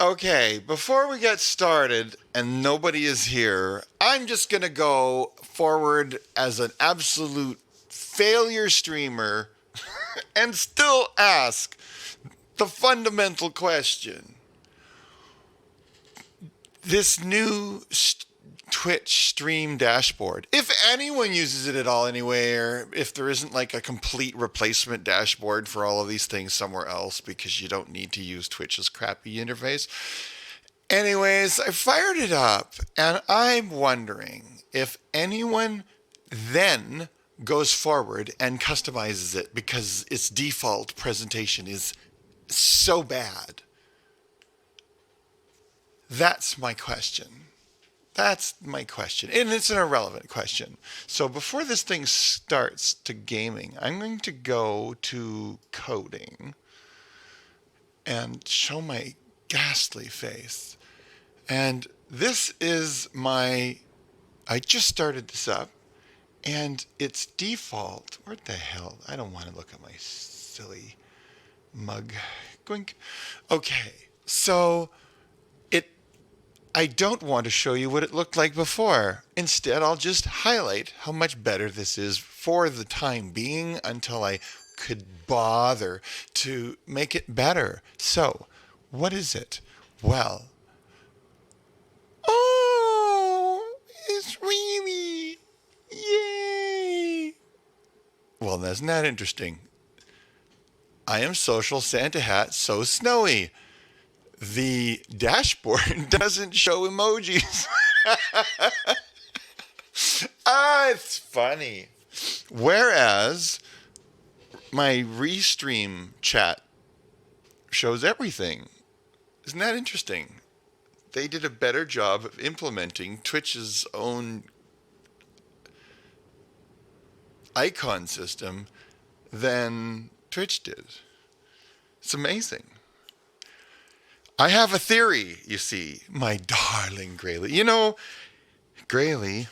Okay, before we get started and nobody is here, I'm just going to go forward as an absolute failure streamer and still ask the fundamental question. This new Twitch stream dashboard, if anyone uses it at all anyway, or if there isn't like a complete replacement dashboard for all of these things somewhere else because you don't need to use Twitch's crappy interface. Anyways, I fired it up and I'm wondering if anyone then goes forward and customizes it because its default presentation is so bad. That's my question. That's my question. And it's an irrelevant question. So before this thing starts to gaming, I'm going to go to coding and show my ghastly face. And this is I just started this up and its default, where the hell? I don't want to look at my silly mug. Goink. Okay, so I don't want to show you what it looked like before. Instead, I'll just highlight how much better this is for the time being until I could bother to make it better. So, what is it? Well, oh, it's really, yay. Well, isn't that interesting? I am social Santa hat, so snowy. The dashboard doesn't show emojis. It's funny. Whereas my restream chat shows everything. Isn't that interesting? They did a better job of implementing Twitch's own icon system than Twitch did. It's amazing. I have a theory, you see, my darling Graylee. You know, Graylee,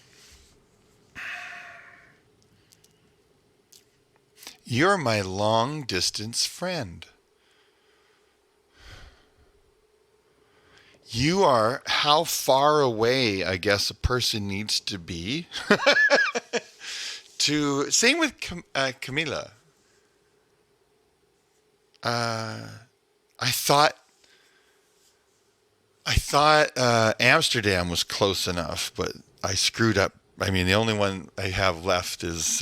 you're my long distance friend. You are how far away, I guess, a person needs to be to. Same with Camila. I thought Amsterdam was close enough, but I screwed up. I mean, the only one I have left is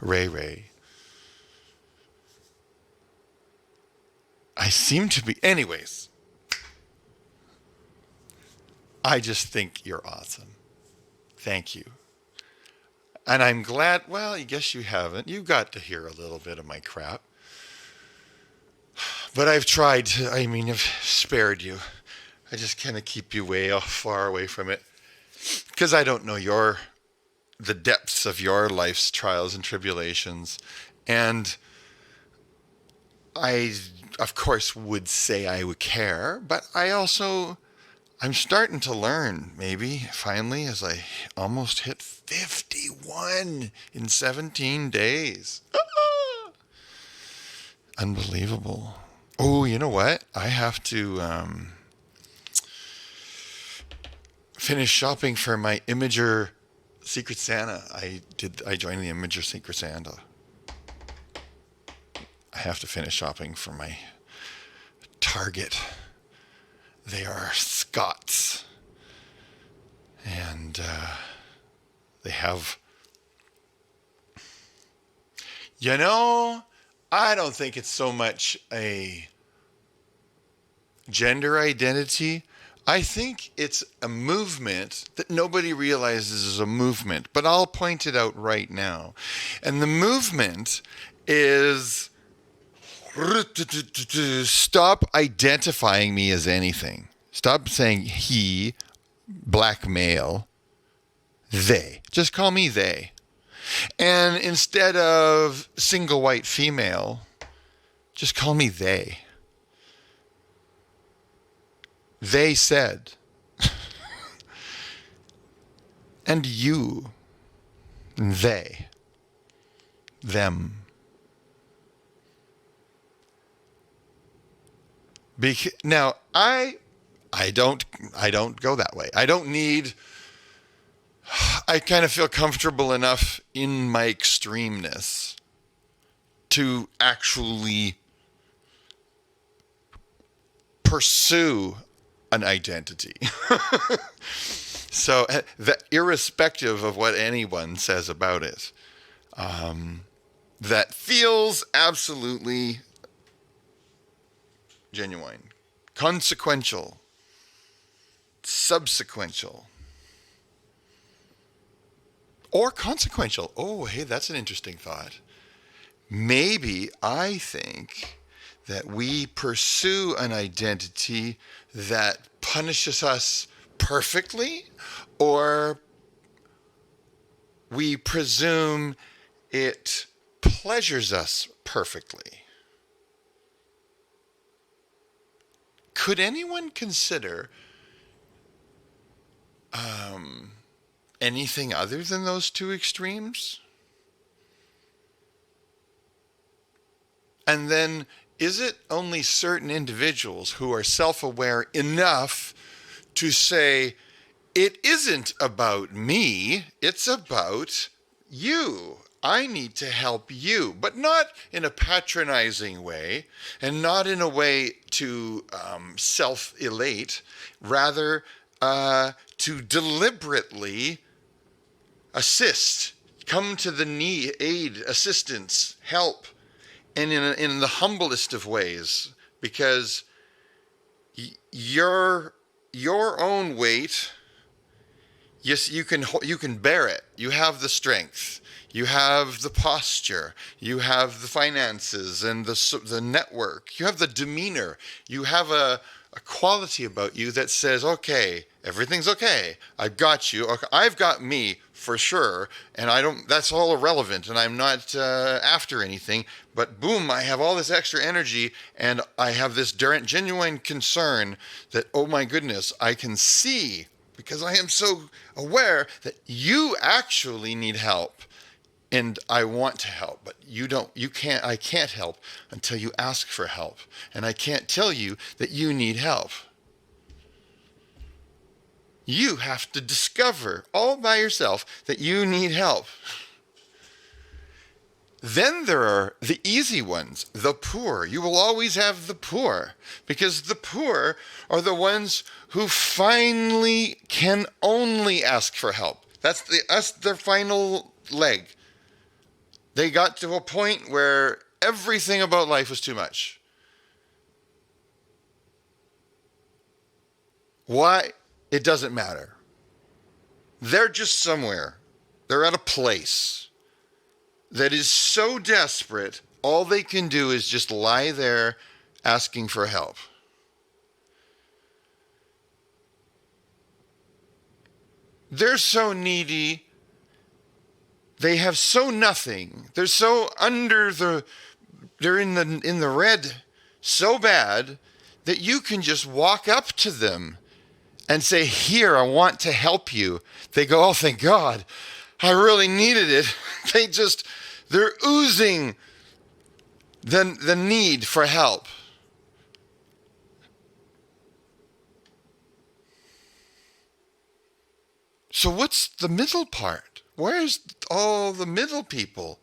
Ray Ray. I seem to be. Anyways, I just think you're awesome. Thank you. And I'm glad, well, I guess you haven't. You got to hear a little bit of my crap. But I've tried to, I've spared you. I just kind of keep you way off, far away from it. Because I don't know the depths of your life's trials and tribulations. And I, of course, would say I would care. But I'm starting to learn, maybe, finally, as I almost hit 51 in 17 days. Unbelievable. Oh, you know what? I have to finish shopping for my Imager Secret Santa. I joined the Imager Secret Santa. I have to finish shopping for my Target. They are Scots. And they have... I don't think it's so much a gender identity. I think it's a movement that nobody realizes is a movement, but I'll point it out right now. And the movement is stop identifying me as anything. Stop saying he, black male, they. Just call me they. And instead of single white female, just call me they. They said. And you. They. Them. Now, I don't go that way. I kind of feel comfortable enough in my extremeness to actually pursue an identity. So that irrespective of what anyone says about it, that feels absolutely genuine, consequential, subsequential, or consequential. Oh, hey, that's an interesting thought. Maybe I think that we pursue an identity that punishes us perfectly, or we presume it pleasures us perfectly. Could anyone consider anything other than those two extremes? And then, is it only certain individuals who are self-aware enough to say, it isn't about me, it's about you. I need to help you, but not in a patronizing way and not in a way to self-elate, rather to deliberately assist, come to the need, aid, assistance, help, and in the humblest of ways, because your own weight, yes, you can bear it. You have the strength. You have the posture. You have the finances and the network. You have the demeanor. You have a quality about you that says, okay, everything's okay. I've got you. Okay, I've got me for sure, and I don't. That's all irrelevant, and I'm not after anything. But boom, I have all this extra energy, and I have this genuine concern that, oh my goodness, I can see, because I am so aware that you actually need help, and I want to help, but I can't help until you ask for help, and I can't tell you that you need help. You have to discover all by yourself that you need help. Then there are the easy ones, the poor. You will always have the poor, because the poor are the ones who finally can only ask for help. That's their final leg. They got to a point where everything about life was too much. Why? It doesn't matter. They're just somewhere. They're at a place that is so desperate, all they can do is just lie there asking for help. They're so needy. They have so nothing. They're so they're in the red so bad that you can just walk up to them and say, here, I want to help you. They go, oh, thank God. I really needed it. They're oozing the need for help. So what's the middle part? Where's all the middle people?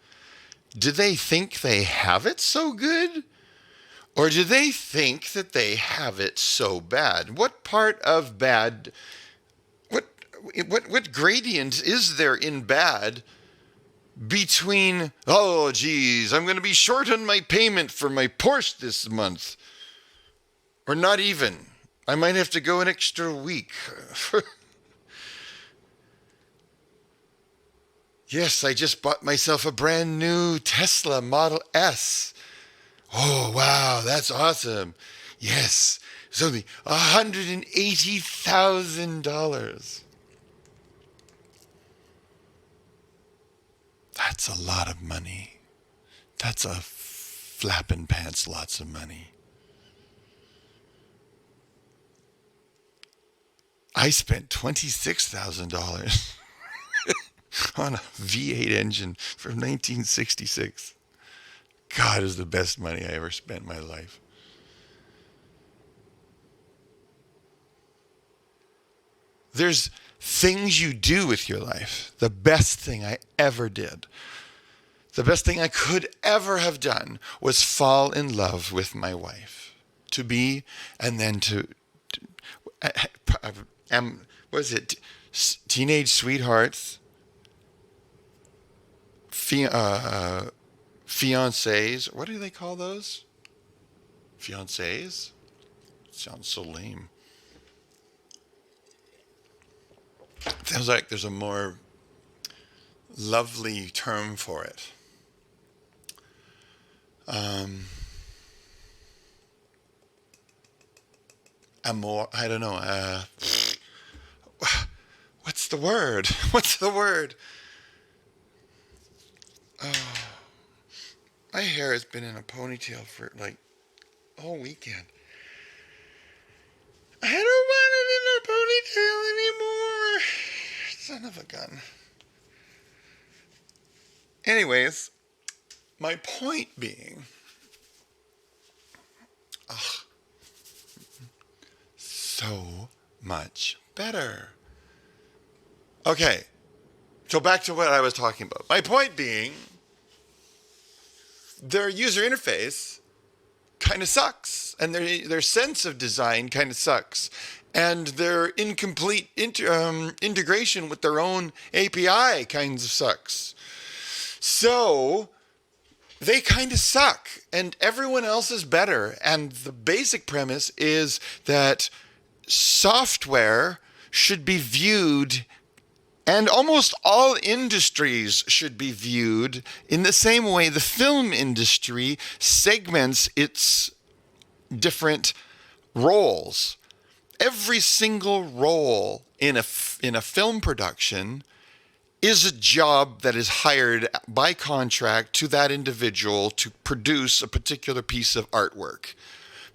Do they think they have it so good? Or do they think that they have it so bad? What part of bad, what gradient is there in bad between, oh, geez, I'm going to be short on my payment for my Porsche this month, or not even. I might have to go an extra week. Yes, I just bought myself a brand new Tesla Model S. Oh, wow, that's awesome. Yes, it's only $180,000. That's a lot of money. That's a flapping pants lots of money. I spent $26,000 on a V8 engine from 1966. God, is the best money I ever spent in my life. There's things you do with your life. The best thing I ever did, the best thing I could ever have done was fall in love with my wife. To be, and then what is it? Teenage sweethearts, fiancés. What do they call those? Fiancés? Sounds so lame. Sounds like there's a more lovely term for it. Amor, I don't know. What's the word? What's the word? Oh, my hair has been in a ponytail for like all weekend. I don't want it in a ponytail anymore. Son of a gun. Anyways, my point being, so much better. Okay, so back to what I was talking about. My point being, their user interface kind of sucks, and their sense of design kind of sucks, and their incomplete integration with their own API kind of sucks. So they kind of suck, and everyone else is better. And the basic premise is that software should be viewed, and almost all industries should be viewed in the same way the film industry segments its different roles. Every single role in a film production is a job that is hired by contract to that individual to produce a particular piece of artwork.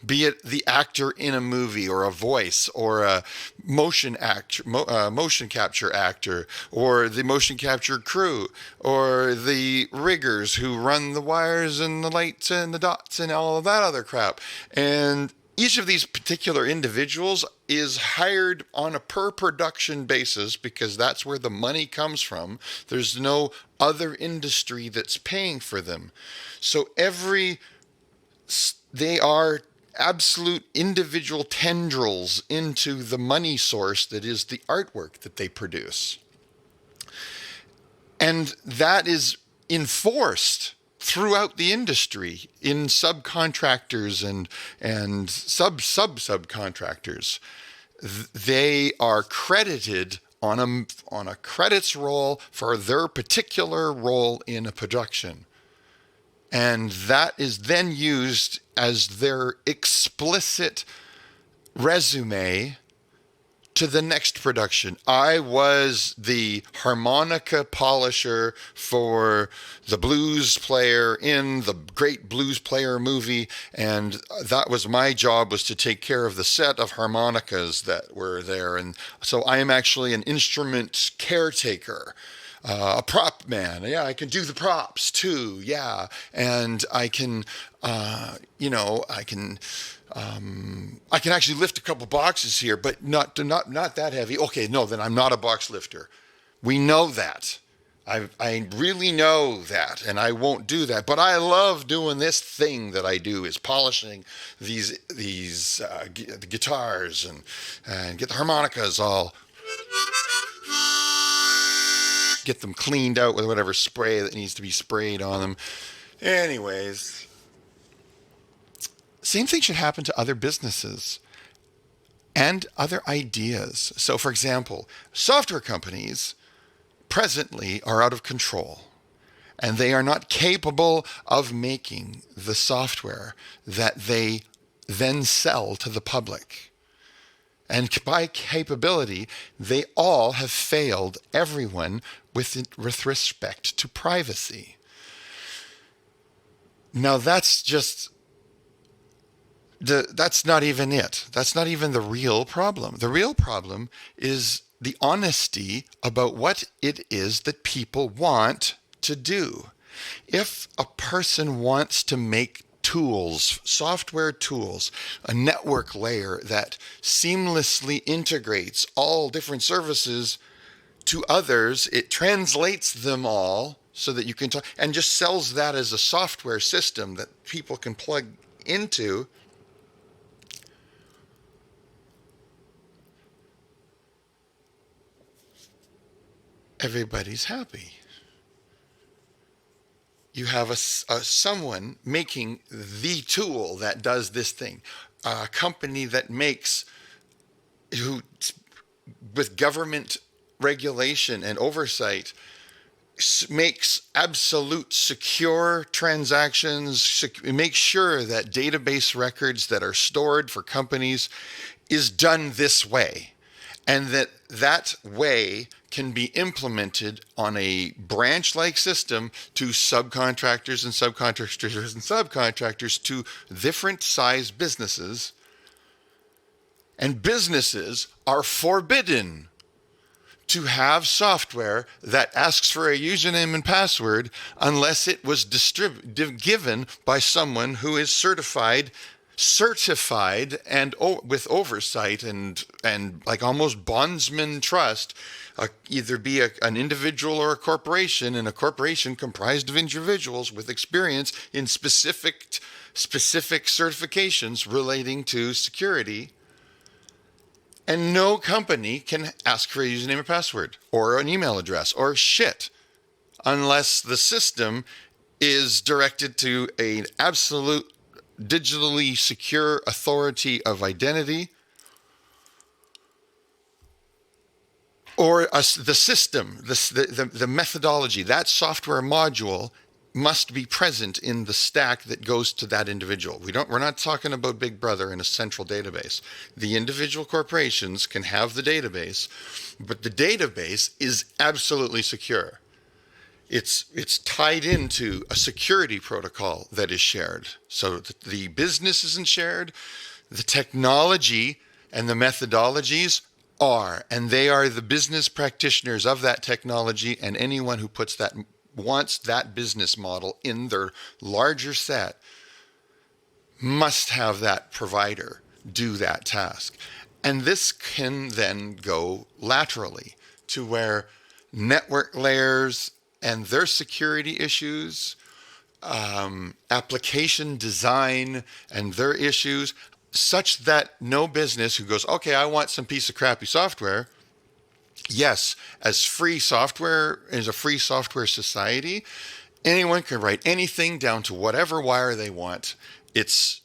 Be it the actor in a movie, or a voice, or a motion capture actor, or the motion capture crew, or the riggers who run the wires and the lights and the dots and all of that other crap. And each of these particular individuals is hired on a per production basis because that's where the money comes from. There's no other industry that's paying for them. So they are absolute individual tendrils into the money source that is the artwork that they produce. And that is enforced throughout the industry in subcontractors and subcontractors. They are credited on a credits roll for their particular role in a production. And that is then used as their explicit resume to the next production. I was the harmonica polisher for the blues player in the Great Blues Player movie, and that was my job, was to take care of the set of harmonicas that were there. And so I am actually an instrument caretaker. A prop man. Yeah, I can do the props too. Yeah, and I can, I can actually lift a couple boxes here, but not that heavy. Okay, no, then I'm not a box lifter. We know that. I really know that, and I won't do that. But I love doing this thing that I do, is polishing the guitars and get the harmonicas all. Get them cleaned out with whatever spray that needs to be sprayed on them. Anyways, same thing should happen to other businesses and other ideas. So, for example, software companies presently are out of control, and they are not capable of making the software that they then sell to the public. And by capability, they all have failed everyone with respect to privacy. Now that's not even it. That's not even the real problem. The real problem is the honesty about what it is that people want to do. If a person wants to make tools, software tools, a network layer that seamlessly integrates all different services to others. It translates them all so that you can talk, and just sells that as a software system that people can plug into. Everybody's happy. You have someone making the tool that does this thing, a company that makes, who, with government regulation and oversight, makes absolute secure transactions, makes sure that database records that are stored for companies is done this way, and that way can be implemented on a branch-like system to subcontractors and subcontractors and subcontractors to different size businesses. And businesses are forbidden to have software that asks for a username and password unless it was given by someone who is certified and with oversight and like almost bondsman trust, either be an individual or a corporation, and a corporation comprised of individuals with experience in specific certifications relating to security. And no company can ask for a username or password or an email address or shit unless the system is directed to an absolute digitally secure authority of identity, or the system, the methodology, that software module must be present in the stack that goes to that individual. We're not talking about Big Brother in a central database. The individual corporations can have the database, but the database is absolutely secure. It's tied into a security protocol that is shared. So the business isn't shared, the technology and the methodologies are, and they are the business practitioners of that technology, and anyone who wants that business model in their larger set must have that provider do that task. And this can then go laterally to where network layers and their security issues, application design and their issues, such that no business who goes, okay, I want some piece of crappy software. Yes, as a free software society, anyone can write anything down to whatever wire they want. It's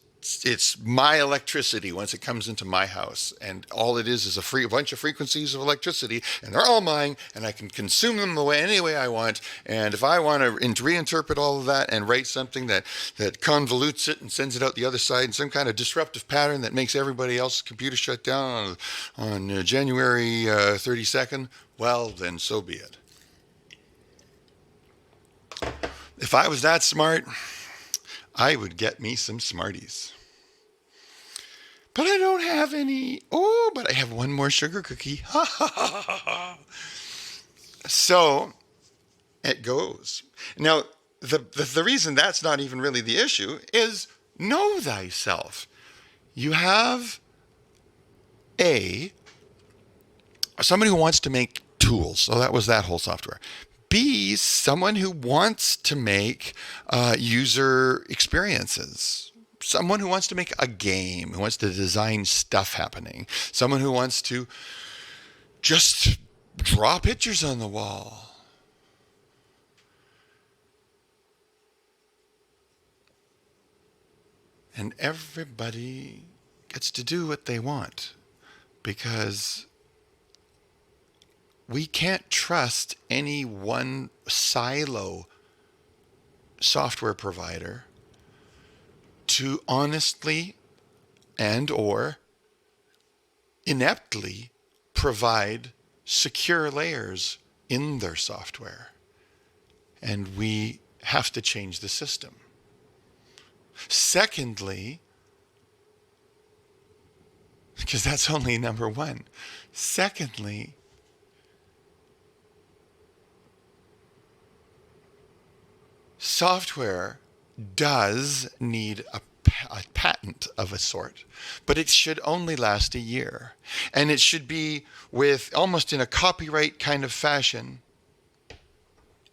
my electricity once it comes into my house, and all it is a bunch of frequencies of electricity, and they're all mine, and I can consume them any way I want. And if I want to reinterpret all of that and write something that convolutes it and sends it out the other side in some kind of disruptive pattern that makes everybody else's computer shut down on January 32nd, well, then so be it. If I was that smart, I would get me some Smarties. But I don't have any. Oh, but I have one more sugar cookie. So it goes. Now, the reason that's not even really the issue is know thyself. You have somebody who wants to make tools. So that was that whole software. B, someone who wants to make user experiences. Someone who wants to make a game, who wants to design stuff happening. Someone who wants to just draw pictures on the wall. And everybody gets to do what they want, because we can't trust any one silo software provider to honestly and or ineptly provide secure layers in their software. And we have to change the system. Secondly, because that's only number one. Secondly, software does need a patent of a sort, but it should only last a year. And it should be with almost in a copyright kind of fashion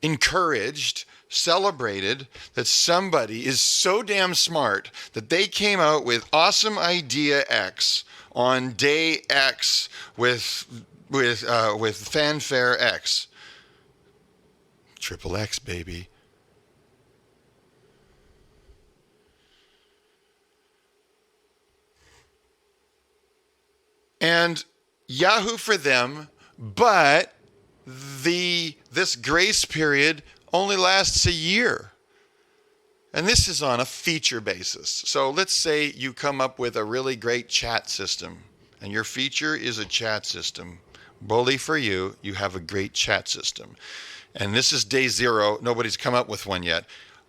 encouraged, celebrated that somebody is so damn smart that they came out with awesome idea X on day X with fanfare X. Triple X, baby. And Yahoo for them, but this grace period only lasts a year. And this is on a feature basis. So let's say you come up with a really great chat system, and your feature is a chat system. Bully for you, you have a great chat system. And this is day 0. Nobody's come up with one yet.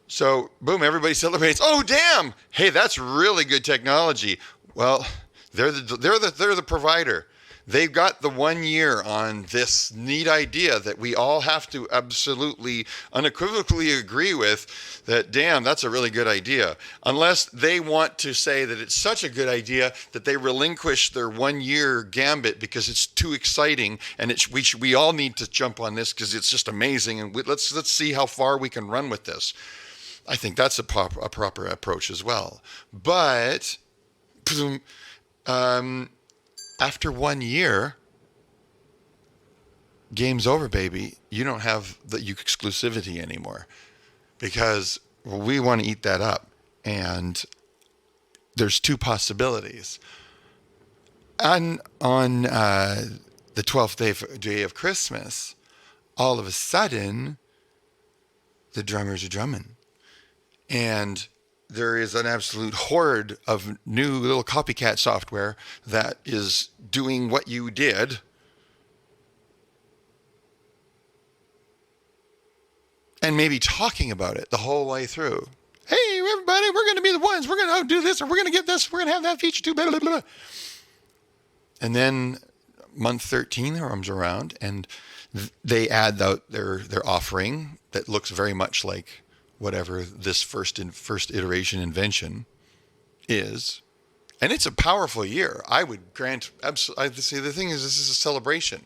So boom, everybody celebrates. Oh, damn. Hey, that's really good technology. Well, they're the provider. They've got the 1 year on this neat idea that we all have to absolutely unequivocally agree with, that damn, that's a really good idea. Unless they want to say that it's such a good idea that they relinquish their 1 year gambit because it's too exciting, and we all need to jump on this because it's just amazing, and let's see how far we can run with this. I think that's a proper approach as well. But after 1 year, game's over, baby. You don't have the exclusivity anymore because we want to eat that up. And there's 2 possibilities. On the 12th day of Christmas, all of a sudden, the drummers are drumming. And there is an absolute horde of new little copycat software that is doing what you did and maybe talking about it the whole way through. Hey, everybody, we're going to be the ones. We're going to do this, or we're going to get this. We're going to have that feature too. Blah, blah, blah. And then month 13 comes around, and they add their offering that looks very much like whatever this first iteration invention is. And it's a powerful year. I would grant, absolutely. See, the thing is, this is a celebration.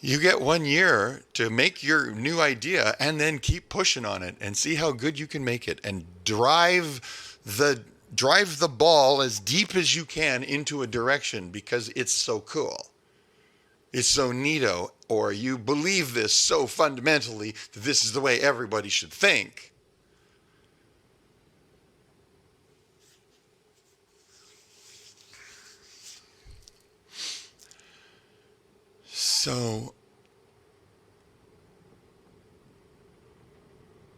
You get 1 year to make your new idea and then keep pushing on it and see how good you can make it, and drive the ball as deep as you can into a direction because it's so cool. It's so neato, or you believe this so fundamentally that this is the way everybody should think. So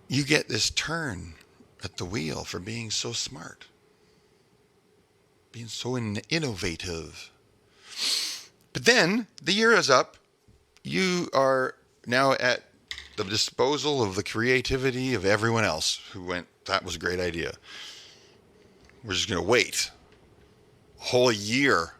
you get this turn at the wheel for being so smart, being so innovative. But then the year is up. You are now at the disposal of the creativity of everyone else who went, that was a great idea. We're just going to wait a whole year.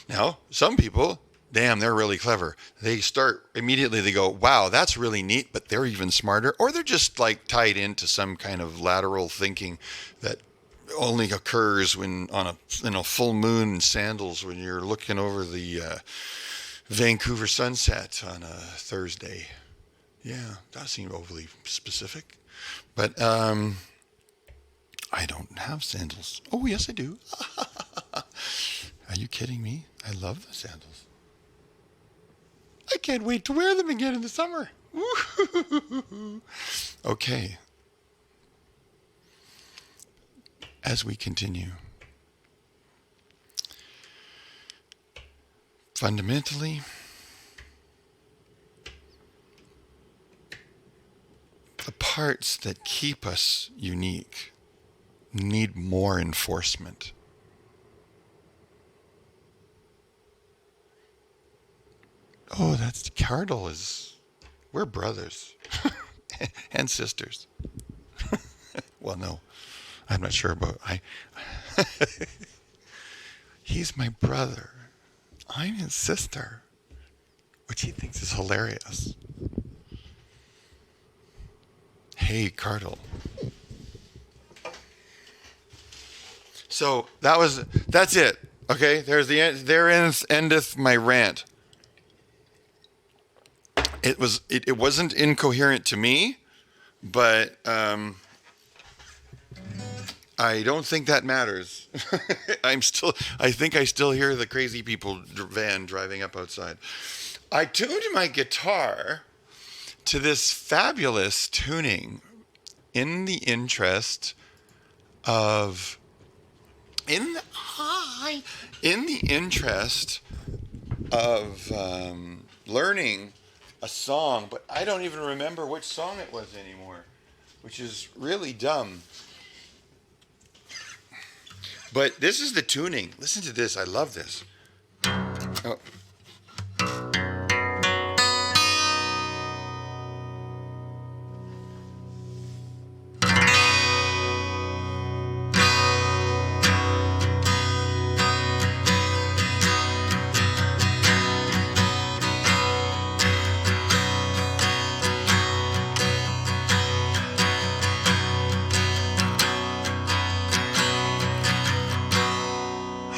Now, some people, damn, they're really clever. They start immediately, they go, wow, that's really neat, but they're even smarter. Or they're just like tied into some kind of lateral thinking that only occurs when on a full moon in sandals when you're looking over the Vancouver sunset on a Thursday. Yeah, that seemed overly specific. But I don't have sandals. Oh, yes, I do. Are you kidding me? I love the sandals. I can't wait to wear them again in the summer. Okay. As we continue. Fundamentally, the parts that keep us unique need more enforcement. Oh, that's Cardle we're brothers and sisters. Well, no, I'm not sure about he's my brother. I'm his sister, which he thinks is hilarious. Hey, Cardle. So that's it. Okay, there's the end. There endeth my rant. It wasn't incoherent to me, but I don't think that matters. I think I still hear the crazy people van driving up outside. I tuned my guitar to this fabulous tuning in the interest of in the, hi, in the interest of learning a song, but I don't even remember which song it was anymore, which is really dumb. But this is the tuning. Listen to this. I love this. Oh.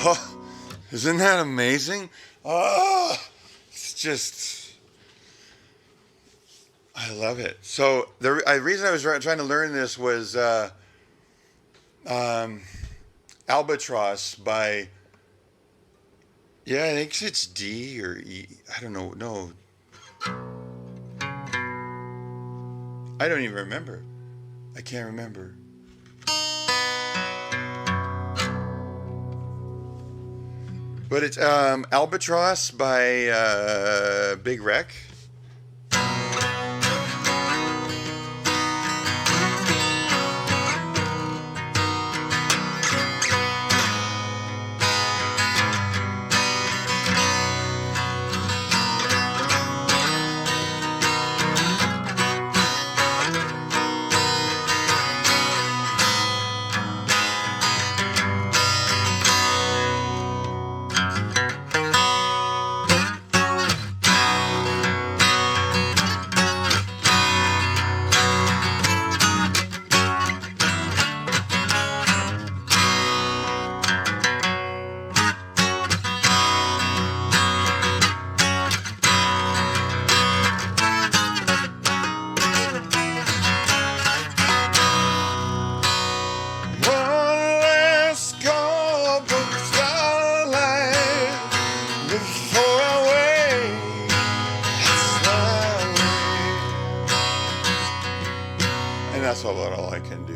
Oh, isn't that amazing? Oh, it's just, I love it. So the reason I was trying to learn this was um, Albatross by, yeah, I think it's D or E. I don't know. No, I don't even remember. I can't remember. But it's Albatross by Big Wreck. And that's about all I can do.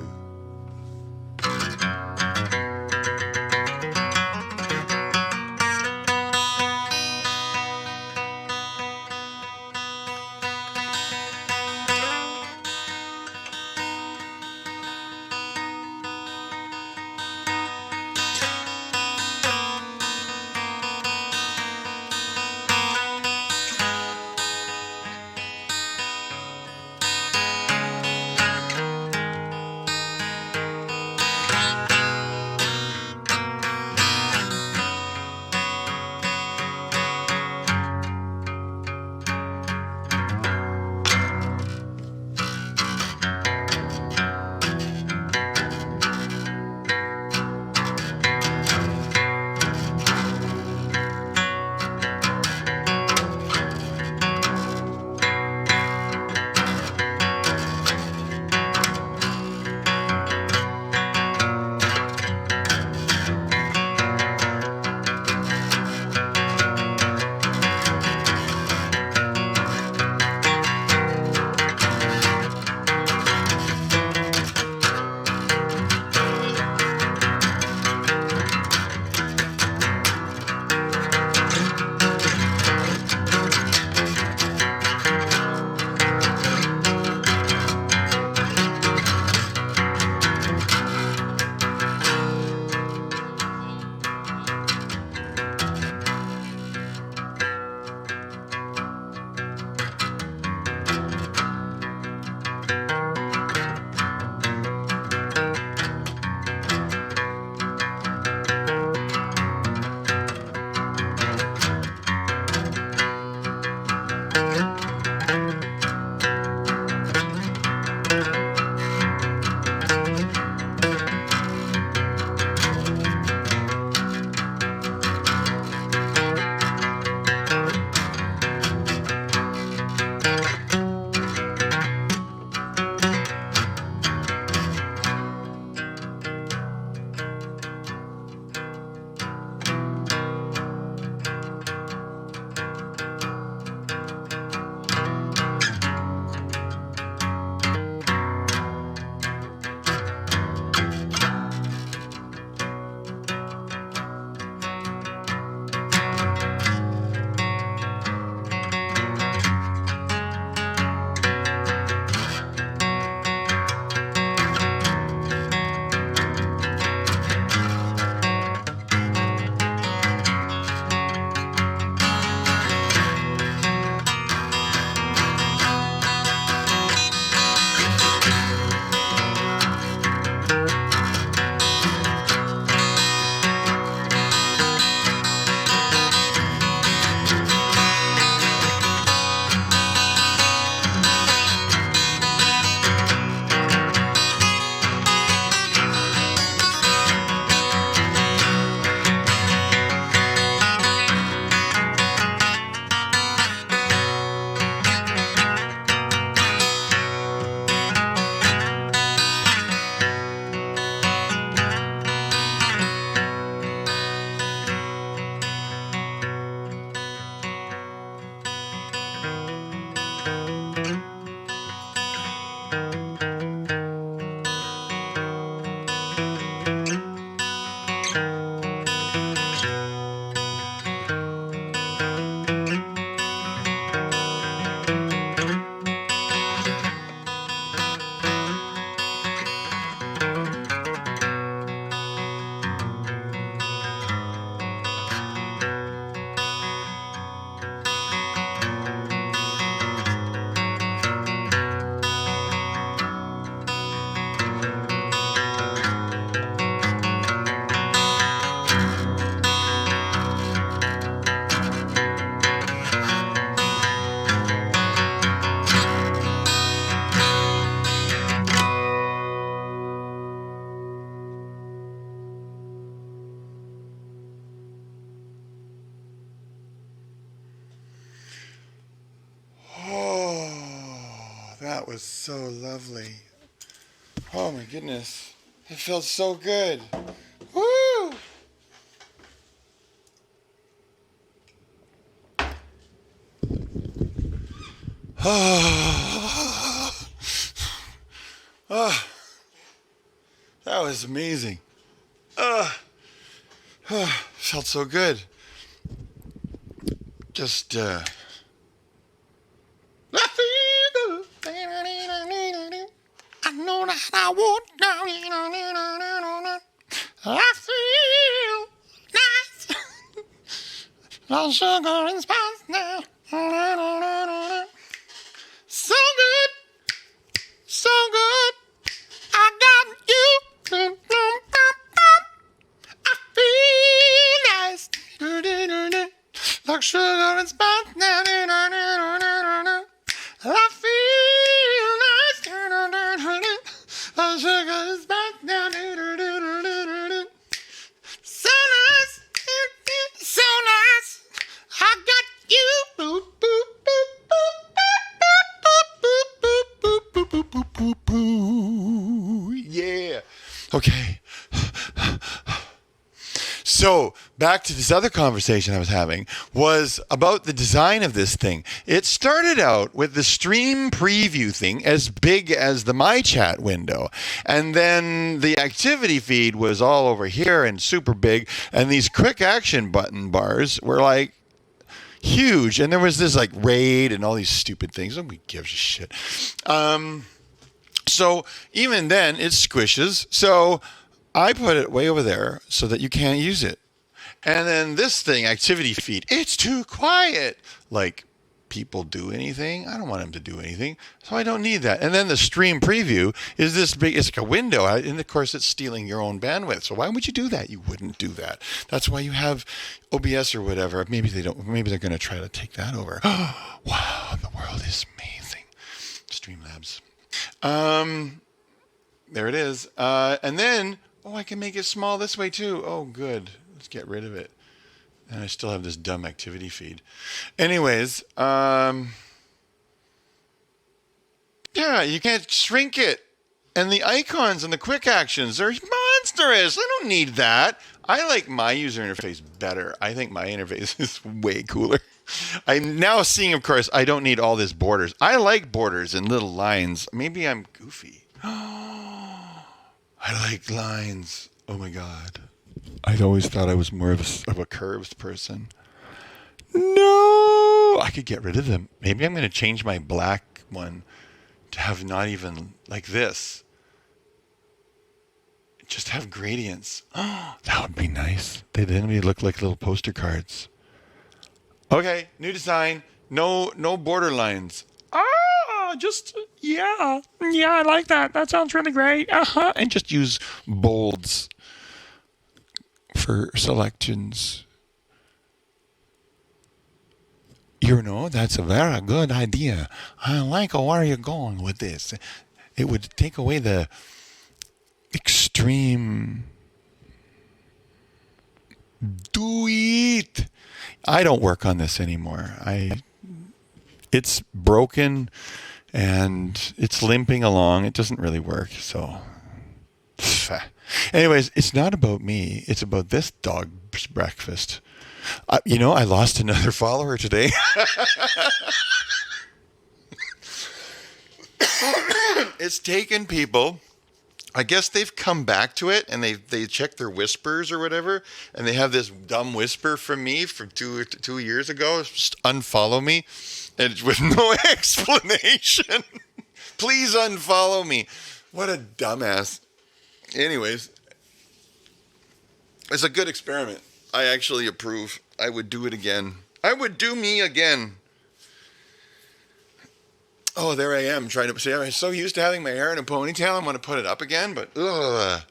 Oh, that was so lovely. Oh my goodness. It felt so good. Woo! Oh, oh, that was amazing. Felt so good. Just, I feel good. I know that I would. I feel nice. No sugar and spice now. So good. So good. I got you. I feel nice. Like sugar and spice now. I feel nice. Like sugar and spice now. So nice. So nice. I got you. Boop, boop, boop, boop, boop, boop, boop, boop, boop, boop, boop. Yeah. Okay. So back to this other conversation I was having was about the design of this thing. It started out with the stream preview thing as big as the My Chat window. And then the activity feed was all over here and super big. And these quick action button bars were like huge. And there was this like raid and all these stupid things. Nobody gives a shit. So even then it squishes. So I put it way over there so that you can't use it. And then this thing, activity feed, it's too quiet. Like, people do anything? I don't want them to do anything. So I don't need that. And then the stream preview is this big, it's like a window. And of course, it's stealing your own bandwidth. So why would you do that? You wouldn't do that. That's why you have OBS or whatever. Maybe they don't, maybe they're going to try to take that over. Wow, the world is amazing. Streamlabs. There it is. And then, oh, I can make it small this way too. Oh, good. Let's get rid of it. And I still have this dumb activity feed. Anyways, Yeah, you can't shrink it. And the icons and the quick actions are monstrous. I don't need that. I like my user interface better. I think my interface is way cooler. I'm now seeing, of course, I don't need all this borders. I like borders and little lines. Maybe I'm goofy. I like lines. Oh my God. I'd always thought I was more of a curves person. No, I could get rid of them. Maybe I'm going to change my black one to have not even like this. Just have gradients. Oh, that would be nice. They then would look like little poster cards. Okay, new design. No border lines. Just yeah, I like that. That sounds really great. And just use bolds for selections. You know, that's a very good idea. I like where you're going with this. It would take away the extreme. Do it. I don't work on this anymore. It's broken and it's limping along. It doesn't really work. So, anyways, it's not about me. It's about this dog's breakfast. I lost another follower today. It's taken people. I guess they've come back to it and they check their whispers or whatever, and they have this dumb whisper from me from two years ago. Just unfollow me, and with no explanation. Please unfollow me. What a dumbass. Anyways, it's a good experiment. I actually approve. I would do it again. I would do me again. Oh, there I am trying to see. I'm so used to having my hair in a ponytail. I want to put it up again, but ugh.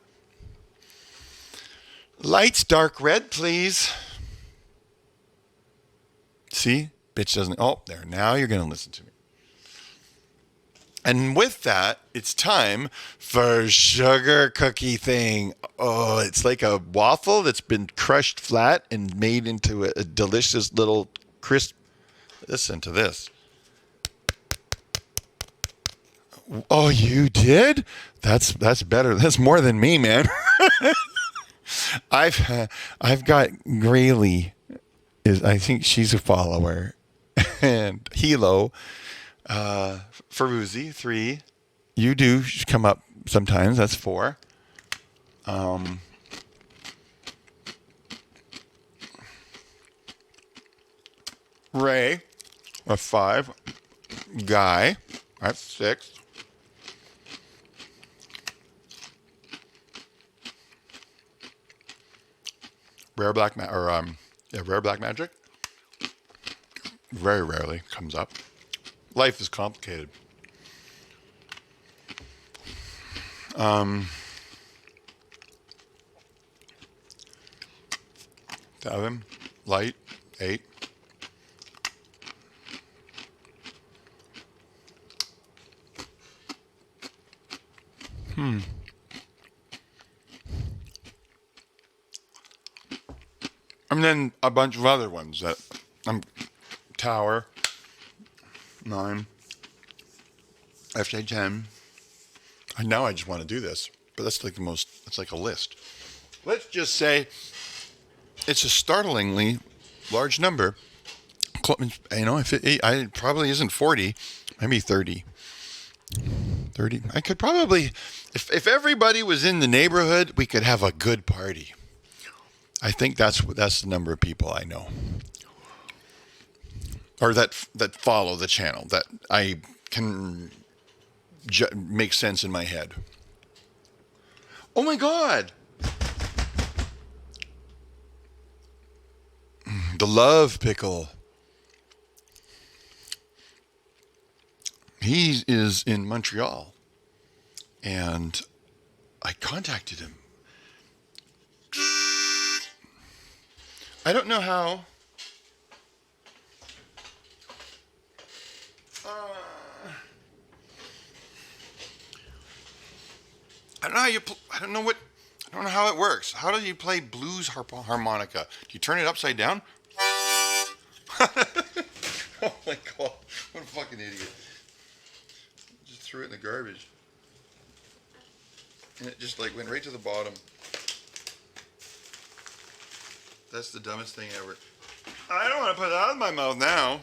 Lights dark red, please. See? Bitch doesn't. Oh, there. Now you're going to listen to me. And with that, it's time for sugar cookie thing. Oh, it's like a waffle that's been crushed flat and made into a delicious little crisp. Listen to this. Oh, you did? That's better. That's more than me, man. I've got Graylee. I think she's a follower, and Hilo, Ferruzzi 3. You do come up sometimes. That's 4. Ray, a 5. Guy, that's 6. Rare black magic. Very rarely comes up. Life is complicated. 7, light, 8. And then a bunch of other ones that Tower, 9, FJ 10. And now I just want to do this, but that's like it's like a list. Let's just say it's a startlingly large number. If it probably isn't 40, maybe 30. 30. I could probably, if everybody was in the neighborhood, we could have a good party. I think that's the number of people I know, or that follow the channel, that I can make sense in my head. Oh my God! The love pickle. He is in Montreal, and I contacted him. I don't know how. I don't know how you. I don't know how it works. How do you play blues harmonica? Do you turn it upside down? Oh my God! What a fucking idiot! Just threw it in the garbage. And it just like went right to the bottom. That's the dumbest thing ever. I don't want to put that in my mouth now.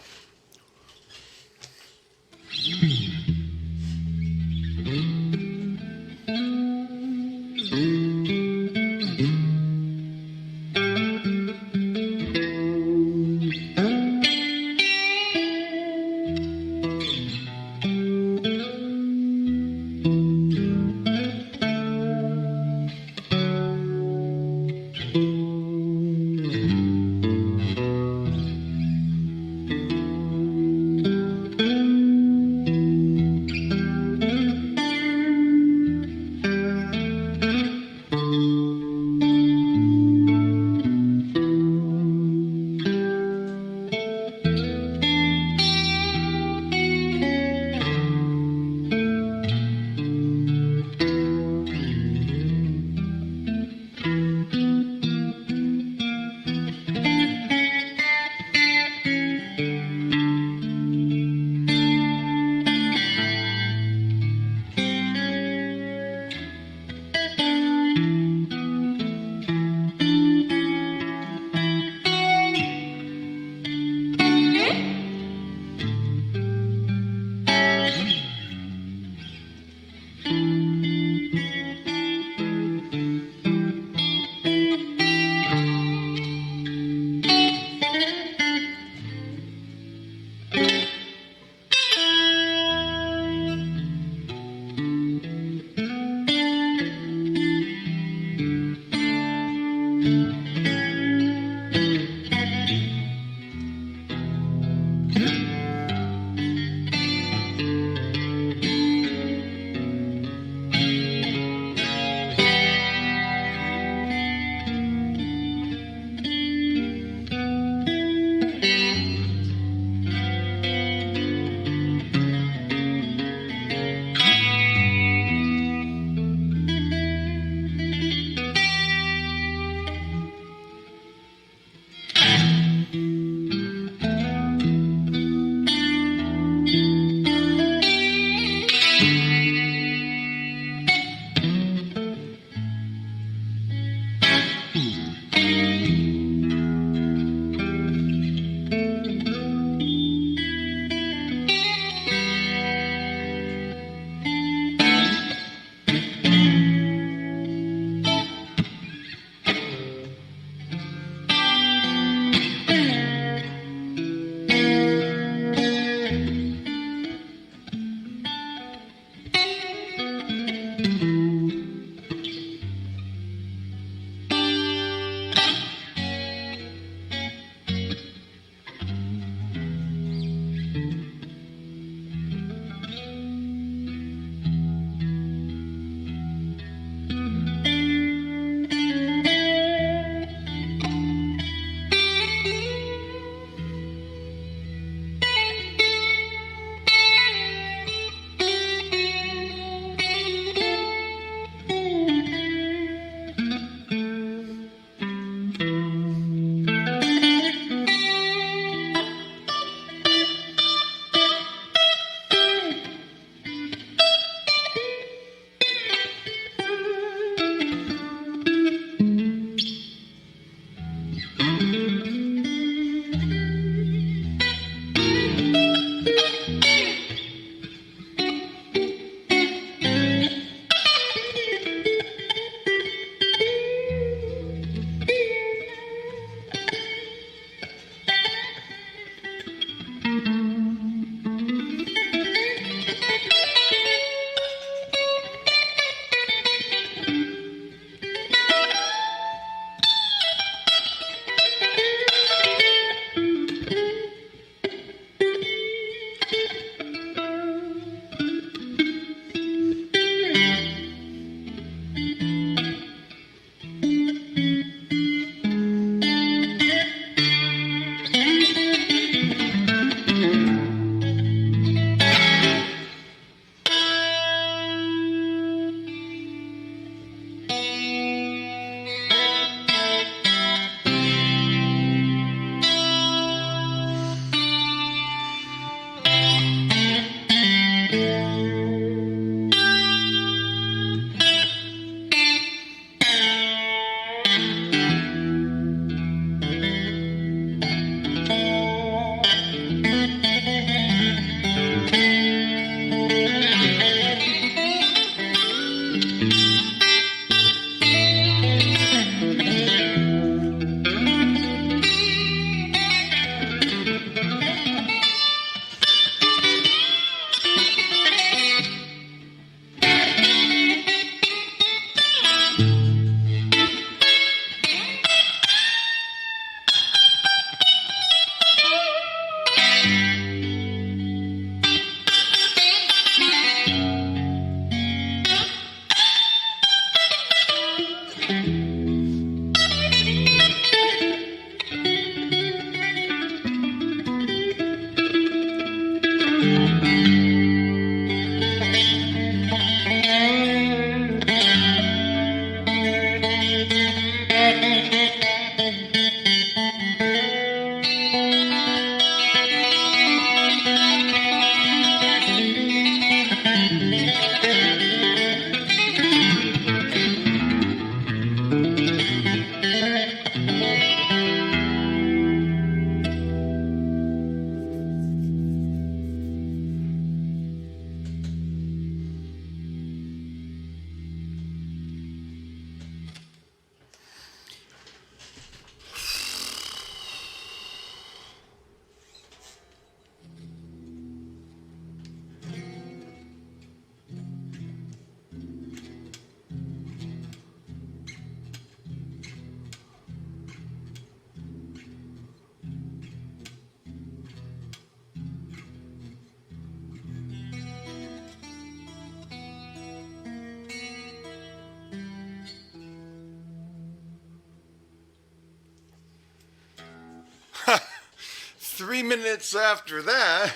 3 minutes after that.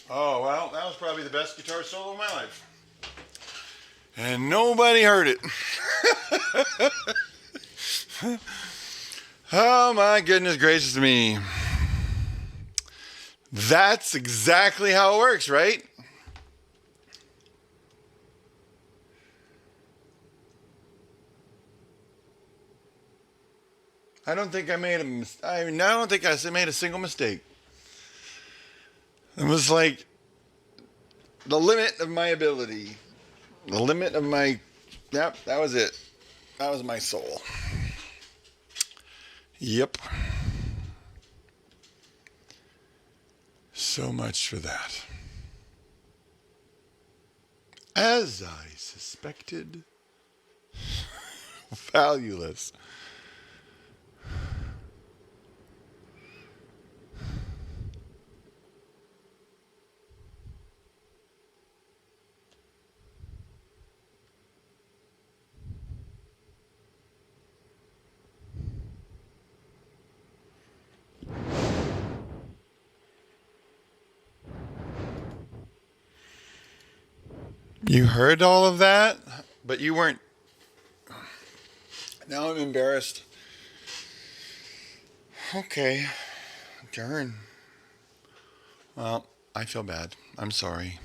Oh, well, that was probably the best guitar solo of my life. And nobody heard it. Oh, my goodness gracious me. That's exactly how it works, right? I don't think I made I don't think I made a single mistake. It was like the limit of my ability. The limit of my... Yep, that was it. That was my soul. Yep. So much for that. As I suspected, valueless. You heard all of that, but you weren't. Now I'm embarrassed. Okay, darn. Well, I feel bad. I'm sorry.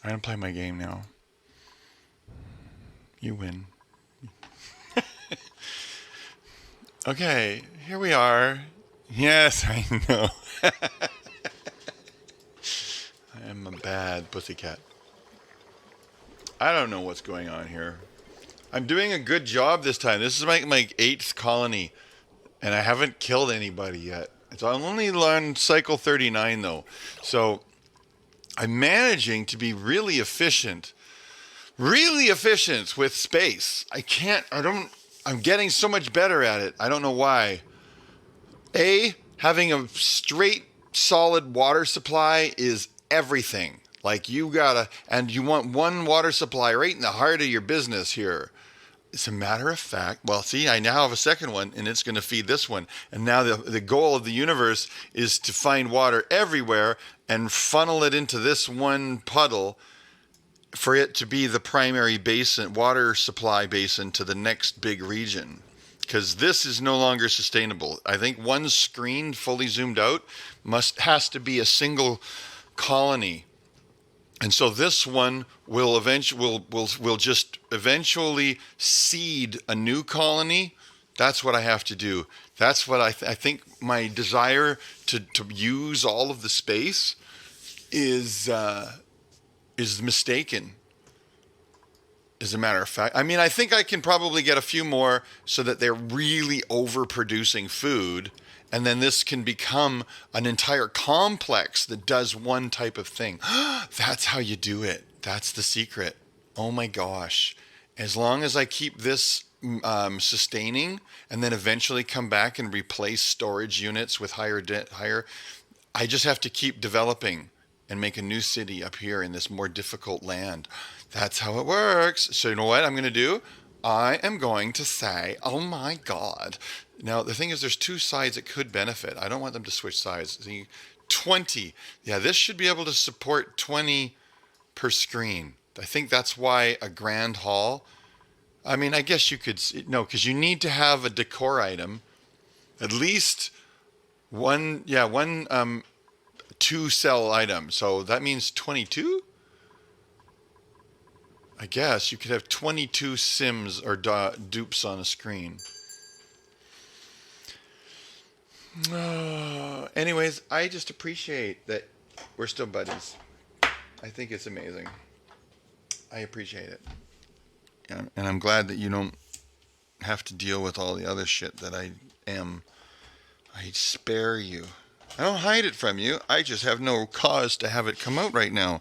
I'm gonna play my game now. You win. Okay, here we are. Yes, I know. I am a bad pussycat. I don't know what's going on here. I'm doing a good job this time. This is my eighth colony, and I haven't killed anybody yet. It's only on cycle 39 though. So I'm managing to be really efficient with space. I'm getting so much better at it. I don't know why. Having a straight, solid water supply is everything. Like you want one water supply right in the heart of your business here. As a matter of fact, well, see, I now have a second one, and it's going to feed this one. And now the goal of the universe is to find water everywhere and funnel it into this one puddle for it to be the primary basin, water supply basin to the next big region. Because this is no longer sustainable. I think one screen fully zoomed out has to be a single colony. And so this one will just eventually seed a new colony. That's what I have to do. That's what I think my desire to use all of the space is mistaken. As a matter of fact, I mean, I think I can probably get a few more so that they're really overproducing food. And then this can become an entire complex that does one type of thing. That's how you do it. That's the secret. Oh my gosh. As long as I keep this sustaining and then eventually come back and replace storage units with higher, I just have to keep developing and make a new city up here in this more difficult land. That's how it works. So you know what I'm going to do? I am going to say, oh my God. Now, the thing is, there's two sides that could benefit. I don't want them to switch sides. See, 20. Yeah, this should be able to support 20 per screen. I think that's why a grand hall. I mean, I guess you could, no, because you need to have a decor item, at least one, yeah, one two cell item. So that means 22? I guess you could have 22 sims or dupes on a screen. Anyways, I just appreciate that we're still buddies. I think it's amazing. I appreciate it. And I'm glad that you don't have to deal with all the other shit that I am. I spare you. I don't hide it from you. I just have no cause to have it come out right now.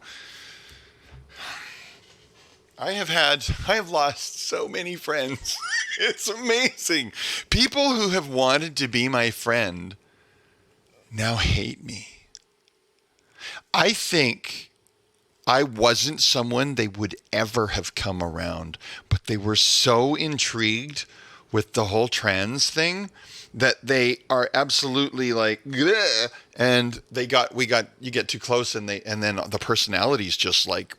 I have lost so many friends. It's amazing. People who have wanted to be my friend now hate me. I think I wasn't someone they would ever have come around, but they were so intrigued with the whole trans thing that they are absolutely like, bleh, and you get too close and then the personality's just like,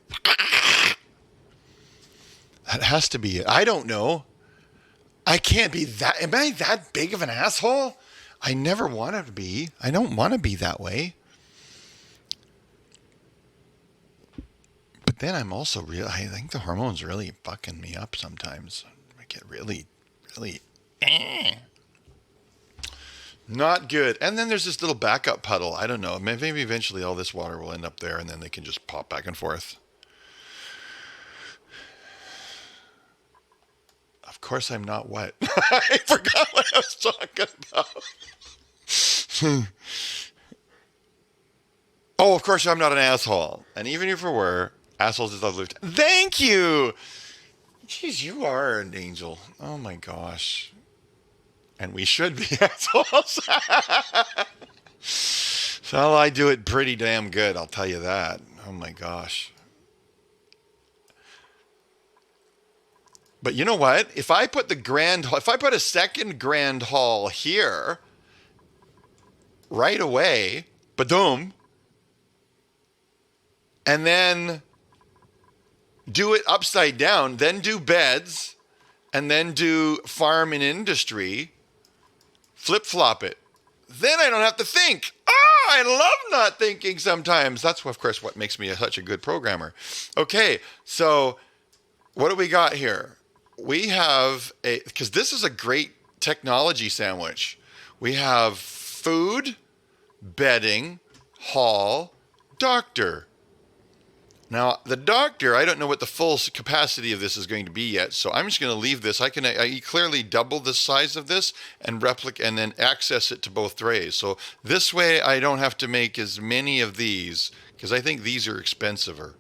that has to be it. I don't know. I can't be that. Am I that big of an asshole? I never wanted to be. I don't want to be that way. But then I'm also I think the hormones really fucking me up sometimes. I get really, really, not good. And then there's this little backup puddle. I don't know. Maybe eventually all this water will end up there and then they can just pop back and forth. Of course I'm not what? I forgot what I was talking about. Oh, of course I'm not an asshole. And even if we were, assholes is lovely. Thank you! Jeez, you are an angel. Oh my gosh. And we should be assholes. So I do it pretty damn good, I'll tell you that. Oh my gosh. But you know what? If I put a second grand hall here, right away, badoom, and then do it upside down, then do beds, and then do farm and industry, flip-flop it. Then I don't have to think. I love not thinking sometimes. That's, of course, what makes me such a good programmer. Okay, so what do we got here? We have because this is a great technology sandwich. We have food, bedding, hall, doctor. Now, the doctor, I don't know what the full capacity of this is going to be yet, so I'm just going to leave this. I clearly double the size of this and replicate and then access it to both trays. So this way I don't have to make as many of these because I think these are expensiver.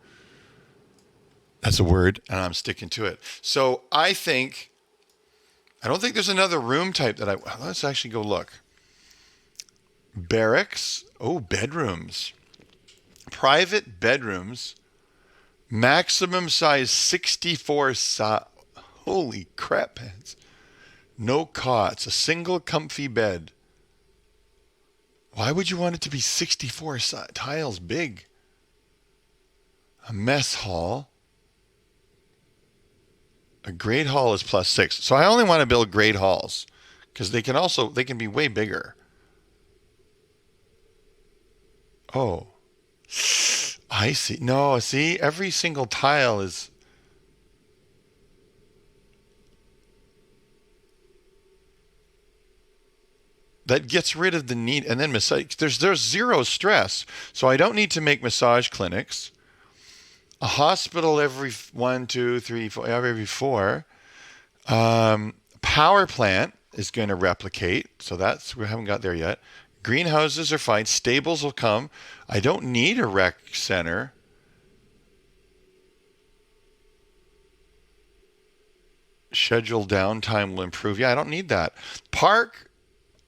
That's a word, and I'm sticking to it. So I don't think there's another room type let's actually go look. Barracks. Oh, bedrooms. Private bedrooms. Maximum size 64 size. Holy crap pants. No cots. A single comfy bed. Why would you want it to be 64 tiles big? A mess hall. A great hall is +6. So I only want to build great halls because they can be way bigger. Oh, I see. No, see, every single tile is. That gets rid of the need, and then massage. There's zero stress, so I don't need to make massage clinics. A hospital every 1, 2, 3, 4, every 4. Power plant is going to replicate, so we haven't got there yet. Greenhouses are fine. Stables will come. I don't need a rec center. Schedule downtime will improve. Yeah, I don't need that. Park,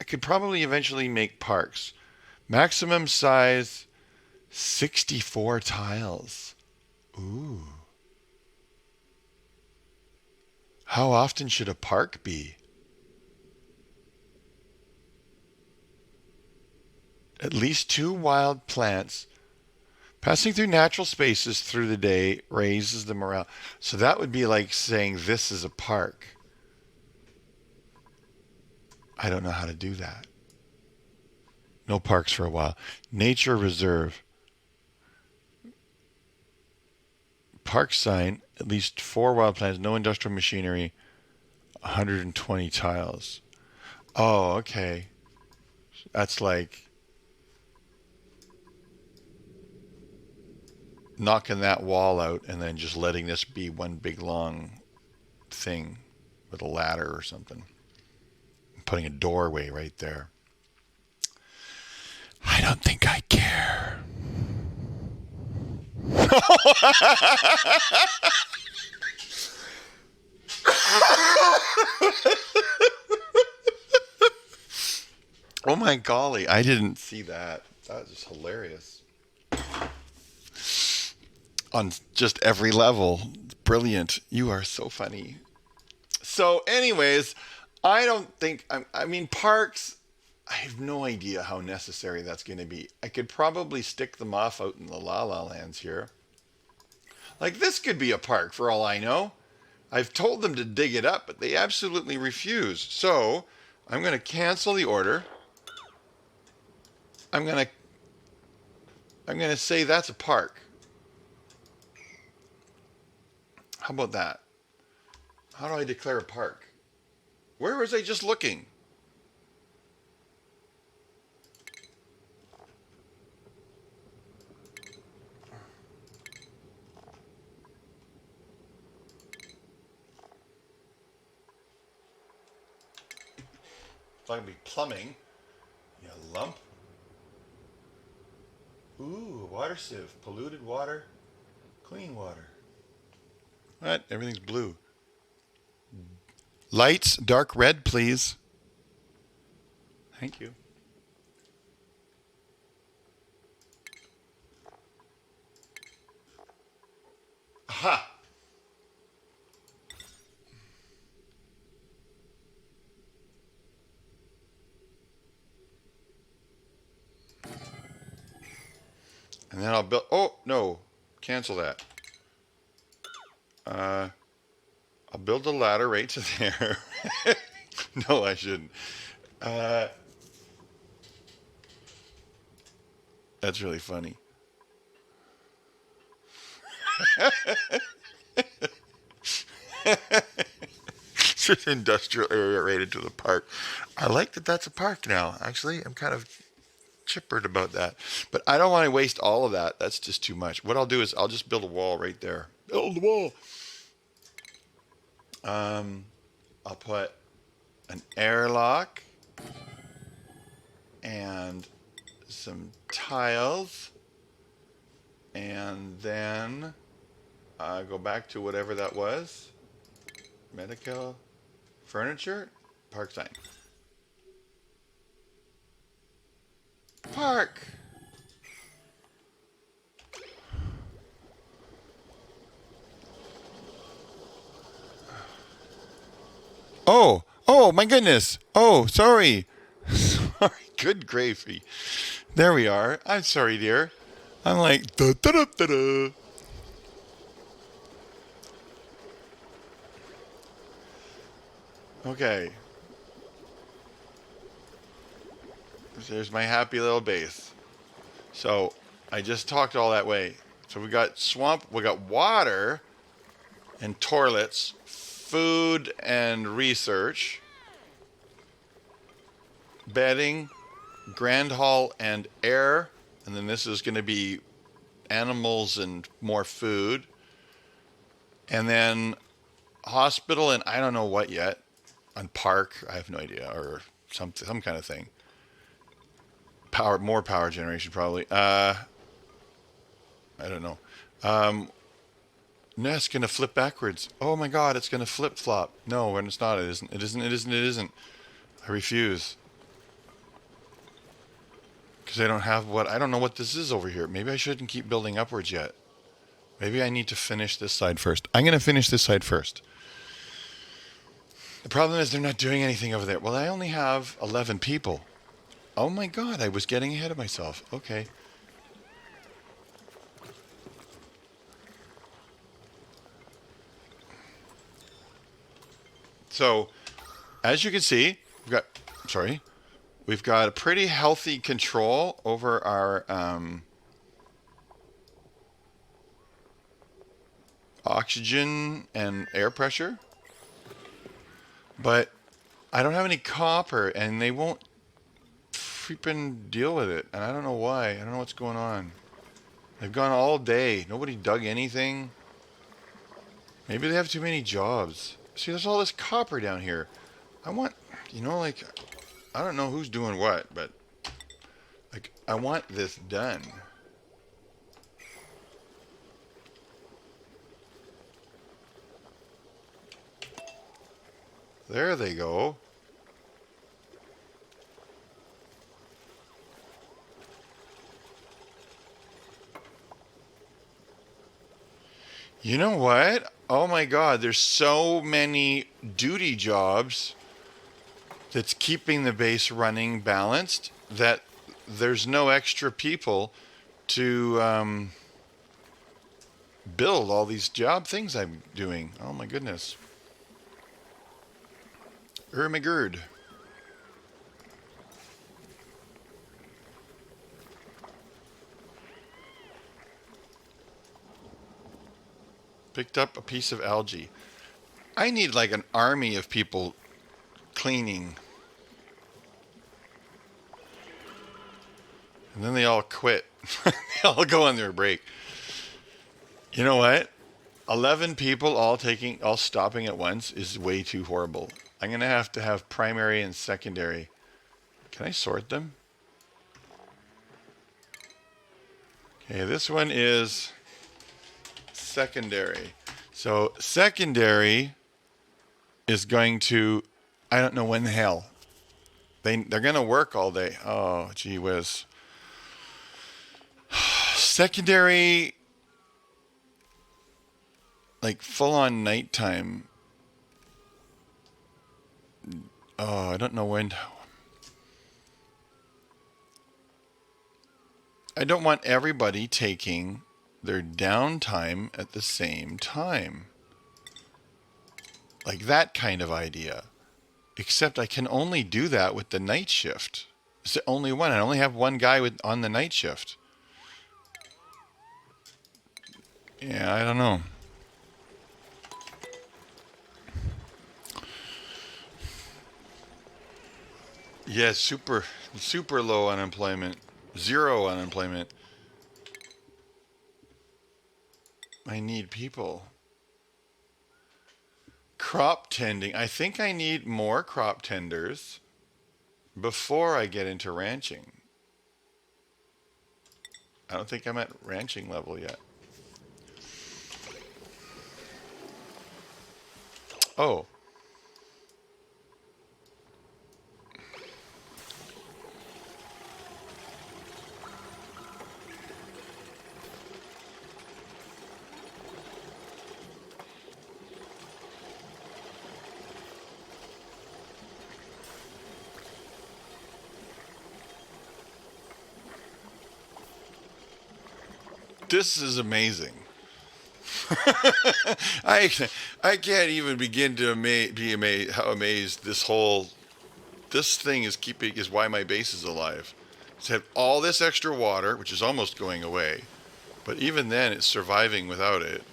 I could probably eventually make parks. Maximum size 64 tiles. Ooh. How often should a park be? At least 2 wild plants. Passing through natural spaces through the day raises the morale. So that would be like saying this is a park. I don't know how to do that. No parks for a while. Nature reserve. Park sign, at least 4 wild plants, no industrial machinery, 120 tiles. Oh, okay. That's like knocking that wall out and then just letting this be one big long thing with a ladder or something. Putting a doorway right there. I don't think I care. Oh my golly, I didn't see that. That was just hilarious. On just every level. Brilliant. You are so funny. So, anyways, I don't think, I mean, parks, I have no idea how necessary that's going to be. I could probably stick them off out in the La La Lands here. Like, this could be a park for all I know. I've told them to dig it up, but they absolutely refuse. So, I'm going to cancel the order. I'm going to say that's a park. How about that? How do I declare a park? Where was I just looking? It's not going to be plumbing. You lump. Ooh, water sieve. Polluted water. Clean water. What? Everything's blue. Lights, dark red, please. Thank you. Aha! And then I'll build. Oh, no. Cancel that. I'll build a ladder right to there. No, I shouldn't. That's really funny. It's an industrial area right into the park. I like that that's a park now. Actually, I'm kind of chippered about that. But I don't want to waste all of that. That's just too much. What I'll do is I'll just build a wall right there. Build the wall. I'll put an airlock and some tiles, and then go back to whatever that was. Medical furniture, park sign. Park. Oh, my goodness. Oh, sorry. Sorry. Good gravy. There we are. I'm sorry, dear. I'm like, da da da da da. Okay. There's my happy little base. So I just talked all that way. So we got swamp, we got water and toilets, food and research, bedding, grand hall and air, and then this is going to be animals and more food, and then hospital and I don't know what yet, and park, I have no idea, or some kind of thing. More power generation probably. I don't know. No, it's gonna flip backwards. Oh my God, it's gonna flip flop. No, and it's not. It isn't. It isn't. It isn't. It isn't. I refuse. Because I don't know what this is over here. Maybe I shouldn't keep building upwards yet. Maybe I need to finish this side first. I'm going to finish this side first. The problem is they're not doing anything over there. Well, I only have 11 people. Oh my God, I was getting ahead of myself. Okay. So, as you can see, we've got a pretty healthy control over our oxygen and air pressure. But I don't have any copper, and they won't freaking deal with it. And I don't know why. I don't know what's going on. They've gone all day. Nobody dug anything. Maybe they have too many jobs. See, there's all this copper down here. I want, like, I don't know who's doing what, but, like, I want this done. There they go. You know what? Oh my God, there's so many duty jobs that's keeping the base running balanced that there's no extra people to build all these job things I'm doing. Oh my goodness. Ermagerd. Picked up a piece of algae. I need like an army of people cleaning. And then they all quit. They all go on their break. You know what? 11 people all stopping at once is way too horrible. I'm going to have primary and secondary. Can I sort them? Okay, this one is secondary. So secondary is going to, I don't know when the hell. They're going to work all day. Oh, gee whiz. Secondary, like full on nighttime. Oh, I don't know when. I don't want everybody taking their downtime at the same time. Like that kind of idea. Except I can only do that with the night shift. It's the only one. I only have one guy on the night shift. Yeah, I don't know. Yeah, super low unemployment. Zero unemployment. I need people. Crop tending. I think I need more crop tenders before I get into ranching. I don't think I'm at ranching level yet. Oh. This is amazing. I can't even begin to be amazed how amazed this thing is why my base is alive. It's had all this extra water, which is almost going away, but even then it's surviving without it.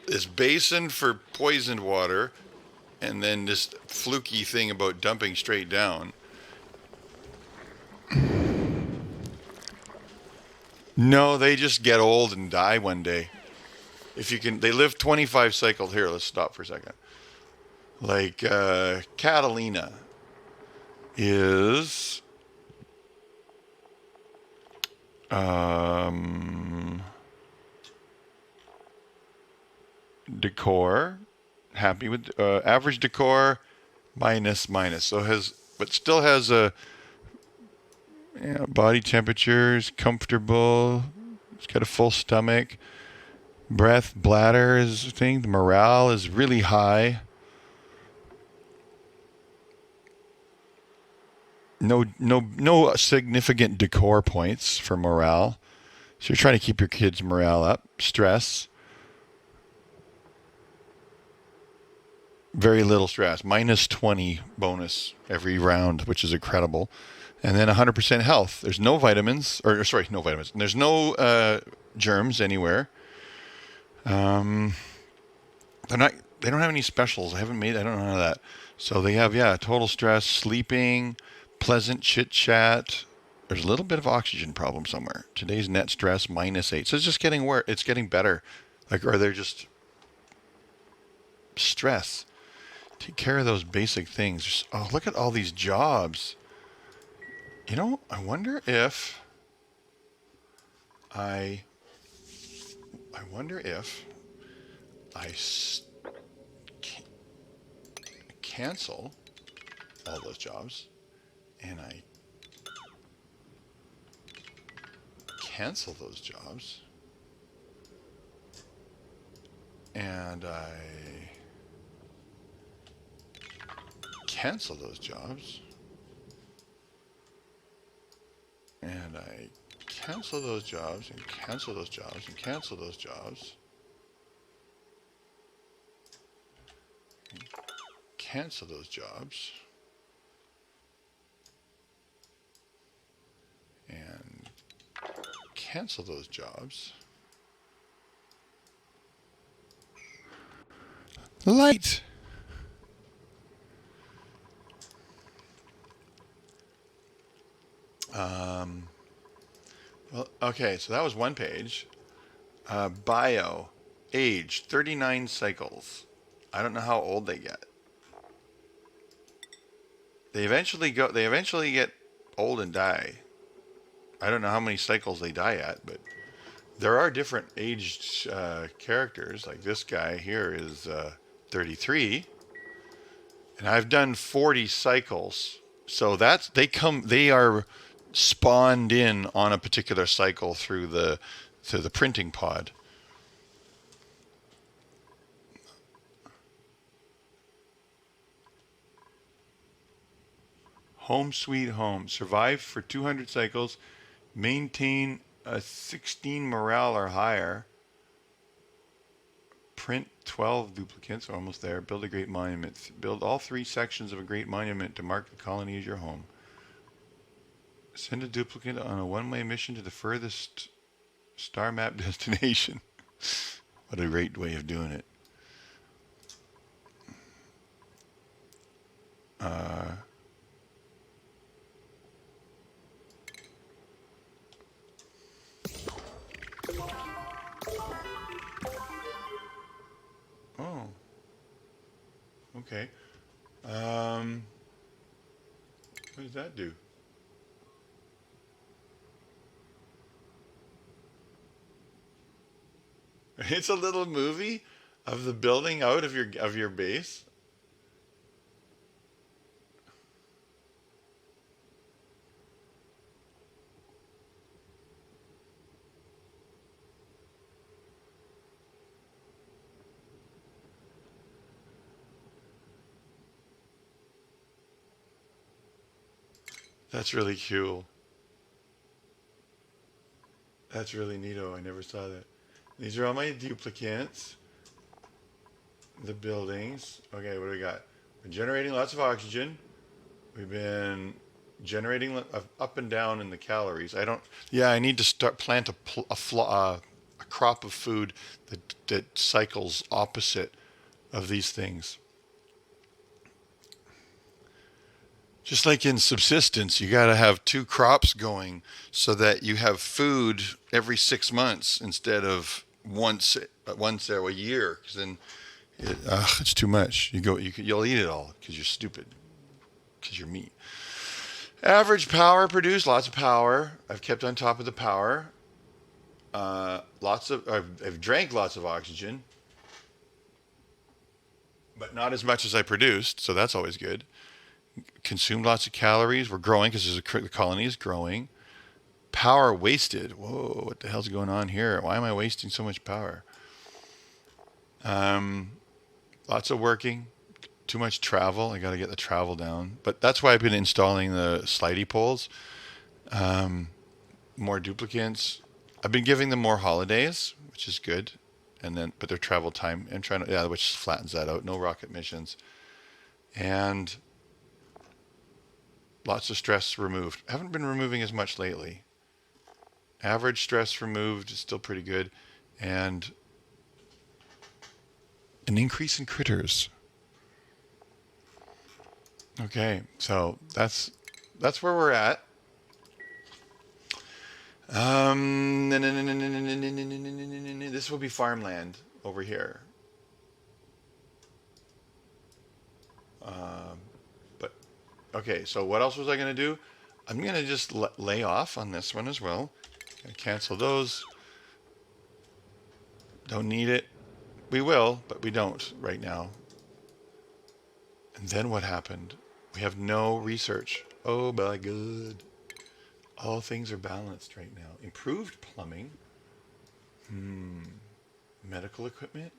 This basin for poisoned water, and then this fluky thing about dumping straight down. No, they just get old and die one day. If you can, they live 25 cycles. Here, let's stop for a second. Like Catalina is decor, happy with average decor, minus, so but still has a Yeah, body temperature is comfortable. It's got a full stomach. Breath, bladder is a thing. The morale is really high. No significant decor points for morale. So you're trying to keep your kids' morale up. Stress, very little stress. Minus 20 bonus every round, which is incredible. And then 100% health. There's no vitamins, or sorry, no vitamins. There's no germs anywhere. Um, they're not. They don't have any specials. I haven't made. I don't know none of that. So they have total stress, sleeping, pleasant chit chat. There's a little bit of oxygen problem somewhere. Today's net stress -8. So it's just getting worse. It's getting better. Like, or they're just stress. Take care of those basic things. Oh, look at all these jobs. I wonder if I. I wonder if I cancel all those jobs and I cancel those jobs and I cancel those jobs and I cancel those jobs and cancel those jobs and cancel those jobs. Cancel those jobs and cancel those jobs. Light. Well, okay, so that was one page. Bio, age, 39 cycles. I don't know how old they get. They eventually go. They eventually get old and die. I don't know how many cycles they die at, but there are different aged characters. Like this guy here is 33, and I've done 40 cycles. So that's they are spawned in on a particular cycle through the printing pod. Home Sweet Home. Survive for 200 cycles. Maintain a 16 morale or higher. Print 12 duplicates. Almost there. Build a great monument. Build all 3 sections of a great monument to mark the colony as your home. Send a duplicate on a one-way mission to the furthest star map destination. What a great way of doing it. Uh, oh, okay. What does that do? It's a little movie of the building out of your base. That's really cool. That's really neato. I never saw that. These are all my duplicates. The buildings. Okay, what do we got? We're generating lots of oxygen. We've been generating up and down in the calories. I don't. Yeah, I need to start plant a crop of food that cycles opposite of these things. Just like in subsistence, you got to have 2 crops going so that you have food every 6 months instead of once a year. Because then it's too much. You'll eat it all because you're stupid. Because you're meat. Average power produced, lots of power. I've kept on top of the power. I've drank lots of oxygen, but not as much as I produced, so that's always good. Consumed lots of calories. We're growing because the colony is growing. Power wasted. Whoa, what the hell's going on here? Why am I wasting so much power? Um, Lots of working. Too much travel. I got to get the travel down. But that's why I've been installing the slidey poles. Um, More duplicants. I've been giving them more holidays, which is good. And then, but their travel time, I'm trying to, yeah, which flattens that out. No rocket missions. And lots of stress removed. I haven't been removing as much lately. Average stress removed is still pretty good. And an increase in critters. Okay, so that's where we're at. This will be farmland over here. Um, but okay, so what else was I going to do? I'm going to just lay off on this one as well. Cancel those. Don't need it. We will, but we don't right now. And then what happened? We have no research. Oh my god. All things are balanced right now. Improved plumbing. Medical equipment.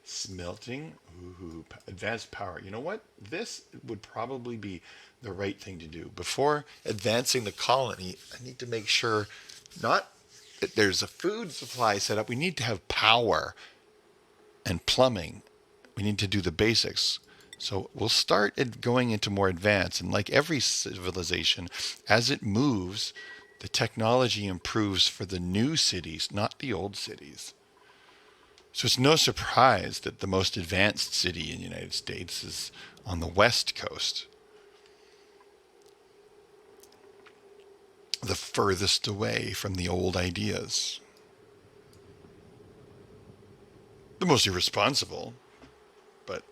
Smelting. Ooh, advanced power. You know what? This would probably be the right thing to do. Before advancing the colony, I need to make sure not that there's a food supply set up. We need to have power and plumbing. We need to do the basics. So we'll start going into more advanced. And like every civilization, as it moves, the technology improves for the new cities, not the old cities. So it's no surprise that the most advanced city in the United States is on the West Coast, the furthest away from the old ideas. The most irresponsible, but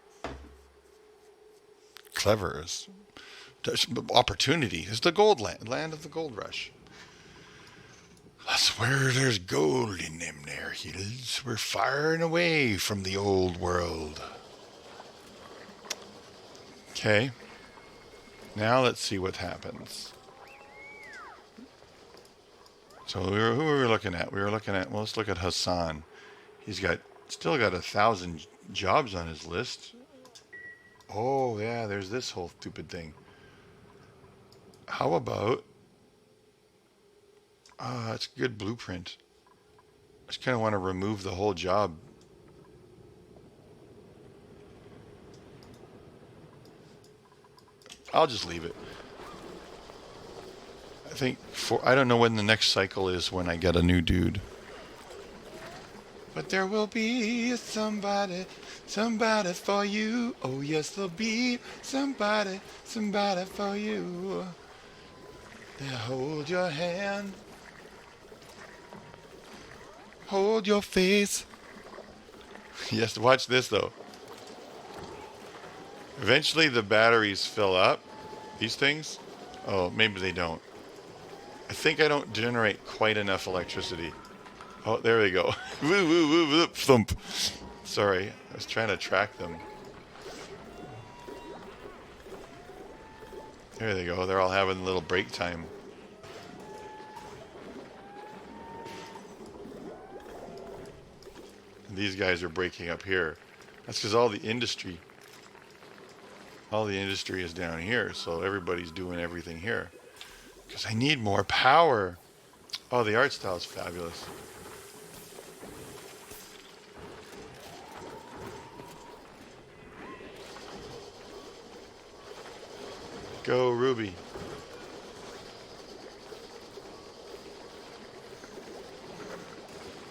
clever is opportunity. Is the gold land of the gold rush. I swear there's gold in them there hills. We're far and away from the old world. Okay. Now let's see what happens. So who were we looking at? We were looking at, well, let's look at Hassan. He's still got 1,000 jobs on his list. Oh yeah, there's this whole stupid thing. How about, it's a good blueprint. I just kind of want to remove the whole job. I'll just leave it. I think I don't know when the next cycle is when I get a new dude. But there will be somebody for you. Oh yes, there'll be somebody for you. They'll hold your hand, hold your face. Yes, watch this though. Eventually the batteries fill up. These things. Oh, maybe they don't. I think I don't generate quite enough electricity. Oh, there we go. Woo, woo, woo, woo, thump. Sorry, I was trying to track them. There they go. They're all having a little break time. And these guys are breaking up here. That's because all the industry is down here, so everybody's doing everything here. Because I need more power. Oh, the art style is fabulous. Go, Ruby.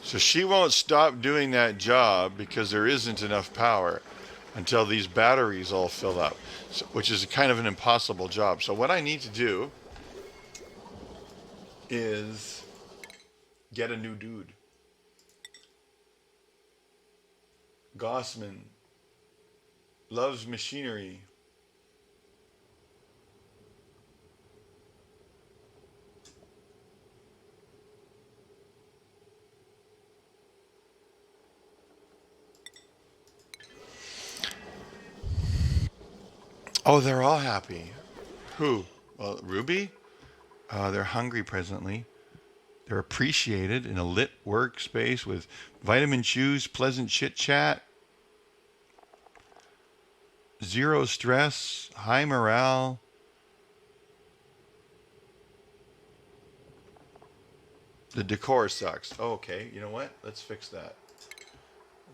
So she won't stop doing that job because there isn't enough power until these batteries all fill up, which is kind of an impossible job. So what I need to do is get a new dude. Gossman loves machinery. Oh, they're all happy. Who? Well, Ruby? They're hungry presently. They're appreciated in a lit workspace with vitamin shoes, pleasant chit chat, zero stress, high morale. The decor sucks. Oh, okay, you know what? Let's fix that.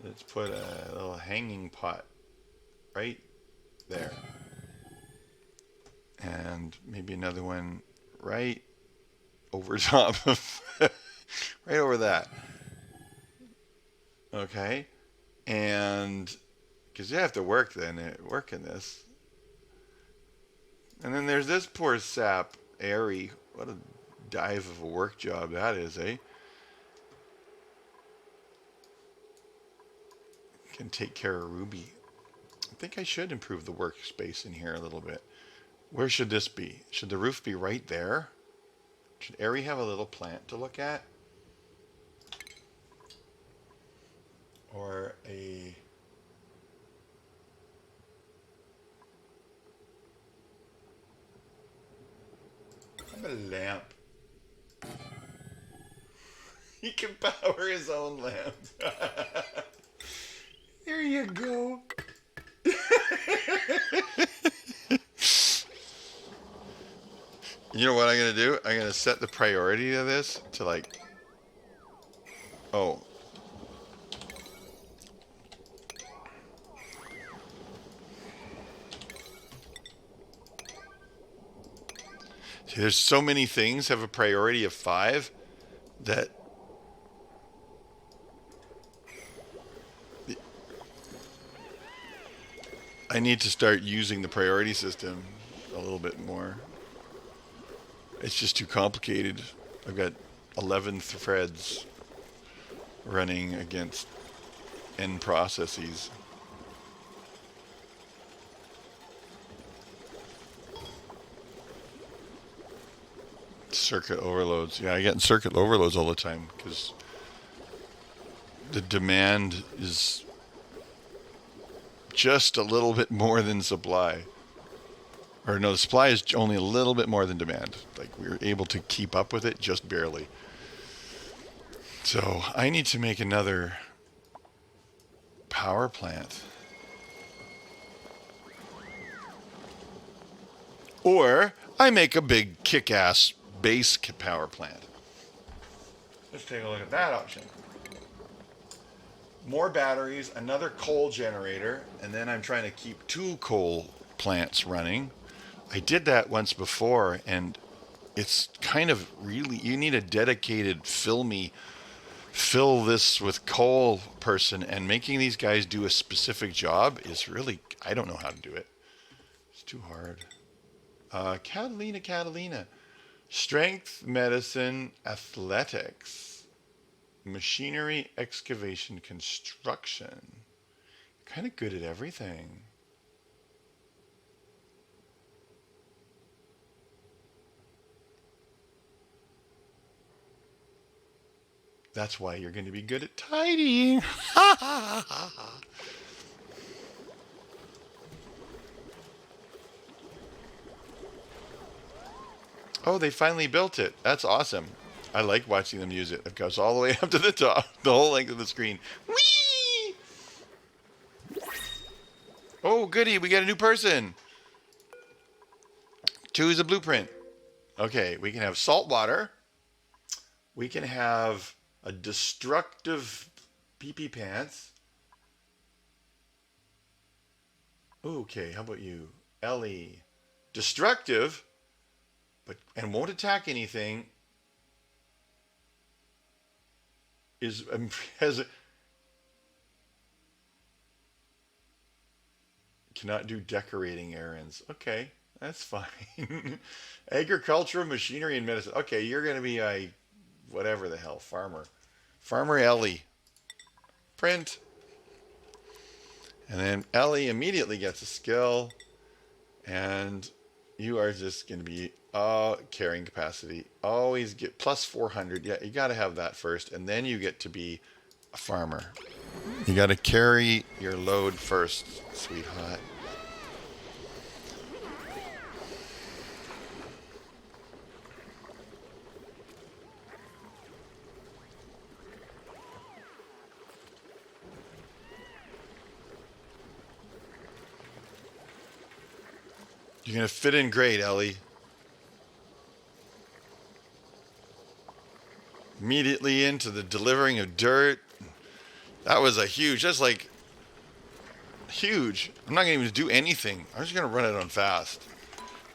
Let's put a little hanging pot right there. And maybe another one right over top of, right over that. Okay. And because you have to work then, work in this. And then there's this poor sap, Airy. What a dive of a work job that is, eh? Can take care of Ruby. I think I should improve the workspace in here a little bit. Where should this be? Should the roof be right there? Should Airy have a little plant to look at? Or a... How about a lamp? He can power his own lamp. There you go. You know what I'm going to do? I'm going to set the priority of this to like... Oh. See, there's so many things have a priority of 5 that... I need to start using the priority system a little bit more. It's just too complicated. I've got 11 threads running against n processes. Circuit overloads. Yeah, I get circuit overloads all the time because the demand is just a little bit more than supply. Or no, the supply is only a little bit more than demand. Like we're able to keep up with it just barely. So I need to make another power plant. Or I make a big kick-ass base power plant. Let's take a look at that option. More batteries, another coal generator, and then I'm trying to keep 2 coal plants running. I did that once before, and it's kind of really, you need a dedicated fill this with coal person, and making these guys do a specific job is really, I don't know how to do it. It's too hard. Catalina. Strength, medicine, athletics, machinery, excavation, construction. Kind of good at everything. That's why you're going to be good at tidying. Oh, they finally built it. That's awesome. I like watching them use it. It goes all the way up to the top, the whole length of the screen. Whee! Oh, goody. We got a new person. 2 is a blueprint. Okay, we can have salt water. We can have a destructive pee-pee pants. Okay, how about you? Ellie. Destructive, and won't attack anything. Cannot do decorating errands. Okay, that's fine. Agriculture, machinery, and medicine. Okay, you're going to be a whatever the hell, farmer. Farmer Ellie. Print. And then Ellie immediately gets a skill. And you are just going to be carrying capacity. Always get plus 400. Yeah, you got to have that first. And then you get to be a farmer. You got to carry your load first, sweetheart. You're going to fit in great, Ellie. Immediately into the delivering of dirt. That was that's like huge. I'm not going to even do anything. I'm just going to run it on fast.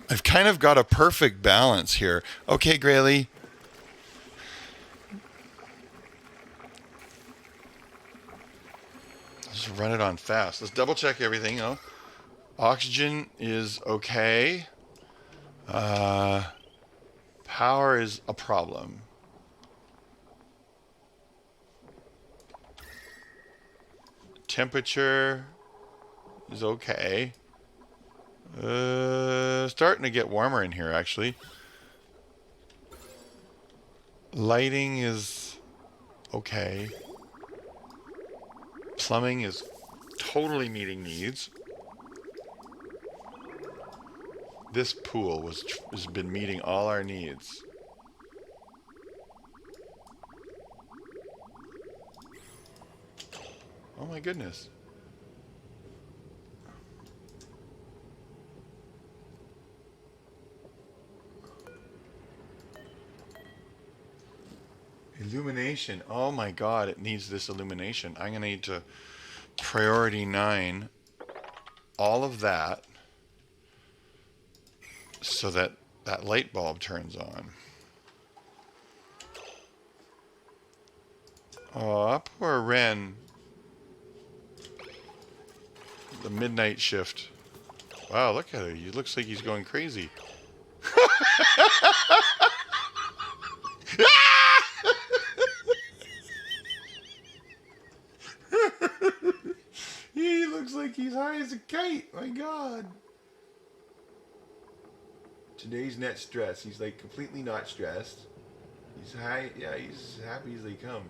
I've kind of got a perfect balance here. Okay, Grayley. Just run it on fast. Let's double check everything. You know, oxygen is okay. Power is a problem. Temperature is okay. Starting to get warmer in here, actually. Lighting is okay. Plumbing is totally meeting needs. This pool has been meeting all our needs. Oh my goodness. Illumination. Oh my god, it needs this illumination. I'm going to need to priority 9 all of that so that that light bulb turns on. Oh, poor Ren. The midnight shift. Wow, look at her. He looks like he's going crazy. He looks like he's high as a kite. My God. Today's net stress. He's like completely not stressed. He's high. Yeah, he's happy as they come.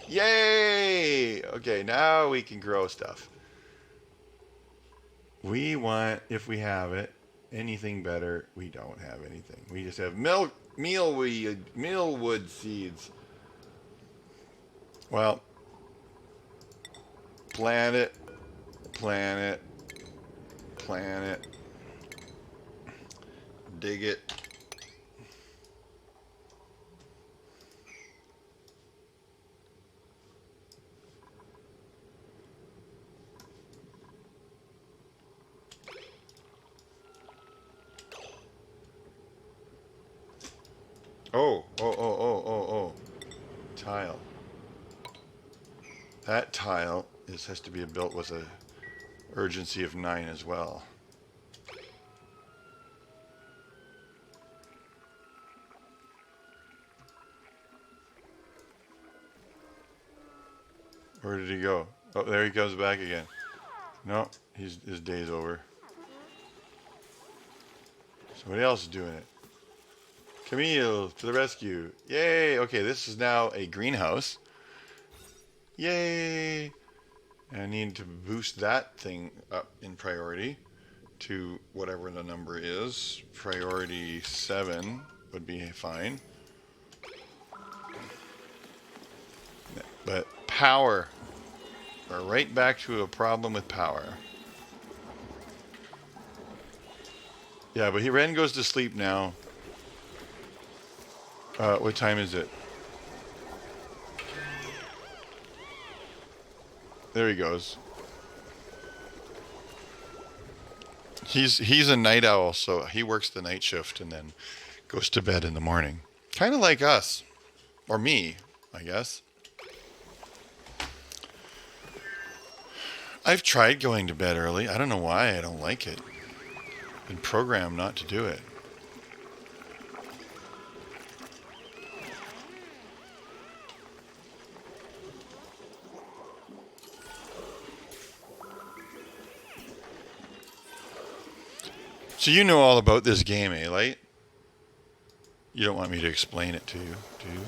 Yay! Okay, now we can grow stuff. We want, if we have it, anything better. We don't have anything. We just have mealwood seeds. Well, plant it, dig it. Oh. Tile. That tile has to be built with a urgency of 9 as well. Where did he go? Oh, there he comes back again. No, his day's over. Somebody else is doing it. Camille, to the rescue. Yay! Okay, this is now a greenhouse. Yay! And I need to boost that thing up in priority to whatever the number is. Priority 7 would be fine. But power. We're right back to a problem with power. Yeah, but Ren goes to sleep now. What time is it? There he goes. He's a night owl, so he works the night shift and then goes to bed in the morning. Kind of like us. Or me, I guess. I've tried going to bed early. I don't know why I don't like it. Been programmed not to do it. So you know all about this game, eh, Light? You don't want me to explain it to you, do you?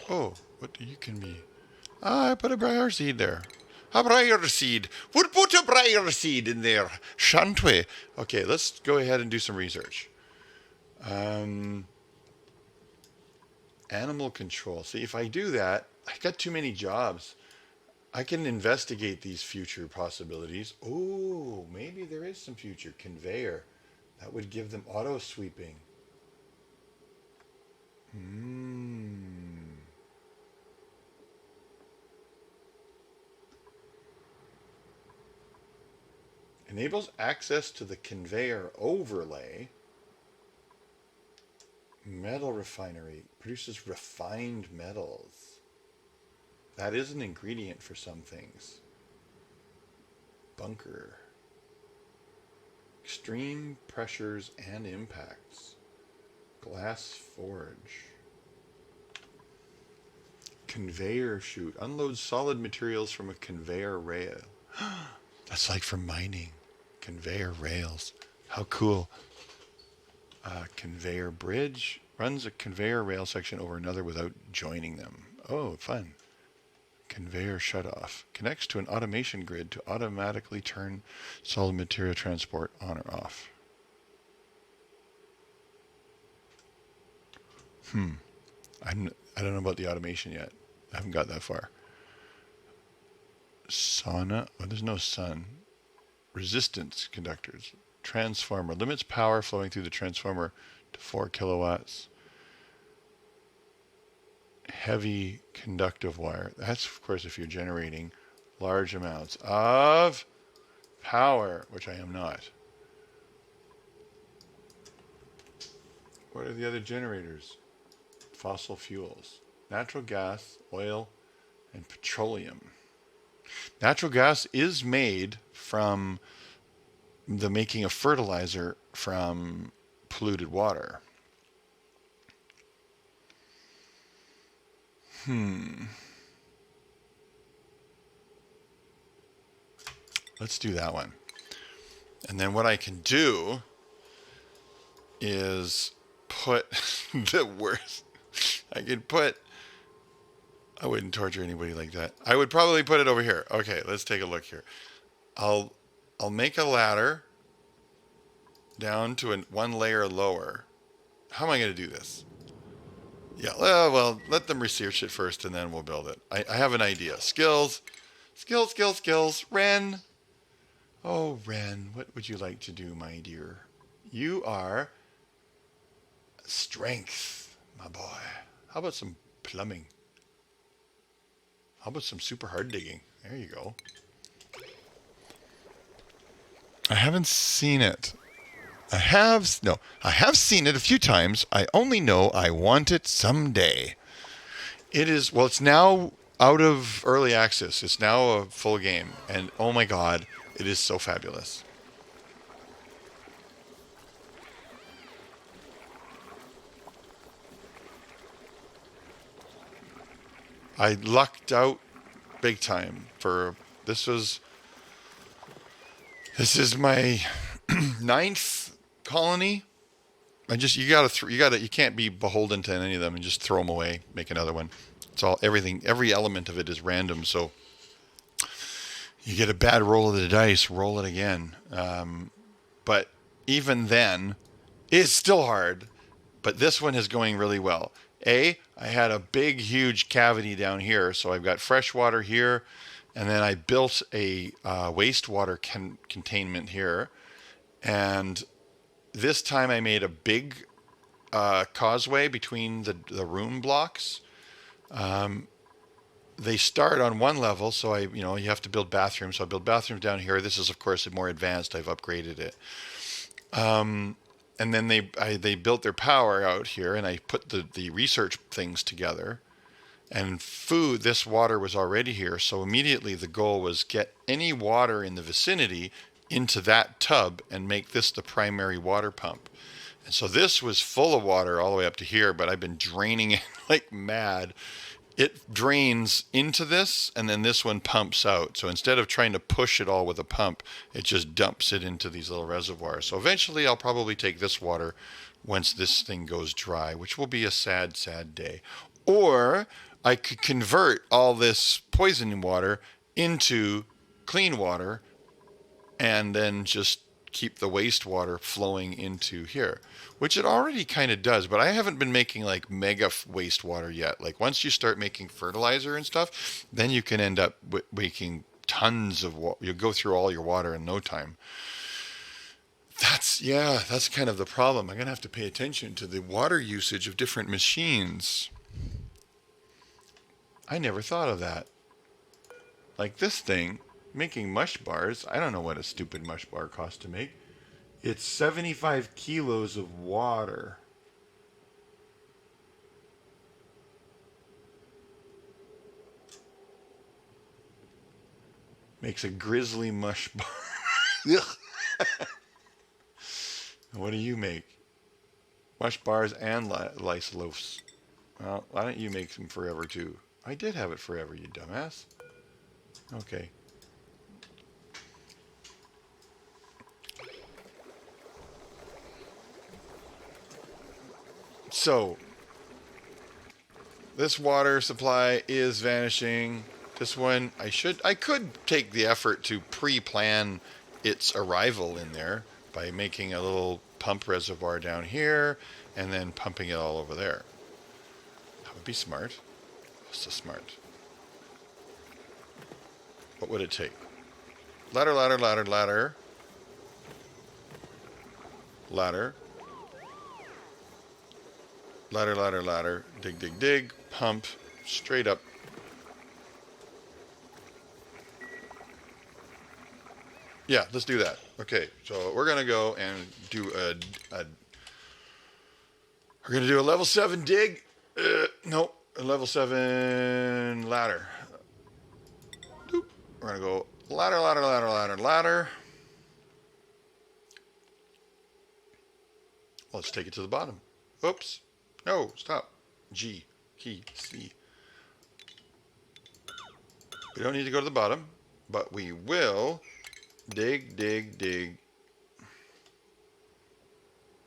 Oh, what you can be? Ah, I put a briar seed there. A briar seed. We'll put a briar seed in there, shan't we? Okay, let's go ahead and do some research. Um, Animal control. See, if I do that, I got too many jobs. I can investigate these future possibilities. Oh, maybe there is some future. Conveyor. That would give them auto sweeping. Hmm. Enables access to the conveyor overlay. Metal refinery. Produces refined metals. That is an ingredient for some things. Bunker. Extreme pressures and impacts. Glass forge. Conveyor chute. Unloads solid materials from a conveyor rail. That's like for mining. Conveyor rails. How cool. Conveyor bridge. Runs a conveyor rail section over another without joining them. Oh, fun. Conveyor shutoff. Connects to an automation grid to automatically turn solid material transport on or off. I don't know about the automation yet. I haven't got that far. Sauna. Oh, there's no sun. Resistance conductors. Transformer. Limits power flowing through the transformer to 4 kilowatts. Heavy conductive wire. That's, of course, if you're generating large amounts of power, which I am not. What are the other generators? Fossil fuels. Natural gas, oil, and petroleum. Natural gas is made from the making of fertilizer from polluted water. Let's do that one. And then what I can do is put the worst. I could put. I wouldn't torture anybody like that. I would probably put it over here. Okay, let's take a look here. I'll make a ladder down to one layer lower. How am I going to do this? Yeah, well, let them research it first and then we'll build it. I have an idea. Skills. Ren. Oh, Ren, what would you like to do, my dear? You are strength, my boy. How about some plumbing? How about some super hard digging? There you go. I haven't seen it. I have seen it a few times. I only know I want it someday. It's now out of early access. It's now a full game. And oh my god, it is so fabulous. I lucked out big time for this is my ninth colony. You can't be beholden to any of them and just throw them away, make another one. It's all every element of it is random, so you get a bad roll of the dice, roll it again. But even then, it's still hard. But this one is going really well. I had a big, huge cavity down here, so I've got fresh water here, and then I built a wastewater containment here. And this time I made a big causeway between the room blocks. They start on one level, so you have to build bathrooms. So I build bathrooms down here. This is, of course, more advanced. I've upgraded it. And then they built their power out here, and I put the research things together. And this water was already here, so immediately the goal was get any water in the vicinity into that tub and make this the primary water pump. And so this was full of water all the way up to here, but I've been draining it like mad. It drains into this, and then this one pumps out. So instead of trying to push it all with a pump, it just dumps it into these little reservoirs. So eventually I'll probably take this water once this thing goes dry, which will be a sad, sad day. Or I could convert all this poison water into clean water and then just keep the wastewater flowing into here, which it already kind of does, but I haven't been making like mega wastewater yet. Like once you start making fertilizer and stuff, then you can end up making tons of water. You'll go through all your water in no time. That's kind of the problem. I'm going to have to pay attention to the water usage of different machines. I never thought of that. Like this thing, making mush bars, I don't know what a stupid mush bar costs to make. It's 75 kilos of water. Makes a grizzly mush bar. What do you make? Mush bars and lice loaves. Well, why don't you make them forever too? I did have it forever, you dumbass. Okay. So, this water supply is vanishing. This one, I could take the effort to pre-plan its arrival in there by making a little pump reservoir down here and then pumping it all over there. That would be smart. So smart. What would it take? Ladder, ladder, ladder, ladder. Ladder. Ladder, ladder, ladder. Dig, dig, dig. Pump. Straight up. Yeah, let's do that. Okay, so we're going to go and do we're going to do a level 7 dig. Nope, a level 7 ladder. Doop. We're going to go ladder, ladder, ladder, ladder, ladder. Let's take it to the bottom. Oops. No, stop. G, key, C. We don't need to go to the bottom, but we will dig, dig, dig.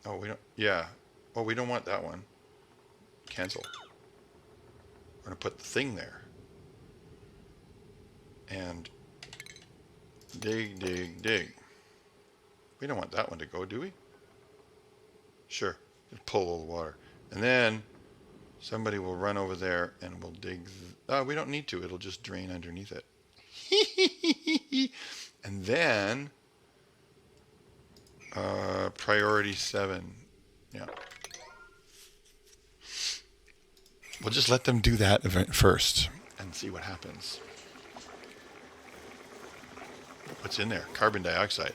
Oh, we don't, yeah. Oh, we don't want that one. Cancel. We're going to put the thing there. And dig, dig, dig. We don't want that one to go, do we? Sure. Just pull all the water. And then somebody will run over there and we'll dig. We don't need to. It'll just drain underneath it. And then priority 7. Yeah. We'll just let them do that event first and see what happens. What's in there? Carbon dioxide.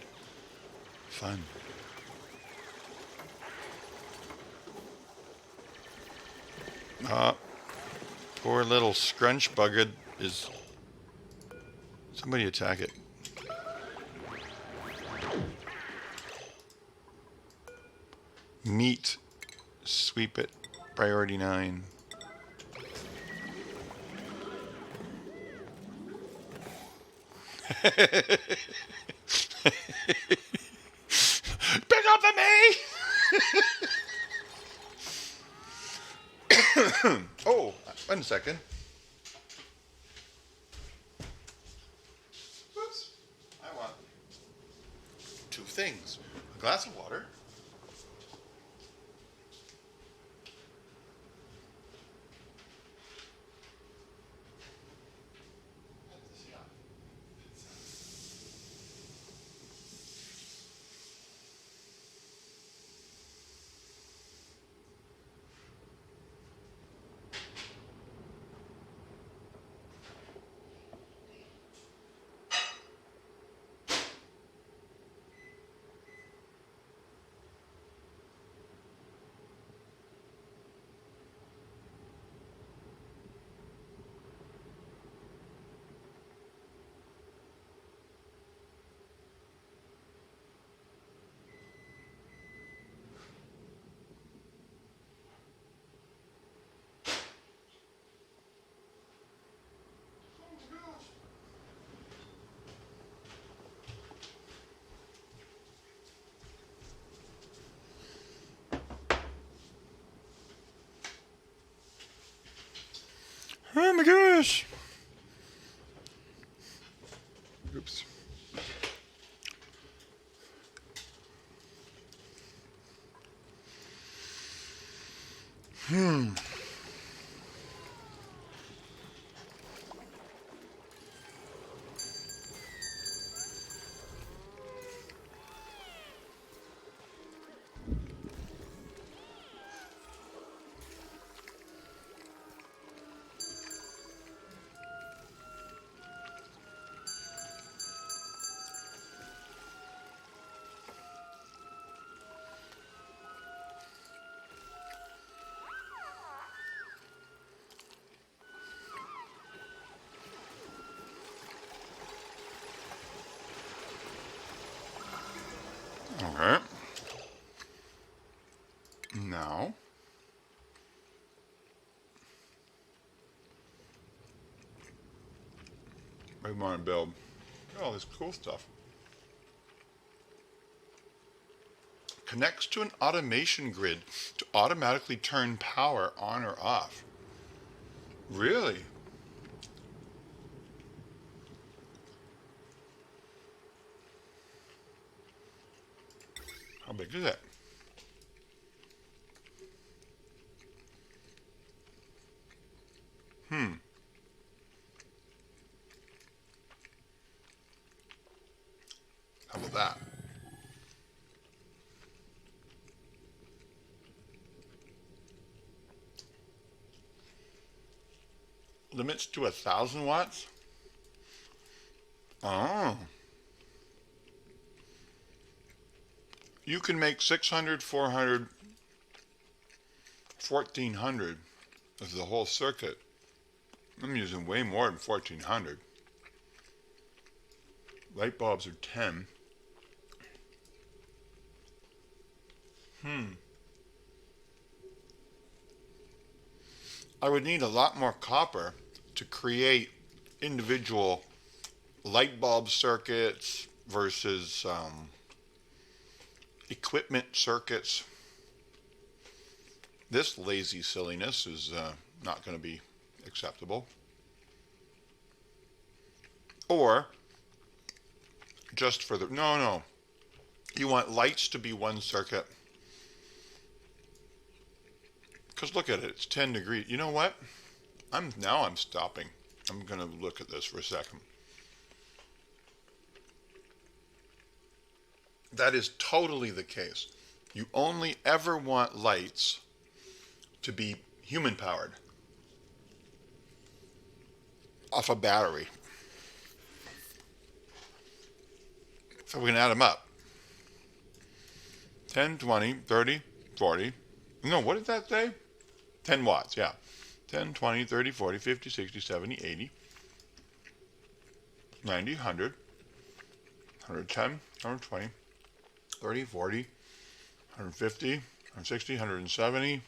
Fun. Poor little scrunch bugged is... Somebody attack it. Meat. Sweep it. Priority 9. Pick up the me! Oh, 1 second. Oops. I want 2 things. A glass of water. Oh my gosh. Oops. All right. Now, we want to build all this cool stuff. Connects to an automation grid to automatically turn power on or off. Really? How big is it? How about that? Limits to 1,000 watts? Oh. You can make 600, 400, 1,400 as the whole circuit. I'm using way more than 1,400. Light bulbs are 10. I would need a lot more copper to create individual light bulb circuits versus equipment circuits. This lazy silliness is not going to be acceptable. Or just for the, no. You want lights to be one circuit. Because look at it, it's 10 degrees. You know what? I'm stopping. I'm going to look at this for a second. That is totally the case. You only ever want lights to be human powered off a battery. So we can add them up. 10, 20, 30, 40. No, what did that say? 10 watts, yeah. 10, 20, 30, 40, 50, 60, 70, 80, 90, 100, 110, 120, 30, 40, 150, 160, 170,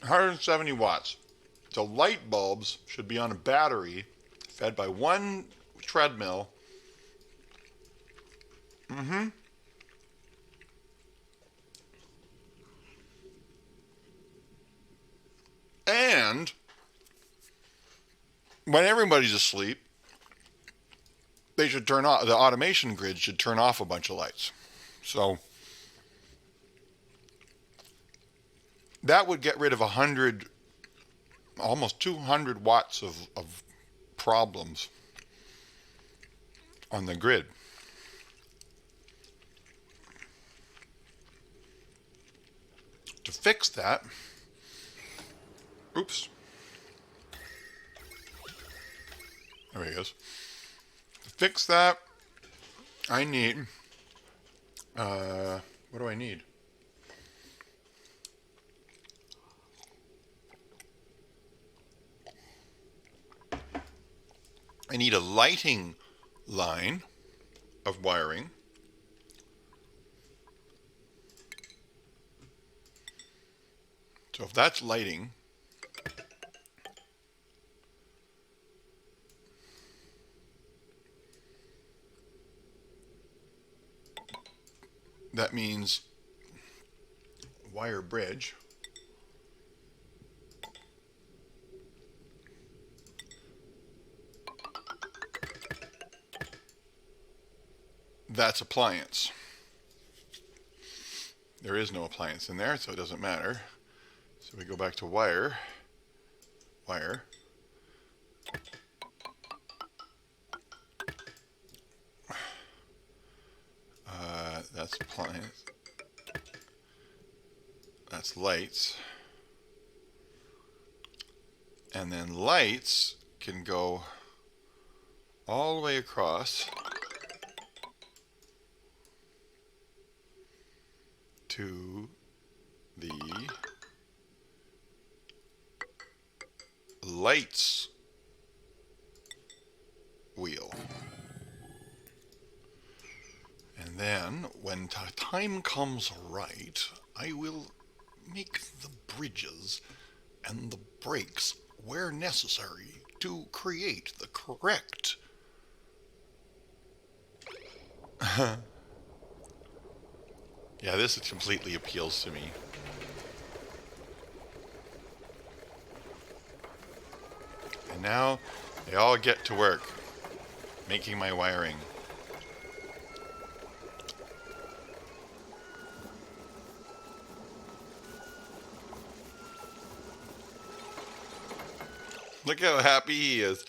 170 watts. So light bulbs should be on a battery fed by one treadmill. And when everybody's asleep, they should turn off, the automation grid should turn off a bunch of lights. So that would get rid of 100, almost 200 watts of problems on the grid. To fix that, oops, there he is. To fix that, I need, what do I need? I need a lighting line of wiring. So if that's lighting, that means wire bridge. That's appliance. There is no appliance in there, so it doesn't matter. So we go back to wire. Wire. That's appliance. That's lights. And then lights can go all the way across to the lights wheel. And then when time comes right, I will make the bridges and the brakes where necessary to create the correct yeah, this completely appeals to me. And now they all get to work making my wiring. Look how happy he is.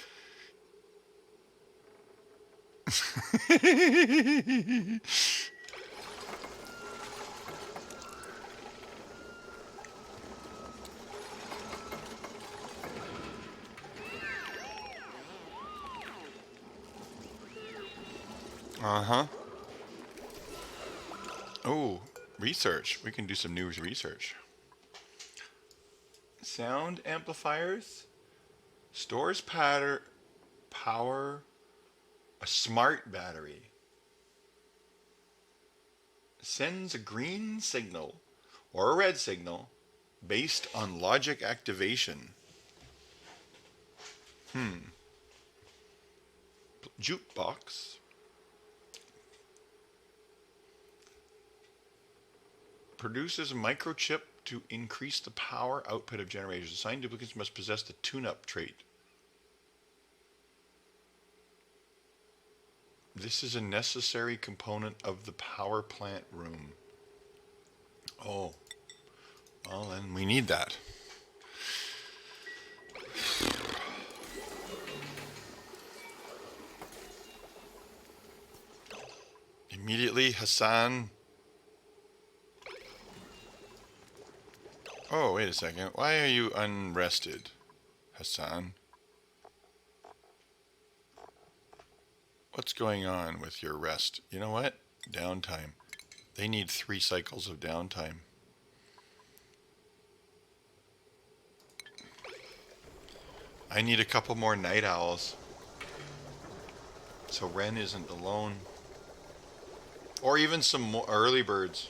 Uh-huh. Oh, research. We can do some new research. Sound amplifiers stores power a smart battery. Sends a green signal or a red signal based on logic activation. Jukebox. Produces a microchip to increase the power output of generators. Assigned duplicates must possess the tune-up trait. This is a necessary component of the power plant room. Oh, well then we need that. Immediately, Hassan. Oh, wait a second. Why are you unrested, Hassan? What's going on with your rest? You know what? Downtime. They need 3 cycles of downtime. I need a couple more night owls. So Ren isn't alone. Or even some more early birds.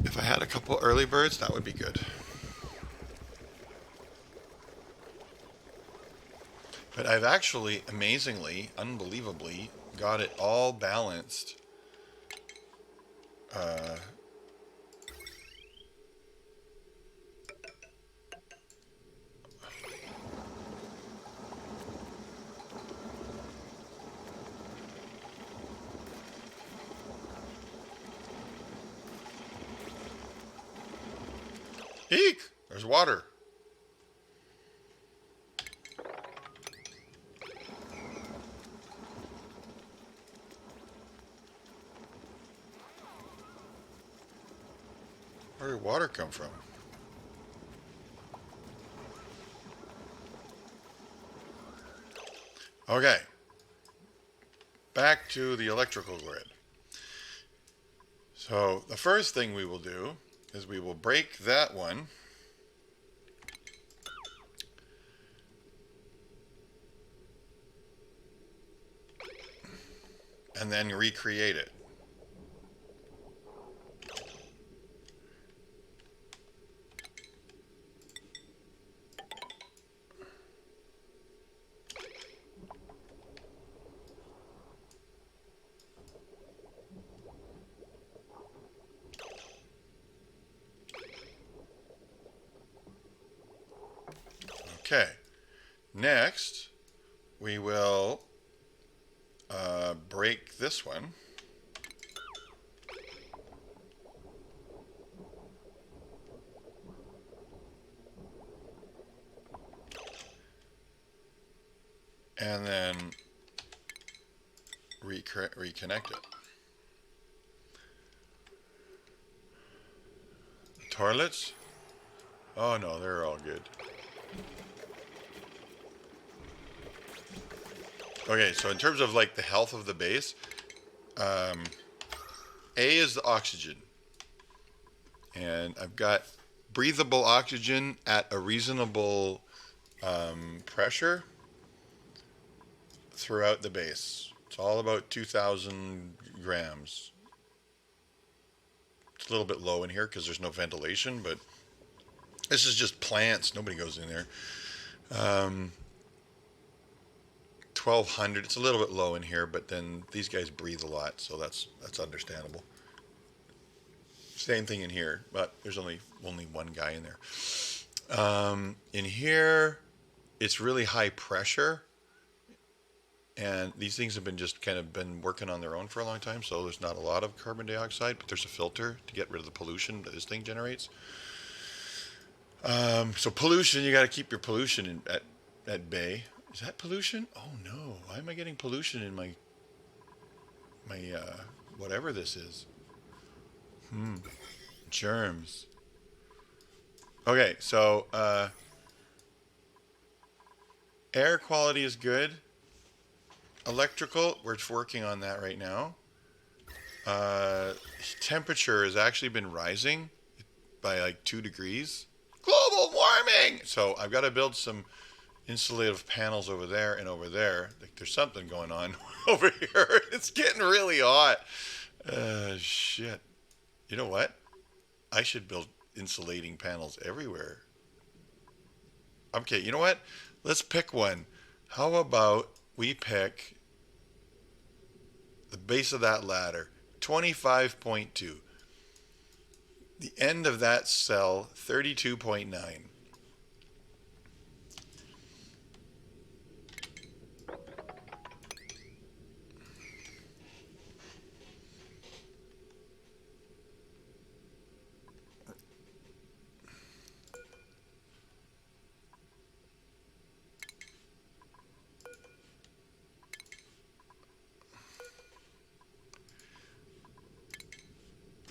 If I had a couple early birds, that would be good. But I've actually, amazingly, unbelievably, got it all balanced. Eek! There's water. Where did water come from? Okay. Back to the electrical grid. So the first thing we will do is we will break that one. And then recreate it. Okay. Next, we will break this one. And then reconnect it. Toilets? Oh no, they're all good. Okay, so in terms of like the health of the base, A is the oxygen. And I've got breathable oxygen at a reasonable pressure throughout the base. It's all about 2,000 grams. It's a little bit low in here because there's no ventilation, but this is just plants. Nobody goes in there. 1,200. It's a little bit low in here, but then these guys breathe a lot, so that's understandable. Same thing in here, but there's only one guy in there. In here, it's really high pressure, and these things have been just kind of been working on their own for a long time, so there's not a lot of carbon dioxide, but there's a filter to get rid of the pollution that this thing generates. So pollution, you got to keep your pollution at bay. Is that pollution? Oh no! Why am I getting pollution in my whatever this is? Germs. Okay, so air quality is good. Electrical, we're working on that right now. Temperature has actually been rising by like 2 degrees. Global warming! So I've got to build some insulative panels over there and over there. Like there's something going on over here. It's getting really hot. Shit. You know what? I should build insulating panels everywhere. Okay, you know what? Let's pick one. How about we pick the base of that ladder, 25.2. The end of that cell, 32.9.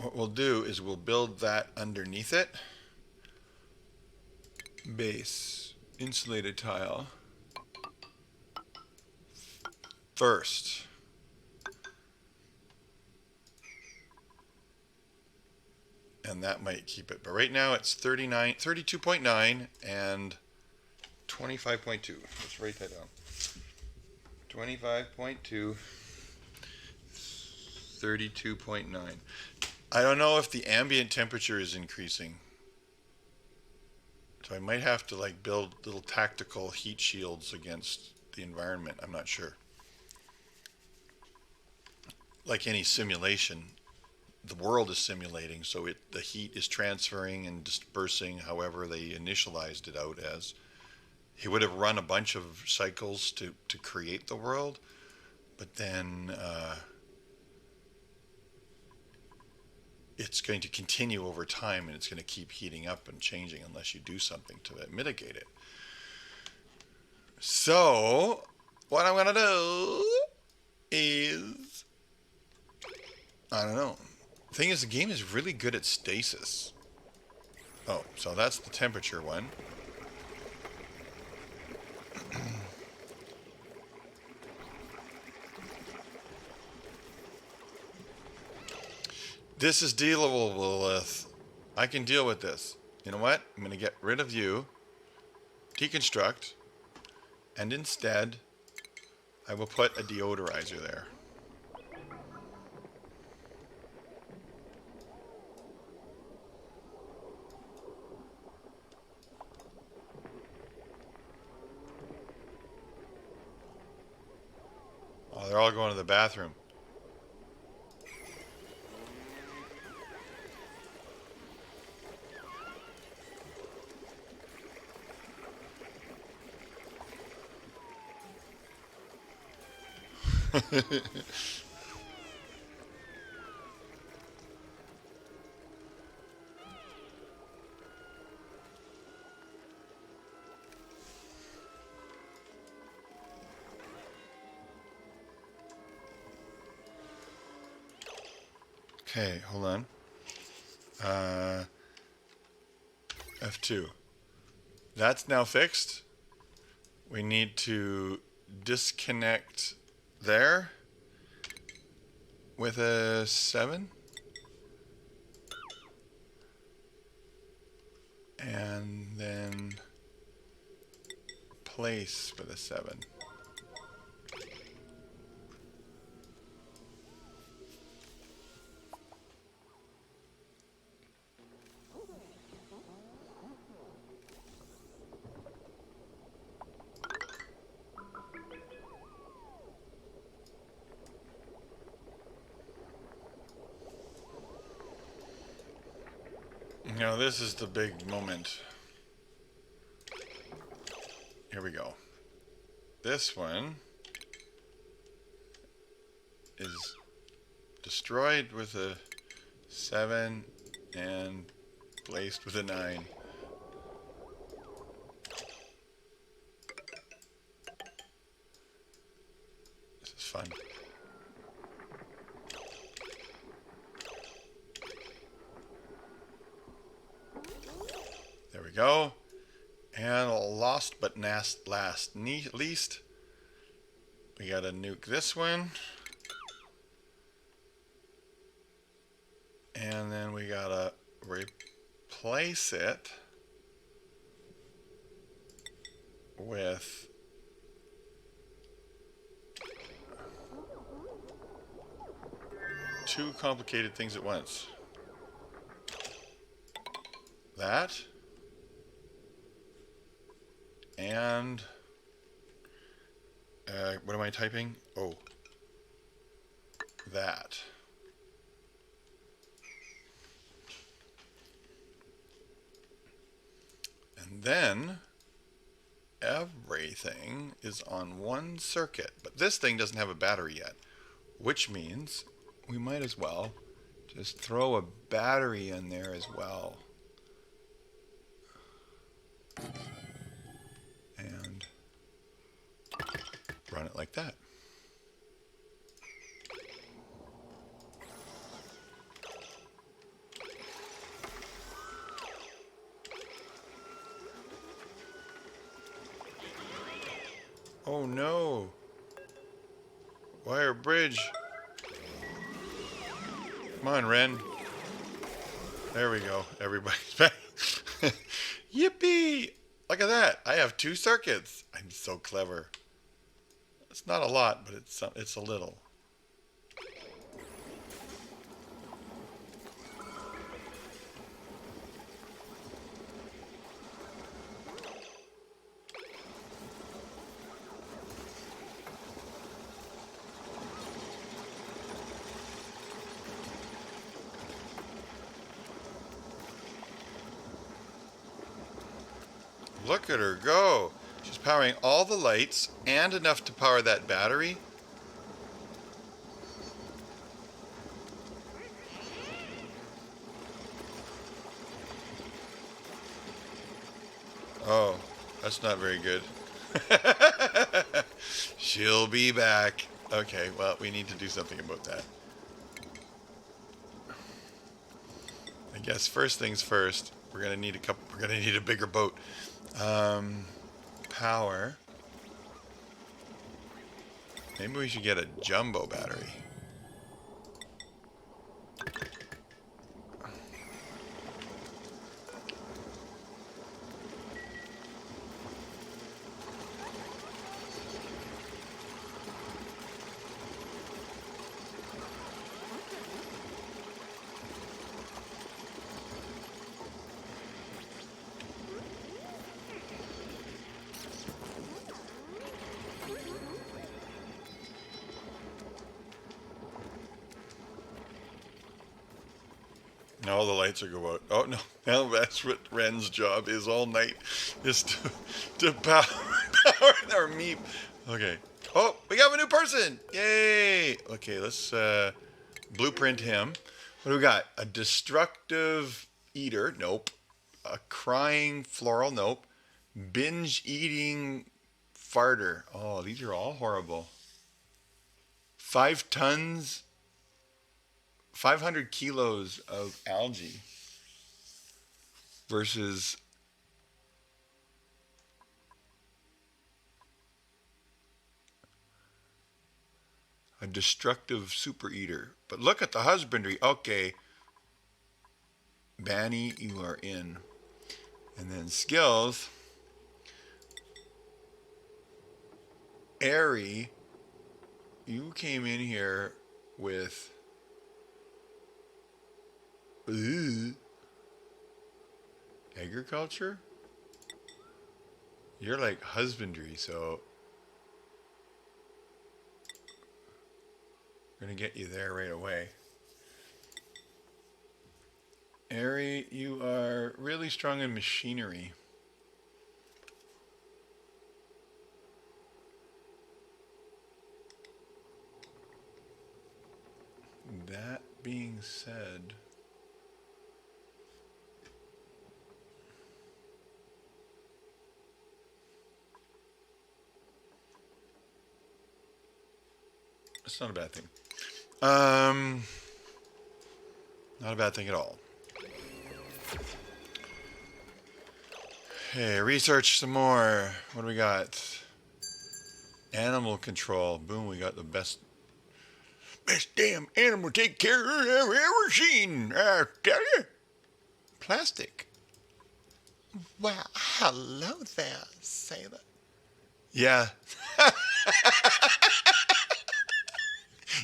What we'll do is we'll build that underneath it. Base, insulated tile. First. And that might keep it. But right now it's 32.9 and 25.2. Let's write that down. 25.2, 32.9. I don't know if the ambient temperature is increasing. So I might have to like build little tactical heat shields against the environment. I'm not sure. Like any simulation, the world is simulating, so the heat is transferring and dispersing however they initialized it out as. He would have run a bunch of cycles to create the world, but then it's going to continue over time, and it's going to keep heating up and changing unless you do something to mitigate it. So what I'm going to do is, I don't know. The thing is, the game is really good at stasis. Oh, so that's the temperature one. This is dealable with. I can deal with this. You know what? I'm going to get rid of you. Deconstruct. And instead, I will put a deodorizer there. Oh, they're all going to the bathroom. Okay, hold on. Uh, F2. That's now fixed. We need to disconnect there with a 7. And then place with a 7. Now this is the big moment. Here we go. This one is destroyed with a 7 and placed with a 9. This is fun. There we go. And last but not least, we gotta nuke this one. And then we gotta replace it with two complicated things at once. That. And what am I typing? Oh, that. And then everything is on one circuit. But this thing doesn't have a battery yet, which means we might as well just throw a battery in there as well. And run it like that. Oh no! Wire bridge! Come on, Ren. There we go. Everybody's back. Yippee! Look at that. I have 2 circuits. I'm so clever. It's not a lot, but it's a little. Look at her go. She's powering all the lights and enough to power that battery. Oh, that's not very good. She'll be back. Okay, well, we need to do something about that. I guess first things first, we're gonna need a bigger boat. Power. Maybe we should get a jumbo battery. Now all the lights are go out. Oh no! Now that's what Ren's job is all night, is to power our meep. Okay. Oh, we got a new person. Yay. Okay, let's blueprint him. What do we got? A destructive eater. Nope. A crying floral. Nope. Binge eating farter. Oh, these are all horrible. 5 tons, 500 kilos of algae versus a destructive super eater. But look at the husbandry. Okay, Banny, you are in. And then skills. Airy, you came in here with agriculture. You're like husbandry, so we're gonna get you there right away. Airy, you are really strong in machinery. That being said, it's not a bad thing. Not a bad thing at all. Hey, research some more. What do we got? Animal control. Boom, we got the best damn animal take care I've ever seen. I tell you. Plastic. Well, hello there, sailor. Yeah.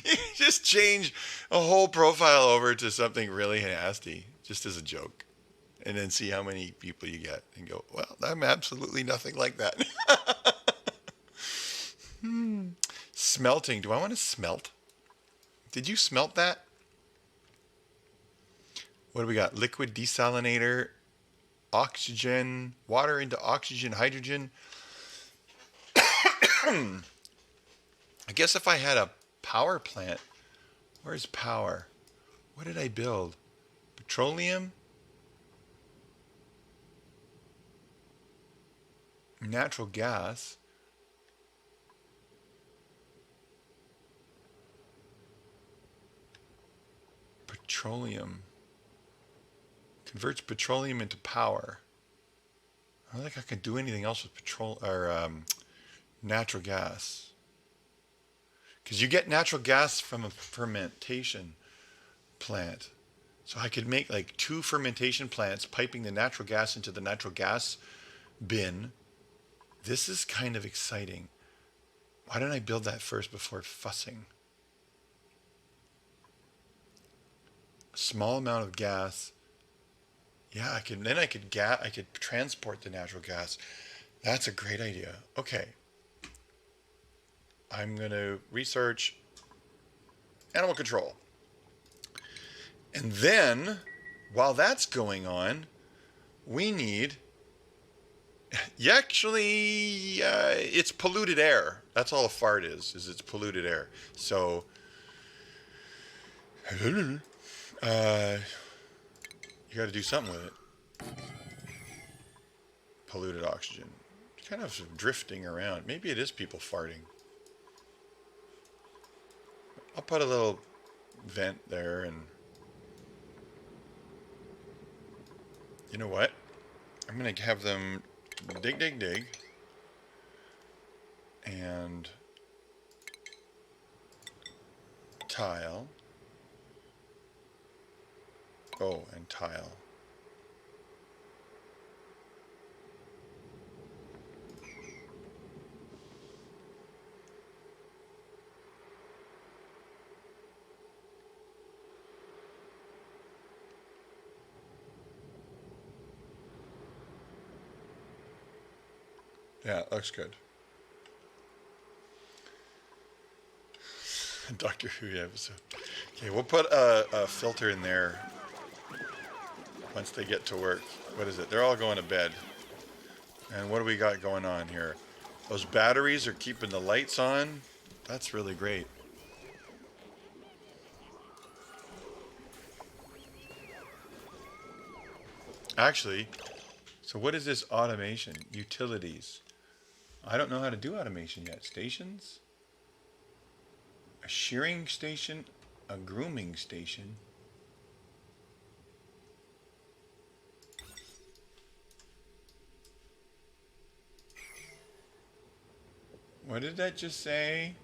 You just change a whole profile over to something really nasty, just as a joke. And then see how many people you get and go, well, I'm absolutely nothing like that. Smelting. Do I want to smelt? Did you smelt that? What do we got? Liquid desalinator, oxygen, water into oxygen, hydrogen. I guess if I had a power plant, where's power? What did I build? Petroleum? Natural gas. Petroleum. Converts petroleum into power. I don't think I can do anything else with natural gas. Because you get natural gas from a fermentation plant. So I could make like 2 fermentation plants piping the natural gas into the natural gas bin. This is kind of exciting. Why didn't I build that first before fussing? A small amount of gas. Yeah, I could transport the natural gas. That's a great idea. Okay. I'm going to research animal control. And then, while that's going on, we need... it's polluted air. That's all a fart is it's polluted air. So, you got to do something with it. Polluted oxygen. It's kind of drifting around. Maybe it is people farting. I'll put a little vent there and... You know what? I'm going to have them dig. And tile. Oh, and tile. Yeah, it looks good. Doctor Who episode. Okay, we'll put a filter in there once they get to work. What is it? They're all going to bed. And what do we got going on here? Those batteries are keeping the lights on. That's really great. Actually, so what is this automation? Utilities. I don't know how to do automation yet. Stations? A shearing station? A grooming station? What did that just say?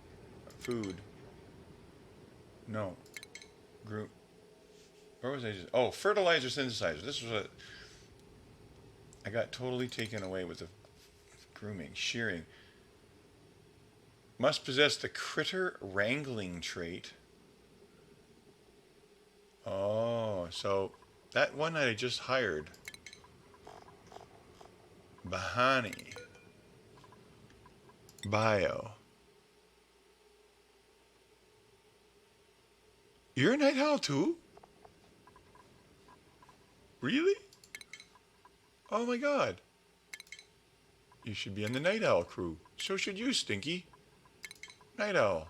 Food. No. Group. Where was I just? Oh, fertilizer synthesizer. This was what I got totally taken away with the grooming. Shearing. Must possess the critter wrangling trait. Oh, so that one that I just hired. Bahani. Bio. You're a night owl too? Really? Oh my god. You should be on the night owl crew. So should you, Stinky. Night owl.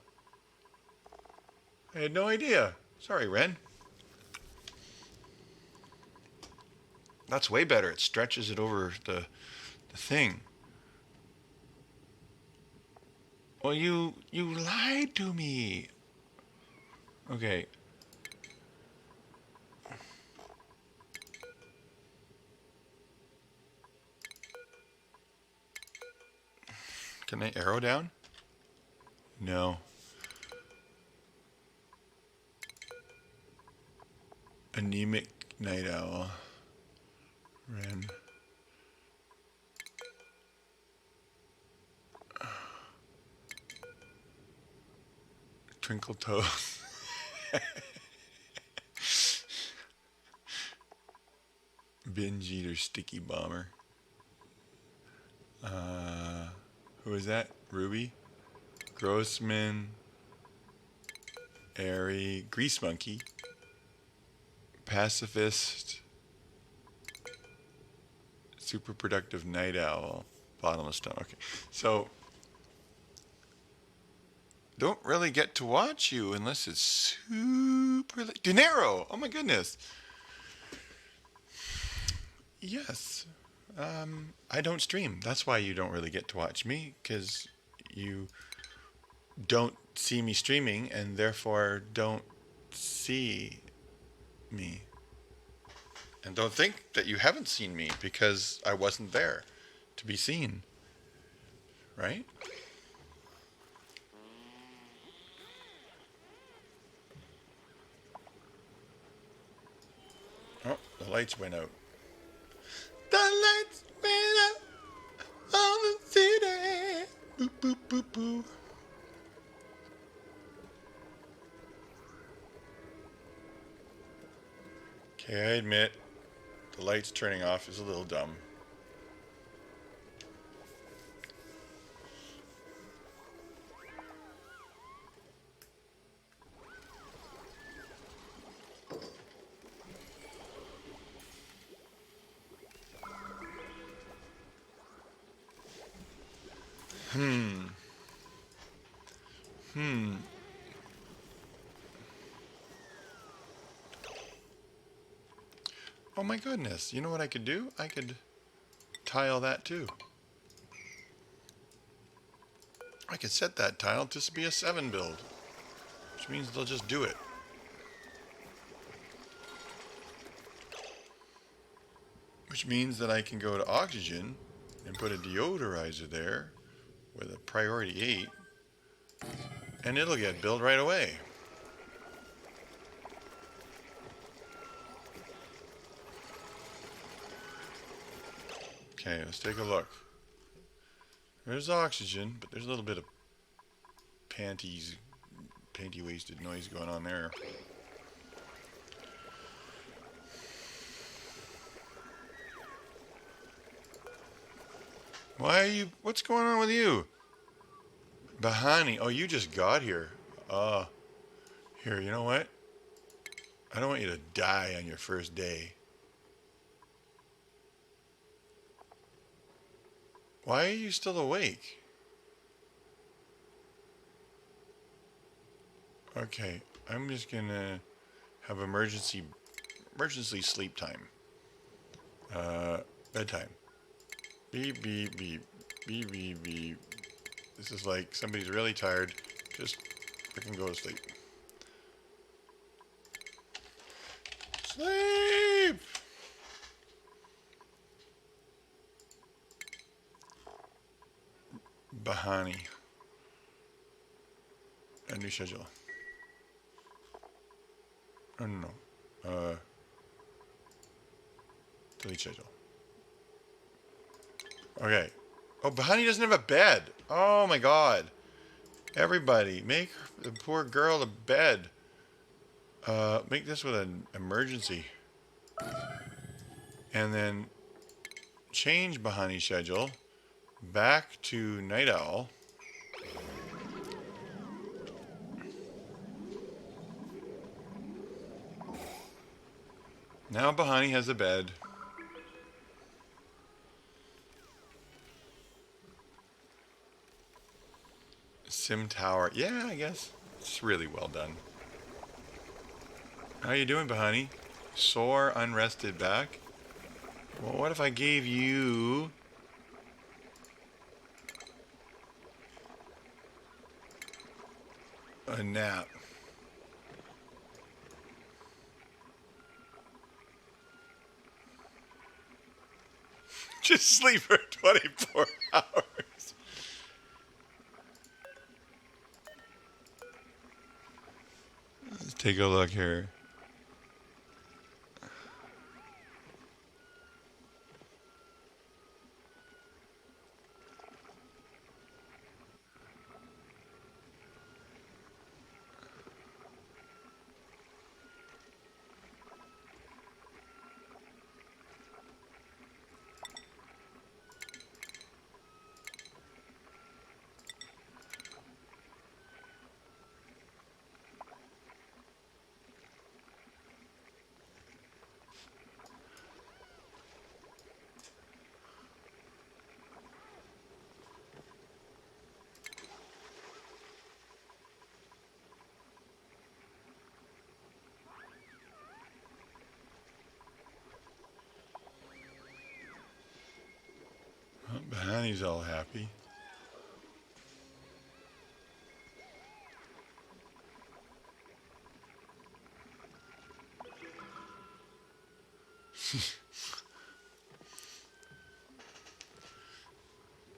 I had no idea. Sorry, Ren. That's way better. It stretches it over the thing. Well, you lied to me. Okay. Can I arrow down? No. Anemic night owl. Ren. Twinkle toes. Binge eater sticky bomber. Who is that? Ruby? Grossman. Airy. Grease monkey. Pacifist. Super productive night owl. Bottomless stone. Okay. So don't really get to watch you unless it's super late. Dinero! Oh my goodness. Yes. I don't stream. That's why you don't really get to watch me, because you don't see me streaming and therefore don't see me. And don't think that you haven't seen me because I wasn't there to be seen. Right? Oh, the lights went out. The lights went out on the city. Boop, boop, boop, boop. Okay, I admit, the lights turning off is a little dumb. Oh my goodness, you know what I could do? I could tile that too. I could set that tile to be a 7 build, which means they'll just do it. Which means that I can go to oxygen and put a deodorizer there with a priority 8, and it'll get built right away. Okay, let's take a look. There's oxygen, but there's a little bit of panty-wasted noise going on there. Why are you, what's going on with you? Bahani, oh, you just got here. Here, you know what? I don't want you to die on your first day. Why are you still awake? Okay, I'm just gonna have emergency sleep time. Bedtime. Beep beep beep beep beep beep. This is like somebody's really tired. Just freaking go to sleep. Sleep. Bahani. A new schedule. Oh no. Delete schedule. Okay. Oh, Bahani doesn't have a bed. Oh my god. Everybody, make the poor girl a bed. Make this with an emergency. And then change Bahani's schedule back to Night Owl. Now Bahani has a bed. Sim Tower. Yeah, I guess. It's really well done. How you doing, Bahani? Sore, unrested back? Well, what if I gave you a nap? Just sleep for 24 hours. Let's take a look here. Well, Bahani's all happy.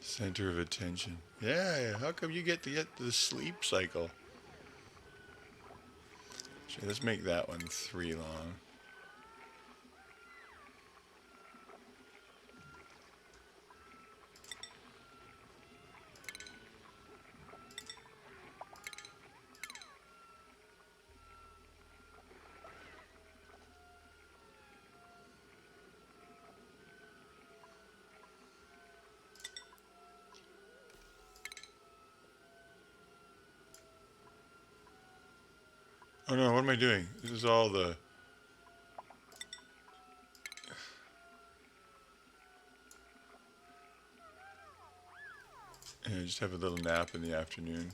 Center of attention. Yeah, how come you get the sleep cycle? Actually, let's make that one 3 long. Oh no, what am I doing? This is all the... Yeah, just have a little nap in the afternoon.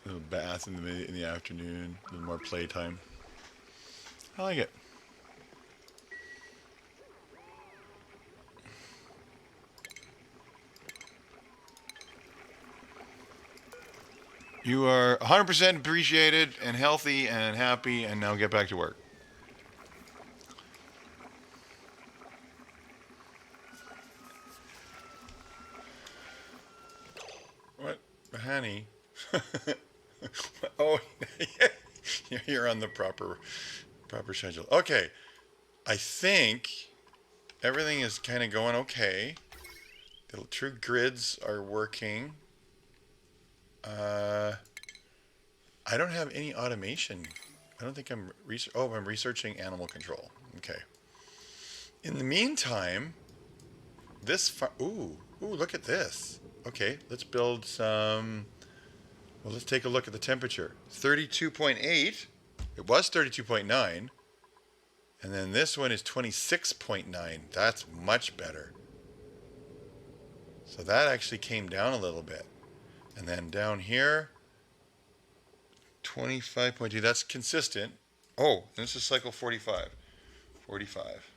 A little bath in the afternoon. A little more playtime. I like it. You are 100% appreciated and healthy and happy, and now get back to work. What? Honey? Oh, you're on the proper schedule. Okay. I think everything is kind of going okay. The true grids are working. I don't have any automation. I don't think I'm I'm researching animal control. Okay. In the meantime, ooh, look at this. Okay, let's build some. Well, let's take a look at the temperature. 32.8. It was 32.9. And then this one is 26.9. That's much better. So that actually came down a little bit. And then down here, 25.2. That's consistent. Oh, this is cycle 45. 45.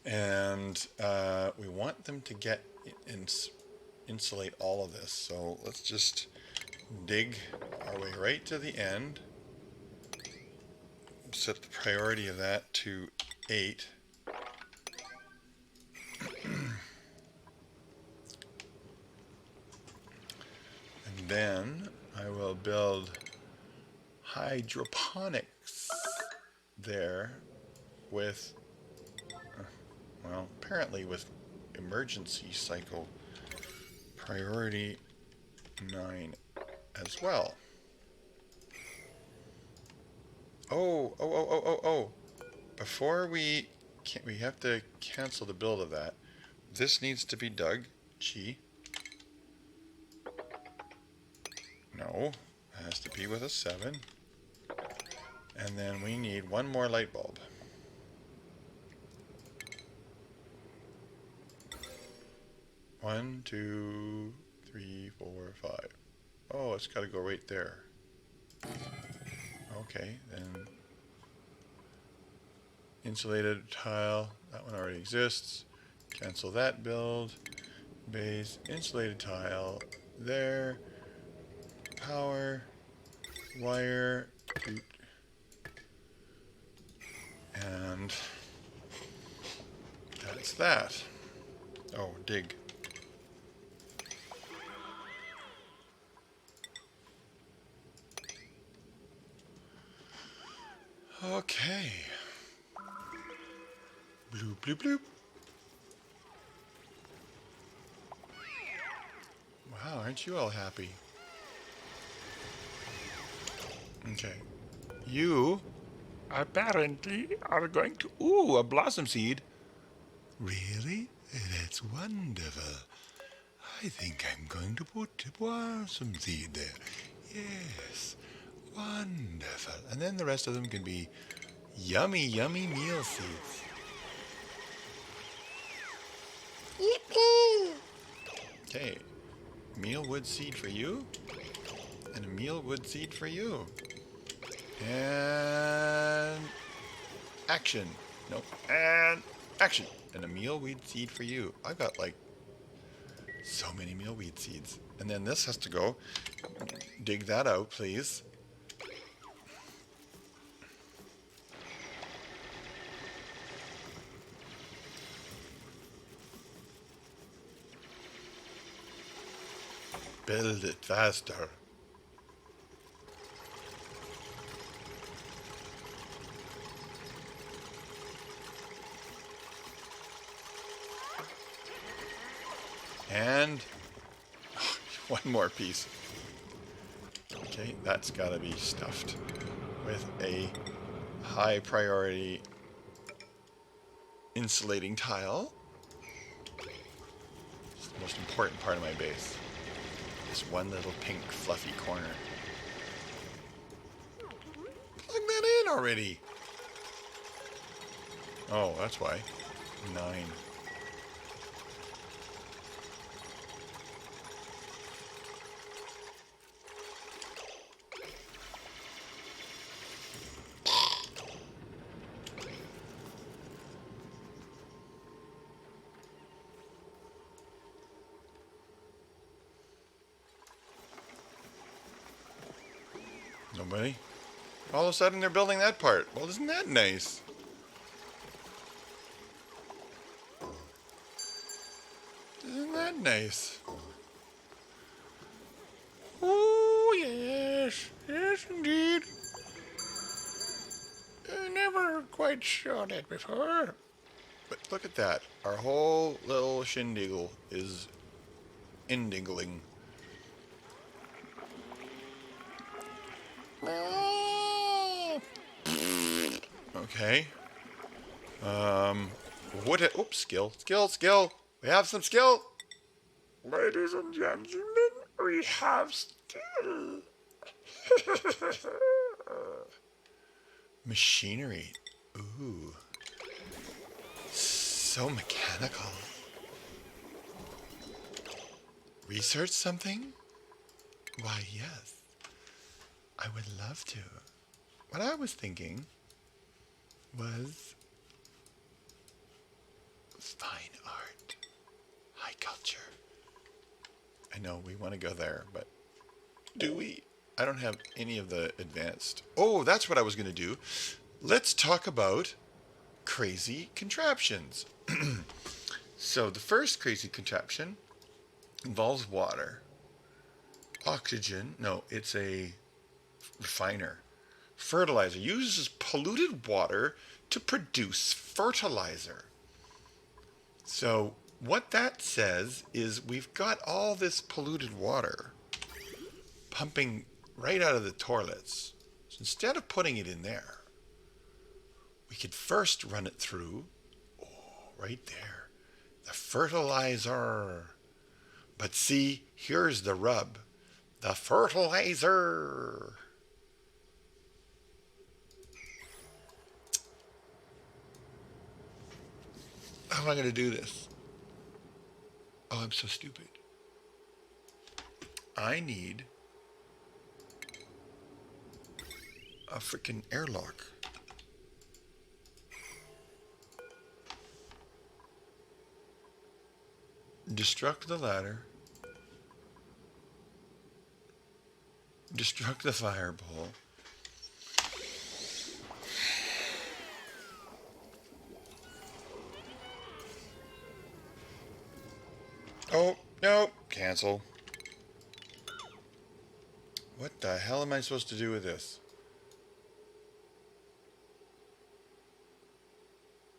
And we want them to get insulate all of this. So let's just dig our way right to the end. Set the priority of that to 8. And then I will build hydroponics there with, well, apparently with emergency cycle priority 9 as well. Oh. Before we have to cancel the build of that. This needs to be dug. G. No, it has to be with a 7. And then we need one more light bulb. One, 2, 3, 4, 5. Oh, it's got to go right there. Okay, then insulated tile, that one already exists. Cancel that build. Base, insulated tile, there. Power, wire, and that's that. Oh, dig. Okay. Bloop, bloop, bloop. Wow, aren't you all happy? Okay. You apparently are going to... Ooh, a blossom seed. Really? That's wonderful. I think I'm going to put a blossom seed there. Yes. Wonderful. And then the rest of them can be yummy, yummy meal seeds. Okay. Mealwood seed for you. And a mealwood seed for you. And action. Nope. And action. And a mealweed seed for you. I've got like so many mealweed seeds. And then this has to go. Dig that out, please. Build it faster. And one more piece. Okay, that's got to be stuffed with a high priority insulating tile. It's the most important part of my base. This one little pink fluffy corner. Plug that in already. Oh, that's why. 9. Nobody? All of a sudden they're building that part. Well, isn't that nice? Isn't that nice? Oh, yes. Yes, indeed. I never quite saw that before. But look at that. Our whole little shindiggle is indiggling. Okay. Oops, skill. We have some skill. Ladies and gentlemen, we have skill. Machinery. Ooh. So mechanical. Research something? Why, yes. I would love to. What I was thinking was fine art, high culture. I know we want to go there, but do we? I don't have any of the advanced. Oh, that's what I was going to do. Let's talk about crazy contraptions. So the first crazy contraption involves water. Oxygen, no, it's a refiner. Fertilizer uses polluted water to produce fertilizer. So what that says is we've got all this polluted water pumping right out of the toilets. So instead of putting it in there, we could first run it through, right there, the fertilizer. But see, here's the rub. The fertilizer. How am I going to do this? Oh, I'm so stupid. I need a freaking airlock. Destruct the ladder. Destruct the fireball. Oh, no. Cancel. What the hell am I supposed to do with this?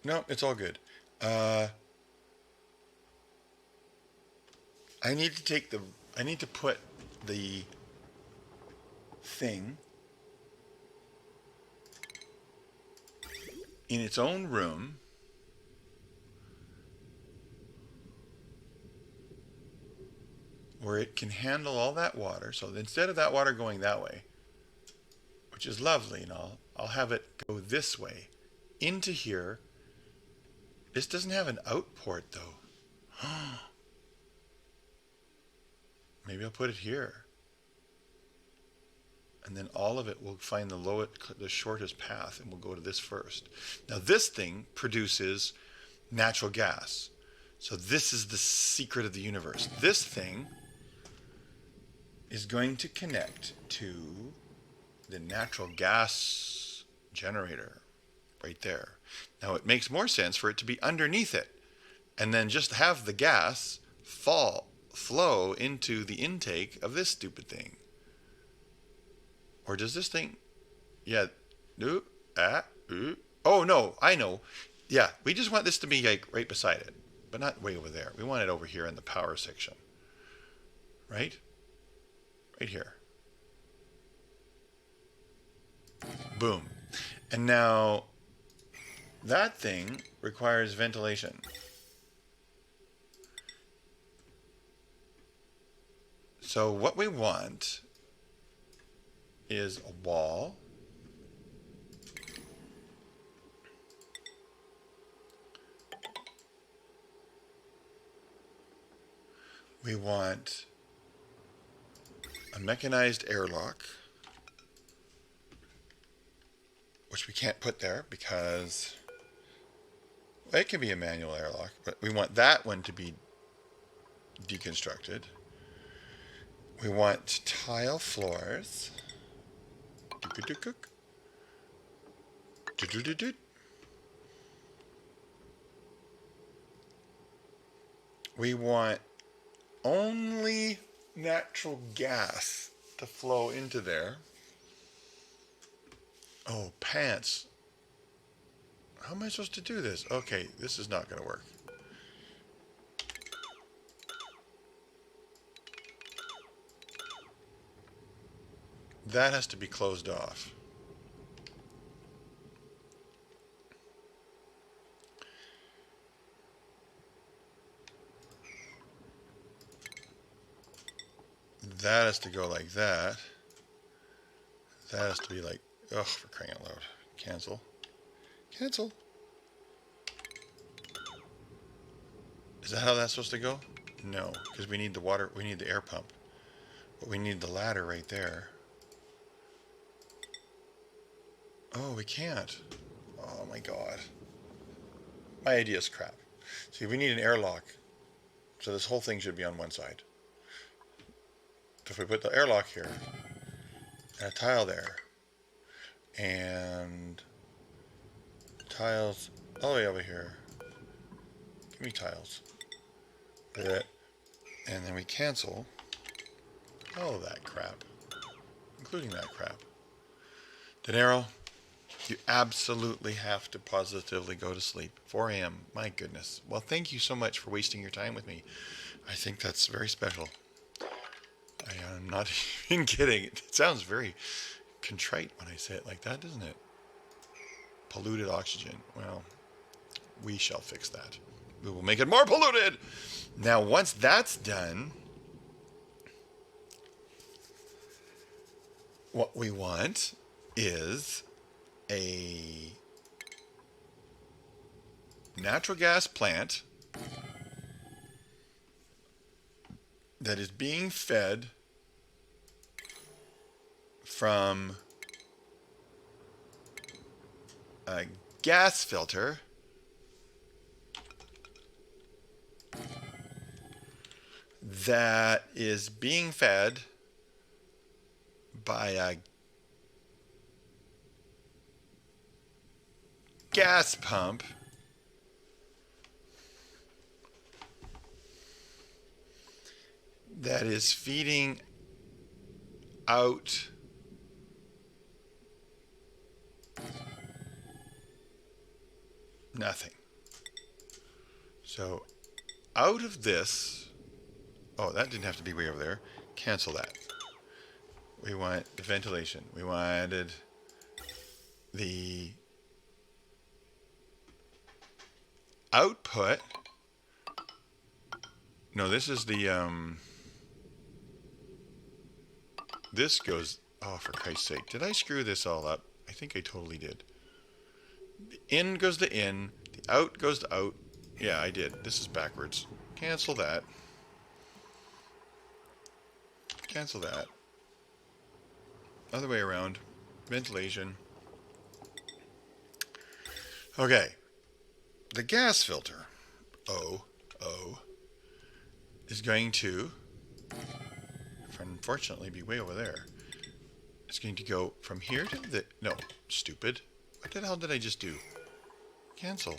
No, it's all good. I need to take the... I need to put the thing in its own room. Where it can handle all that water. So instead of that water going that way, which is lovely and all, I'll have it go this way into here. This doesn't have an out port though. Maybe I'll put it here. And then all of it will find the shortest path and we'll go to this first. Now this thing produces natural gas. So this is the secret of the universe. This thing is going to connect to the natural gas generator right there. Now it makes more sense for it to be underneath it and then just have the gas flow into the intake of this stupid thing. Or does this thing, yeah, oh no, I know. Yeah, we just want this to be like right beside it, but not way over there. We want it over here in the power section, right? Right here. Boom. And now that thing requires ventilation. So what we want is a wall. We want a mechanized airlock, which we can't put there because it can be a manual airlock, but we want that one to be deconstructed. We want tile floors. We want only natural gas to flow into there. Oh, pants. How am I supposed to do this? Okay, this is not going to work. That has to be closed off. That has to go like that. That has to be like, ugh, for crying out loud. Cancel. Cancel. Is that how that's supposed to go? No, because we need the water, we need the air pump. But we need the ladder right there. Oh, we can't. Oh my god. My idea's crap. See, we need an airlock. So this whole thing should be on one side. So if we put the airlock here, and a tile there, and tiles all the way over here. Give me tiles. That. And then we cancel all of that crap, including that crap. Dinero, you absolutely have to positively go to sleep. 4 a.m. My goodness. Well, thank you so much for wasting your time with me. I think that's very special. I am not even kidding. It sounds very contrite when I say it like that, doesn't it? Polluted oxygen. Well, we shall fix that. We will make it more polluted. Now, once that's done, what we want is a natural gas plant that is being fed from a gas filter that is being fed by a gas pump that is feeding out nothing. So out of this, oh, that didn't have to be way over there. Cancel that. We want the ventilation. We wanted the output. No, this is the, this goes, oh, for Christ's sake. Did I screw this all up? I think I totally did. The in goes to in. The out goes to out. Yeah, I did. This is backwards. Cancel that. Cancel that. Other way around. Ventilation. Okay. The gas filter, O, is going to, unfortunately, be way over there. It's going to go from here to the, no, stupid. What the hell did I just do? Cancel.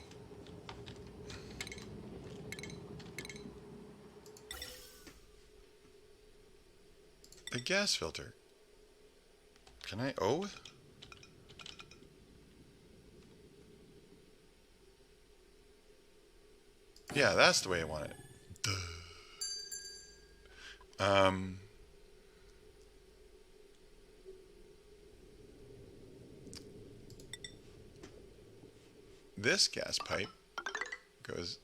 The gas filter. Can I O? Yeah, that's the way I want it. This gas pipe goes.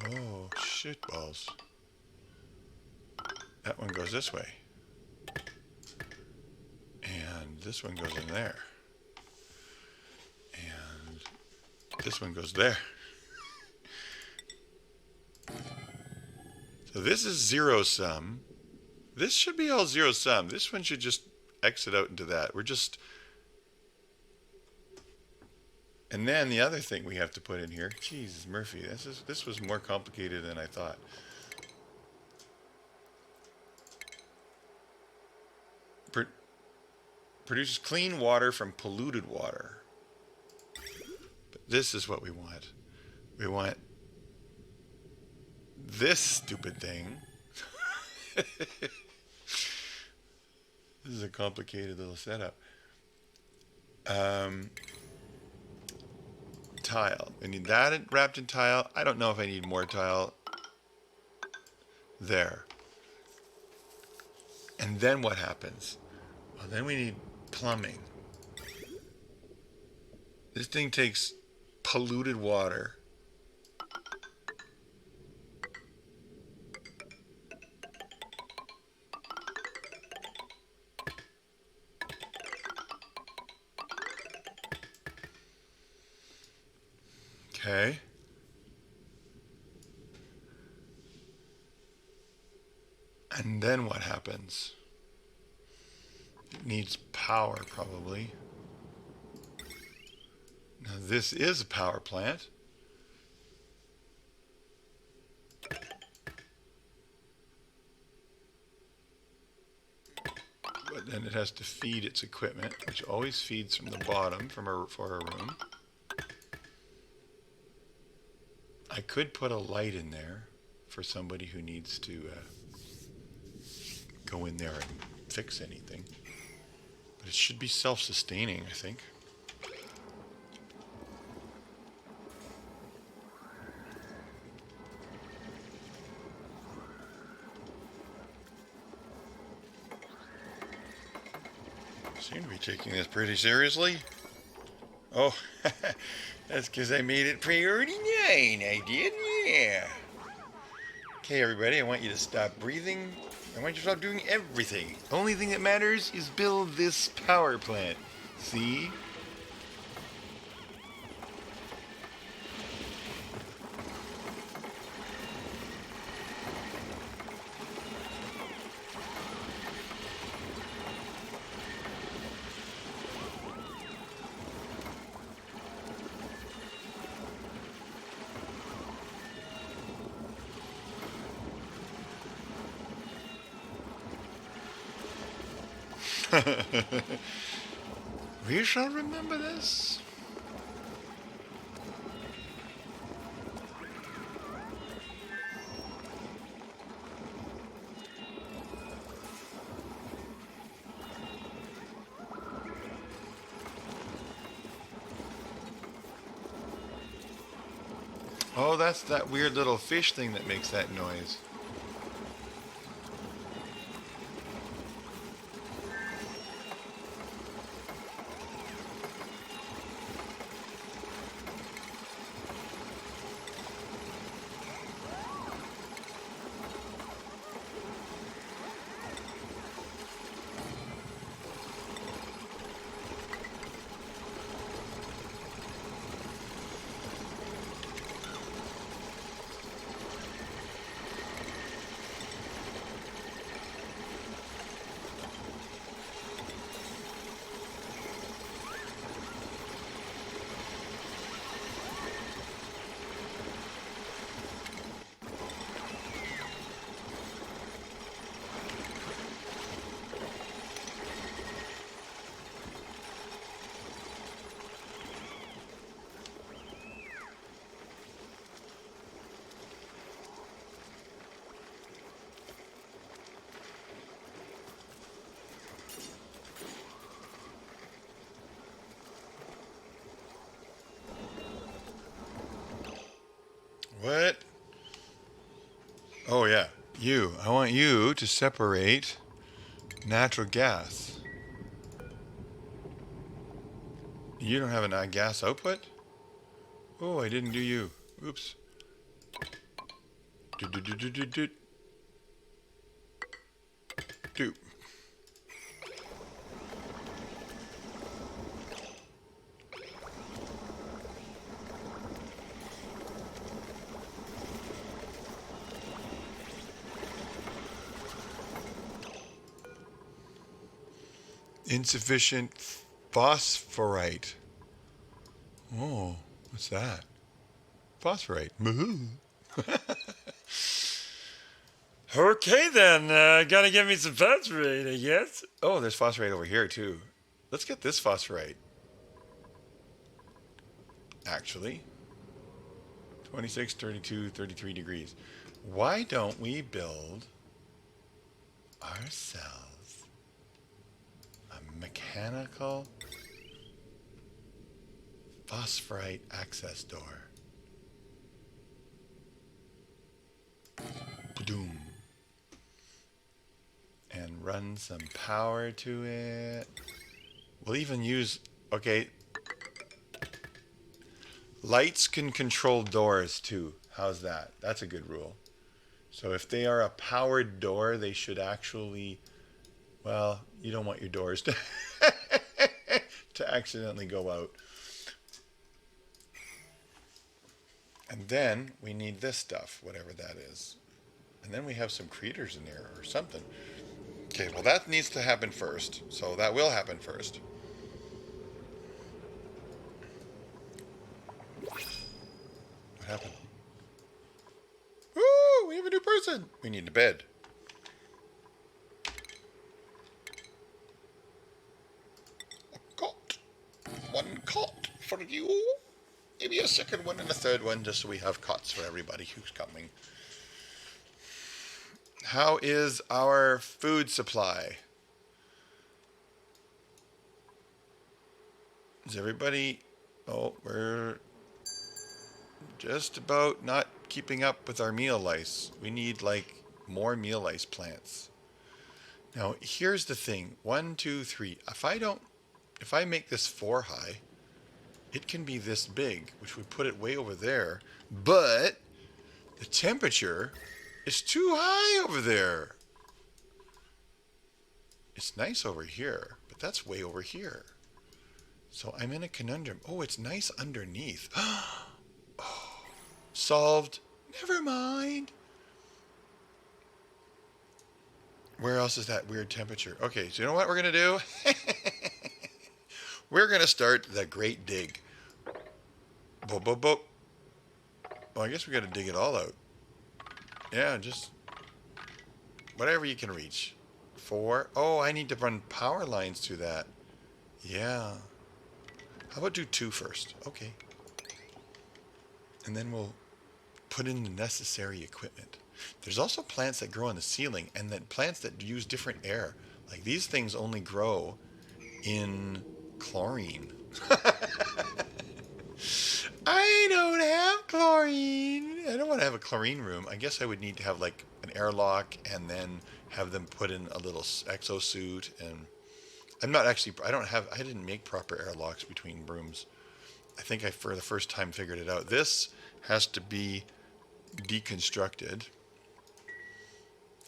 Oh, shit balls. That one goes this way. And this one goes in there. And this one goes there. So this is zero sum. This should be all zero sum. This one should just exit out into that. We're just... And then the other thing we have to put in here, Jesus Murphy, this was more complicated than I thought. Produces clean water from polluted water. But this is what we want. We want this stupid thing. This is a complicated little setup. Tile. We need that wrapped in tile. I don't know if I need more tile. There. And then what happens? Well, then we need plumbing. This thing takes polluted water. Okay. And then what happens? It needs power, probably. Now, this is a power plant. But then it has to feed its equipment, which always feeds from the bottom for a room. I could put a light in there for somebody who needs to go in there and fix anything. But it should be self-sustaining, I think. Seem to be taking this pretty seriously. Oh, that's because I made it priority 9, I did, yeah. Okay, everybody, I want you to stop breathing. I want you to stop doing everything. Only thing that matters is build this power plant. See? We shall remember this. Oh, that's that weird little fish thing that makes that noise. What? Oh, yeah. You. I want you to separate natural gas. You don't have a gas output? Oh, I didn't do you. Oops. Do do do do do do. Do. Insufficient phosphorite. Oh, what's that? Phosphorite. Okay then, gotta give me some phosphorite, I guess. Oh, there's phosphorite over here too. Let's get this phosphorite. Actually, 26, 32, 33 degrees. Why don't we build ourselves a mechanical phosphorite access door? Doom. And run some power to it. We'll even use, okay, lights can control doors too. How's that? That's a good rule. So if they are a powered door, they should actually, well, you don't want your doors to, to accidentally go out. And then we need this stuff, whatever that is. And then we have some creatures in there or something. Okay, well that needs to happen first. So that will happen first. What happened? Woo! We have a new person! We need a bed. A cot. One cot for you. Maybe a second one and a third one just so we have cots for everybody who's coming. How is our food supply? Is everybody... Oh, we're just about not keeping up with our meal lice. We need like more meal lice plants. Now, here's the thing. 1, 2, 3. If I make this 4 high, it can be this big, which would put it way over there. But the temperature is too high over there. It's nice over here, but that's way over here. So I'm in a conundrum. Oh, it's nice underneath. Oh, solved. Never mind. Where else is that weird temperature? Okay, so you know what we're going to do? We're going to start the great dig. Boop, boop, boop. Well, I guess we got to dig it all out. Yeah, just whatever you can reach. 4. Oh, I need to run power lines to that. Yeah. How about do 2 first? Okay. And then we'll put in the necessary equipment. There's also plants that grow on the ceiling and then plants that use different air. Like these things only grow in chlorine. I don't have chlorine. I don't want to have a chlorine room. I guess I would need to have like an airlock and then have them put in a little exosuit. And I didn't make proper airlocks between rooms. I think I, for the first time, figured it out. This has to be deconstructed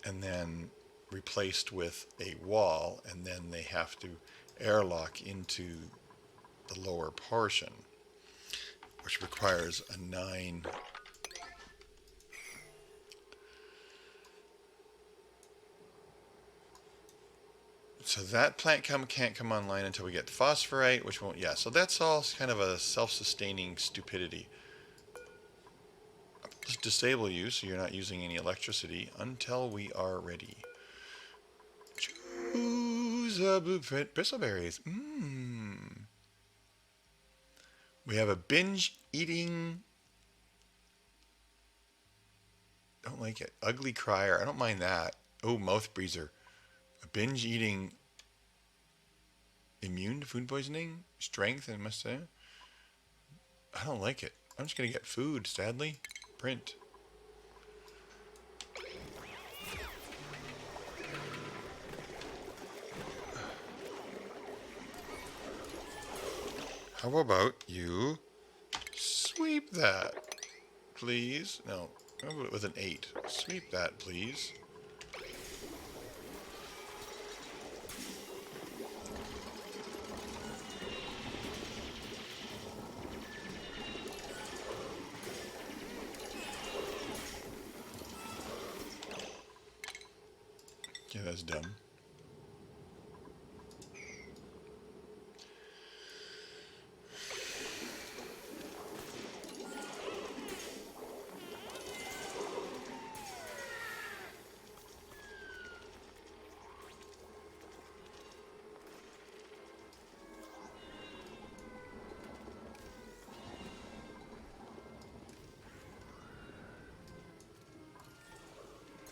and then replaced with a wall, and then they have to airlock into the lower portion, which requires a 9. So that plant can't come online until we get phosphorite, which won't, yeah, so that's all kind of a self-sustaining stupidity. Just disable you so you're not using any electricity until we are ready. Choose a blueprint. Bristleberries. We have a binge eating. Don't like it. Ugly crier. I don't mind that. Oh, mouth breezer. A binge eating. Immune to food poisoning. Strength, I must say. I don't like it. I'm just going to get food, sadly. Print. How about you sweep that, please? No, how about it with an 8? Sweep that, please. Yeah, that's dumb.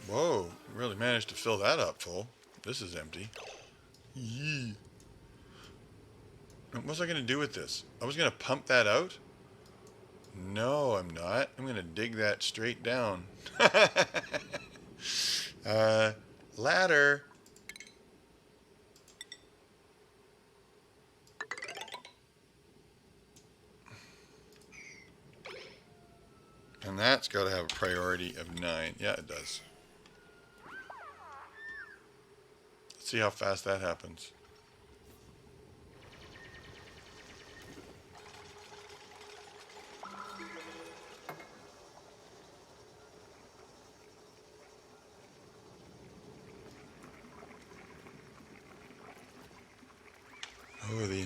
Whoa, really managed to fill that up full. This is empty. Yee. What was I going to do with this? I was going to pump that out? No, I'm not. I'm going to dig that straight down. Ladder. And that's got to have a priority of 9. Yeah, it does. Let's see how fast that happens.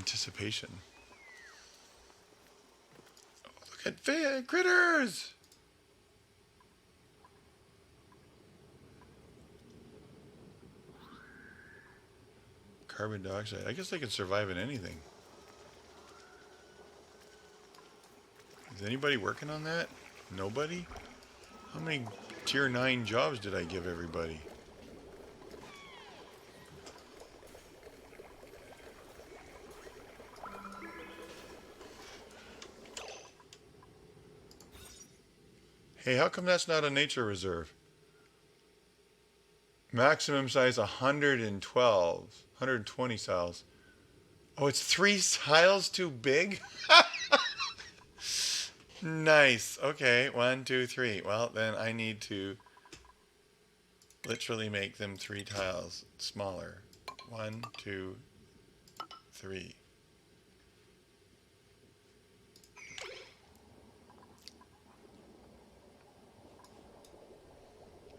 anticipation. Oh, look at critters! Carbon dioxide. I guess they can survive in anything. Is anybody working on that? Nobody? How many tier 9 jobs did I give everybody? Hey, how come that's not a nature reserve? Maximum size 112, 120 cells. Oh, it's 3 tiles too big? Nice. Okay, 1, 2, 3. Well, then I need to literally make them 3 tiles smaller. 1, 2, 3.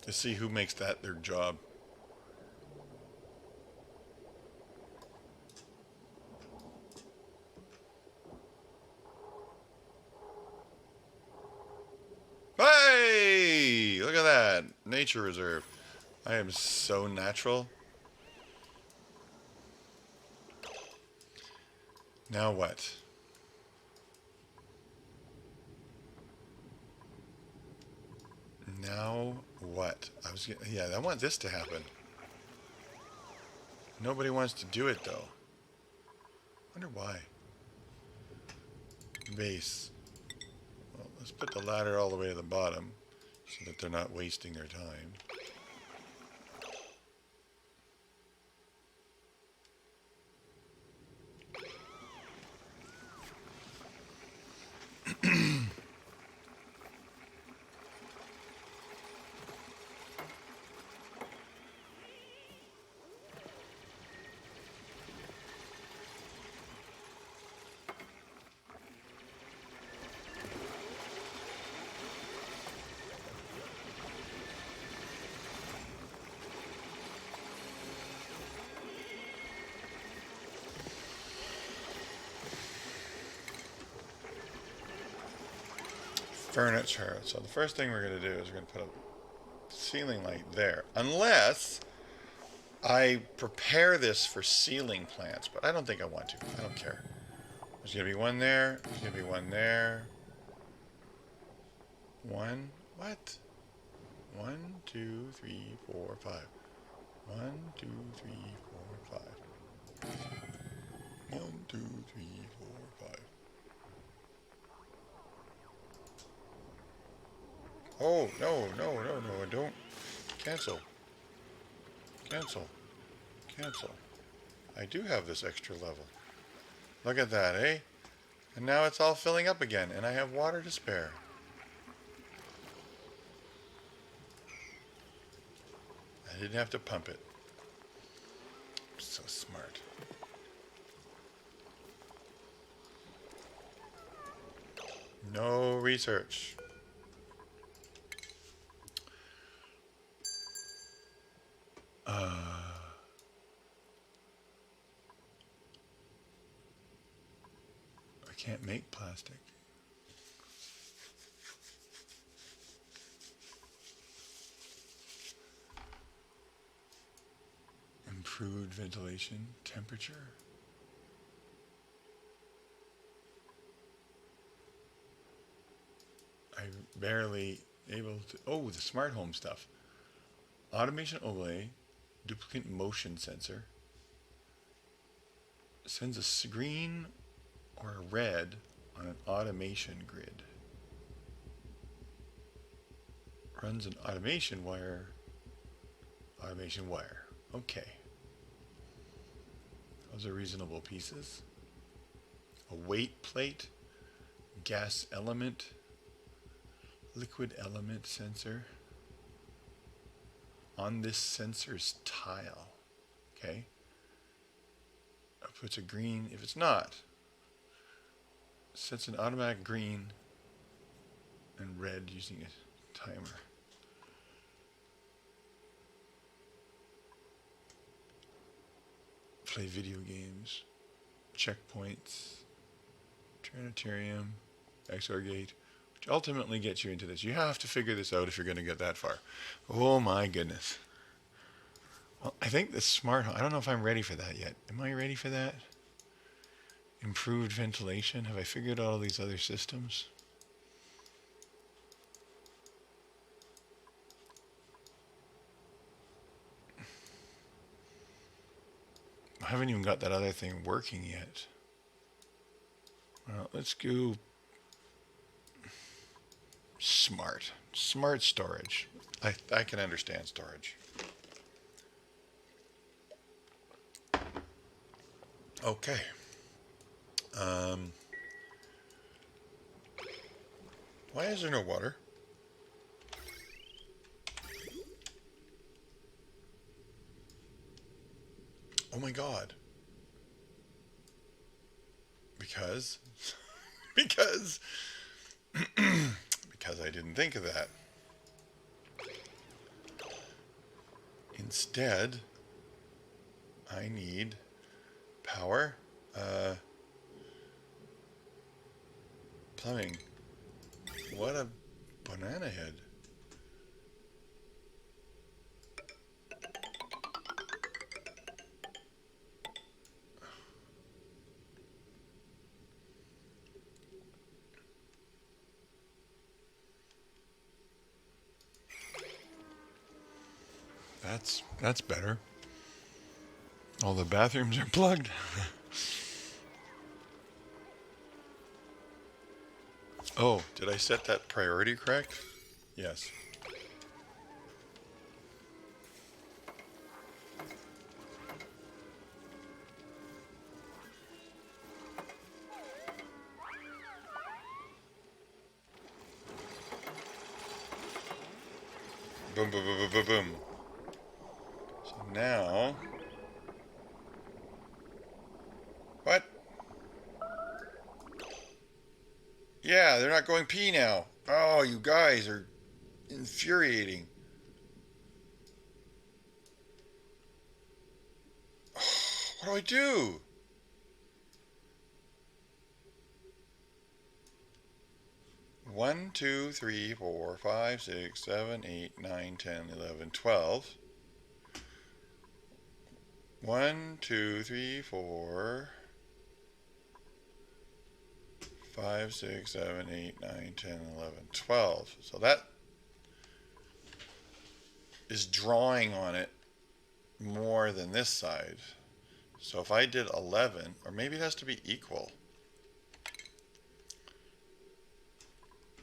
To see who makes that their job. Hey! Look at that. Nature reserve. I am so natural. Now what? Now what? Yeah, I want this to happen. Nobody wants to do it though. Wonder why. Base. Well, let's put the ladder all the way to the bottom so that they're not wasting their time. Furniture. So the first thing we're going to do is we're going to put a ceiling light there. Unless I prepare this for ceiling plants, but I don't think I want to. I don't care. There's going to be one there. There's going to be one there. One. What? 1, 2, 3, 4, 5. 1, 2, 3, 4, 5. 1, 2, 3, 4, 5. Oh, no, don't. Cancel. Cancel. Cancel. I do have this extra level. Look at that, eh? And now it's all filling up again, and I have water to spare. I didn't have to pump it. So smart. No research. I can't make plastic. Improved ventilation, temperature. I'm barely able to. Oh, the smart home stuff. Automation overlay, duplicate motion sensor. Sends a green or a red on an automation grid. Runs an automation wire. Automation wire. Okay. Those are reasonable pieces. A weight plate. Gas element. Liquid element sensor. On this sensor's tile. Okay. If it's a green, if it's not, sets an automatic green and red using a timer. Play video games. checkpoints, Trinitarium, XOR gate, which ultimately gets you into this. You have to figure this out if you're going to get that far. Oh my goodness. Well, I think the smart home, I don't know if I'm ready for that yet. Am I ready for that? Improved ventilation. Have I figured out all these other systems? I haven't even got that other thing working yet. Well, let's go smart. Smart storage. I can understand storage. Okay. Why is there no water? Oh my God. Because? because I didn't think of that. Instead, I need power, plumbing. What a banana head. That's better. All the bathrooms are plugged. Oh, did I set that priority correct? Yes. Boom, boom, boom, boom, boom, boom. So now... What? Yeah, they're not going pee now. Oh, you guys are infuriating. What do I do? One, 2, 3, 4, 5, 6, 7, 8, 9, 10, 11, 12. 1, 2, 3, 4, 5, 6, 7, 8, 9, 10, 11, 12. So that is drawing on it more than this side. So if I did 11, or maybe it has to be equal.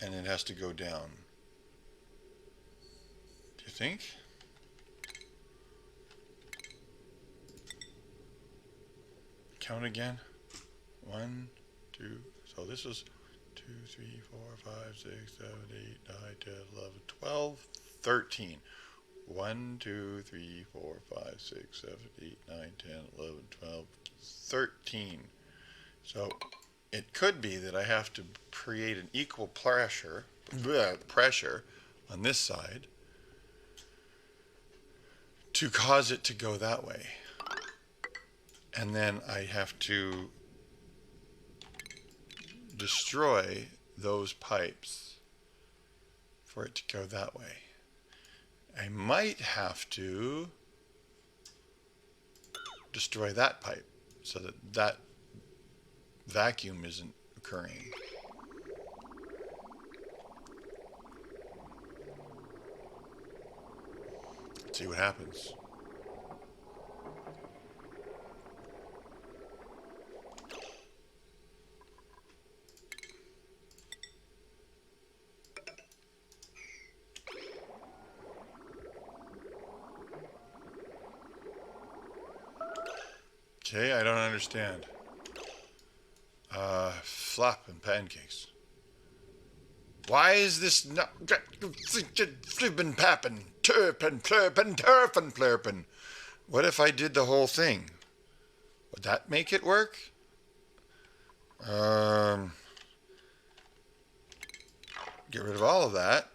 And it has to go down. Do you think? Count again. 1, 2. So this is 2, 3, 4, 5, 6, 7, 8, 9, 10, 11, 12, 13. 1, 2, 3, 4, 5, 6, 7, 8, 9, 10, 11, 12, 13. So it could be that I have to create an equal pressure on this side to cause it to go that way. And then I have to destroy those pipes for it to go that way. I might have to destroy that pipe so that that vacuum isn't occurring. Let's see what happens. Okay, I don't understand. Flop and pancakes. Why is this not flippin' pappin', turpin', plurpin', turfin' plurpin'? What if I did the whole thing? Would that make it work? Get rid of all of that.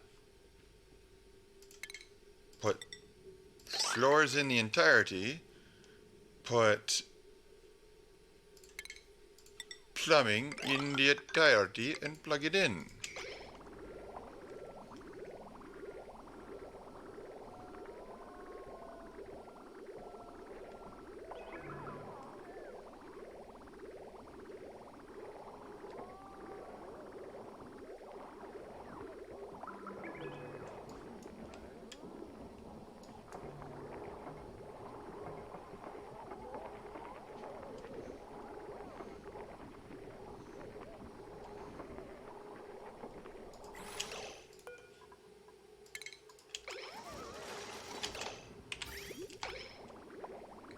Put floors in the entirety. Put plumbing in the entirety and plug it in.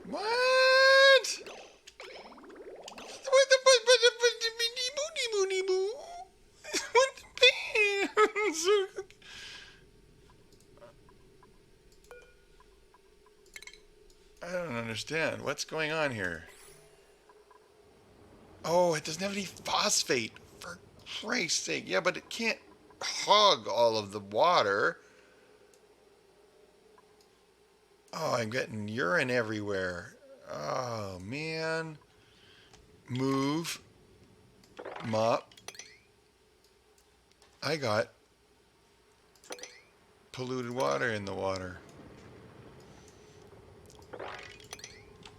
What? What the moony moo? What the pants? I don't understand. What's going on here? Oh, it doesn't have any phosphate. For Christ's sake. Yeah, but it can't hog all of the water. Oh, I'm getting urine everywhere. Oh, man. Move. Mop. I got polluted water in the water.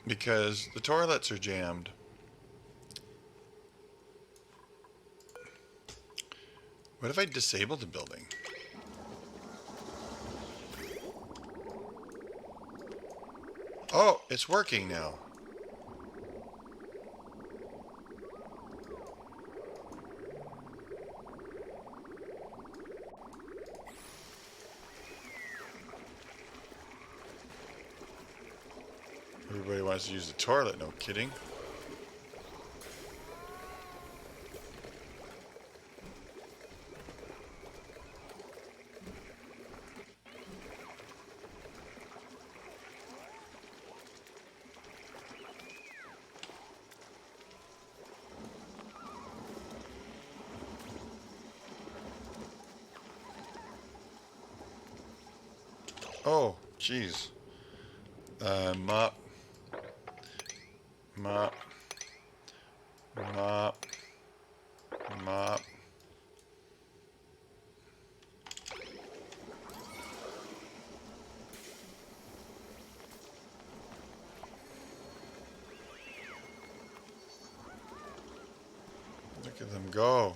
Because the toilets are jammed. What if I disable the building? Oh, it's working now. Everybody wants to use the toilet, no kidding. Oh, jeez. Mop. Mop. Mop. Mop. Look at them go.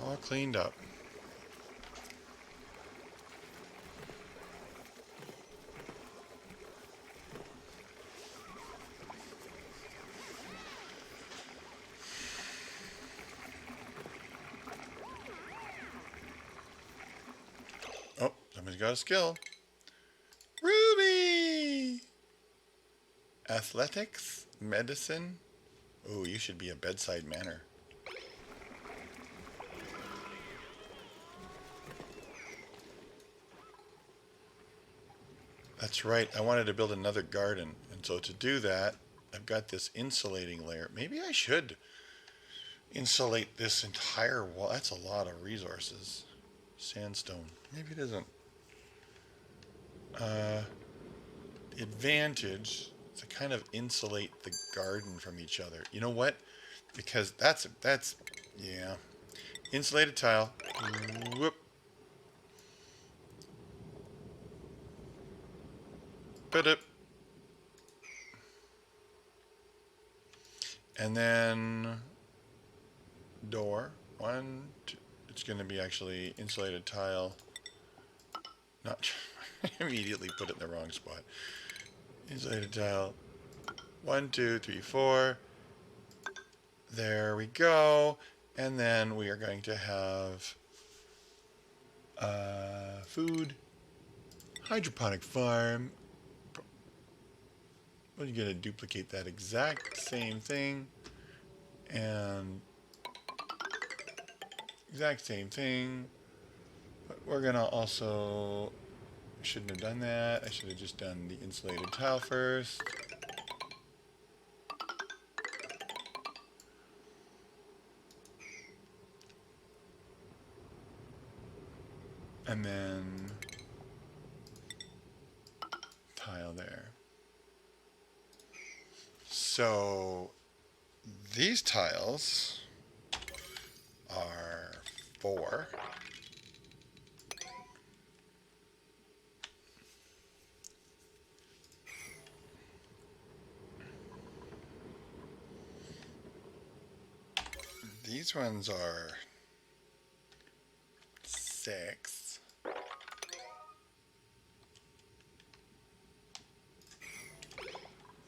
All cleaned up. Oh, somebody's got a skill. Ruby! Athletics? Medicine? Oh, you should be a bedside manner. That's right, I wanted to build another garden. And so to do that, I've got this insulating layer. Maybe I should insulate this entire wall. That's a lot of resources. Sandstone. Maybe it isn't. The advantage to kind of insulate the garden from each other. You know what? Because that's yeah. Insulated tile. Whoop. Put it. And then door. One, two. It's going to be actually insulated tile. Not immediately put it in the wrong spot. Insulated tile. 1, 2, 3, 4. There we go. And then we are going to have food. Hydroponic farm. We're going to duplicate that exact same thing. And exact same thing. But we're going to also... Shouldn't have done that. I should have just done the insulated tile first. And then tile there. So these tiles are 4. These ones are 6.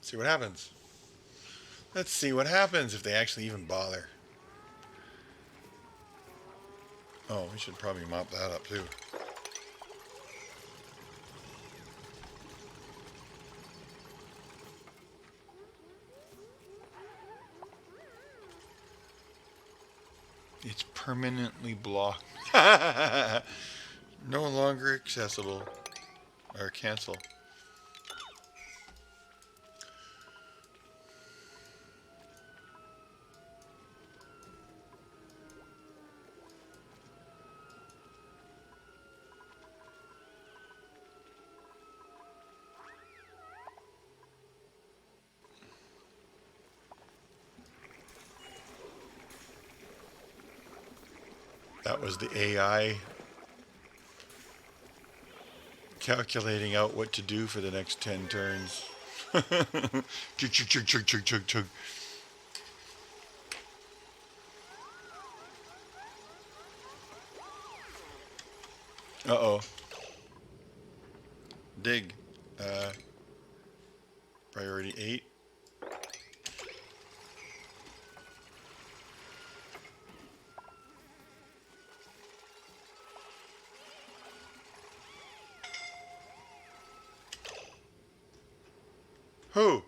See what happens. Let's see what happens if they actually even bother. Oh, we should probably mop that up too. It's permanently blocked. No longer accessible. Or cancel. That was the AI calculating out what to do for the next 10 turns. Chug, chug, chug, chug, chug, chug, chug. Uh-oh. Dig. Priority 8. Who?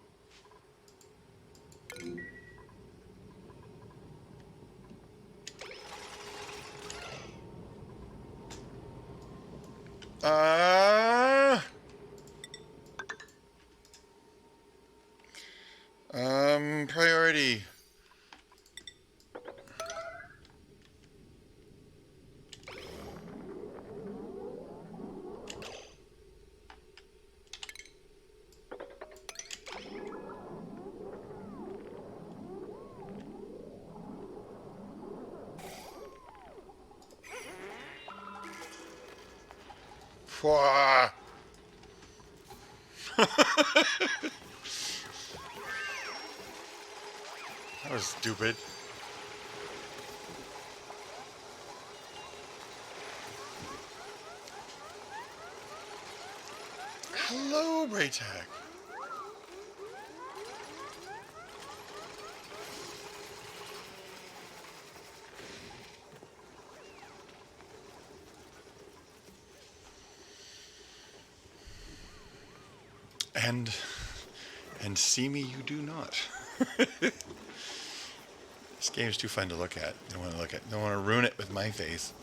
Priority. Pwah. That was stupid. Hello, Braytac. And see me you do not. This game's too fun to look at. Don't want to look at. Don't want to ruin it with my face.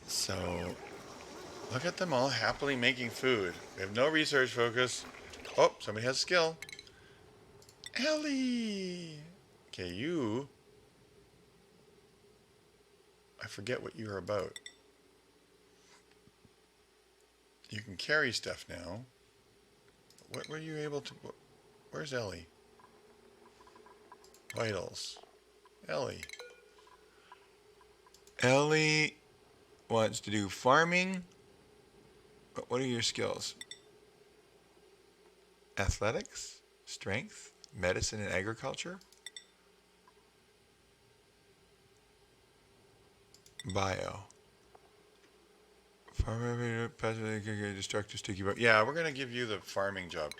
So, look at them all happily making food. We have no research focus. Oh, somebody has skill. Ellie! Okay, you... I forget what you're about. You can carry stuff now. What were you able to... Where's Ellie? Vitals. Ellie. Ellie wants to do farming. But what are your skills? Athletics, strength, medicine and agriculture, bio. Farmer, destructive, sticky. Yeah, we're gonna give you the farming job.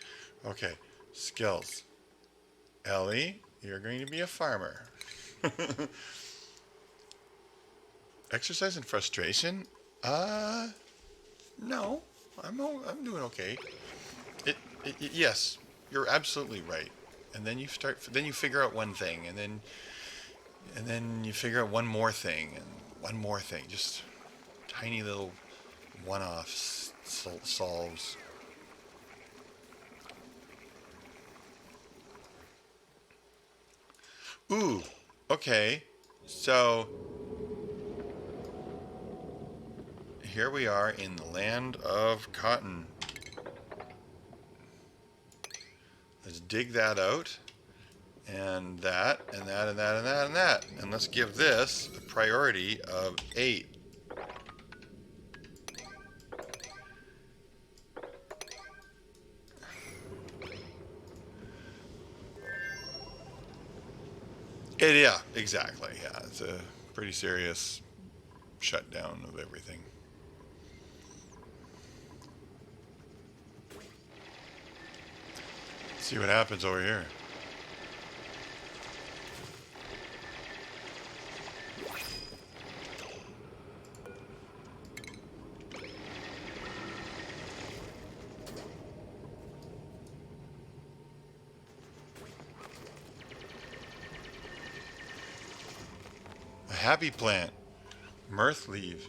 Okay, skills. Ellie, you're going to be a farmer. Exercise and frustration? No, I'm doing okay. Yes, you're absolutely right. And then you figure out one thing, and then you figure out one more thing, and one more thing. Just tiny little one-off solves. Ooh, okay. So here we are in the land of cotton. Let's dig that out. And that, and that, and that, and that, and that. And let's give this a priority of 8. Yeah, exactly. Yeah, it's a pretty serious shutdown of everything. Let's see what happens over here. A happy plant. Mirth leave.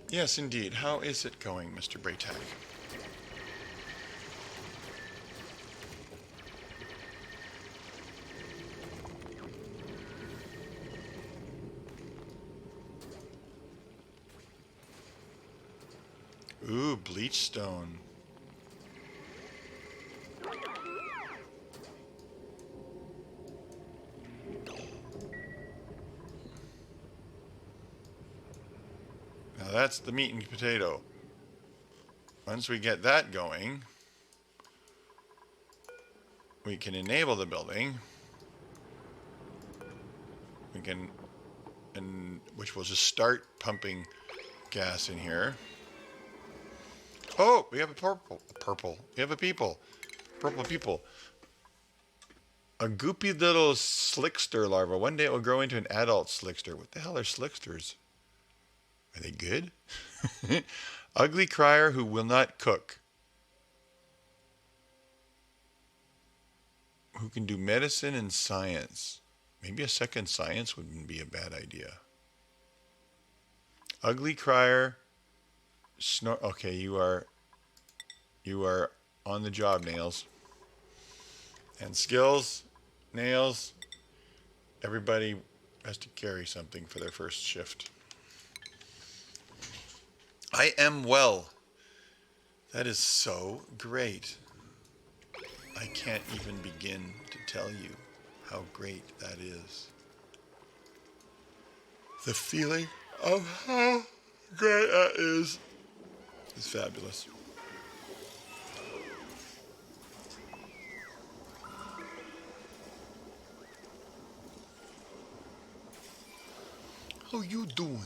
Yes, indeed. How is it going, Mr. Braytag? Ooh, bleach stone. Now that's the meat and potato. Once we get that going, we can enable the building. We can, and which will just start pumping gas in here. Oh, we have a purple. We have a purple people. A goopy little slickster larva. One day it will grow into an adult slickster. What the hell are slicksters? Are they good? Ugly crier who will not cook. Who can do medicine and science. Maybe a second science wouldn't be a bad idea. Ugly crier. Okay, you are on the job, Nails. And skills, Nails. Everybody has to carry something for their first shift. I am well. That is so great. I can't even begin to tell you how great that is. The feeling of how great that is fabulous. How you doing?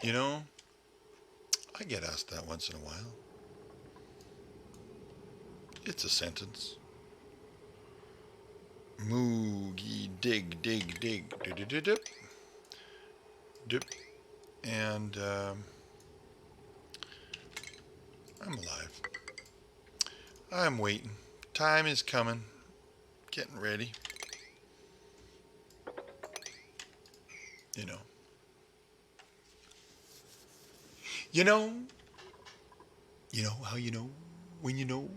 You know, I get asked that once in a while. It's a sentence. Moogie, dig, dig, dig, dip, dip, dip, dip, and I'm alive. I'm waiting. Time is coming. Getting ready. You know. You know. You know how you know when you know.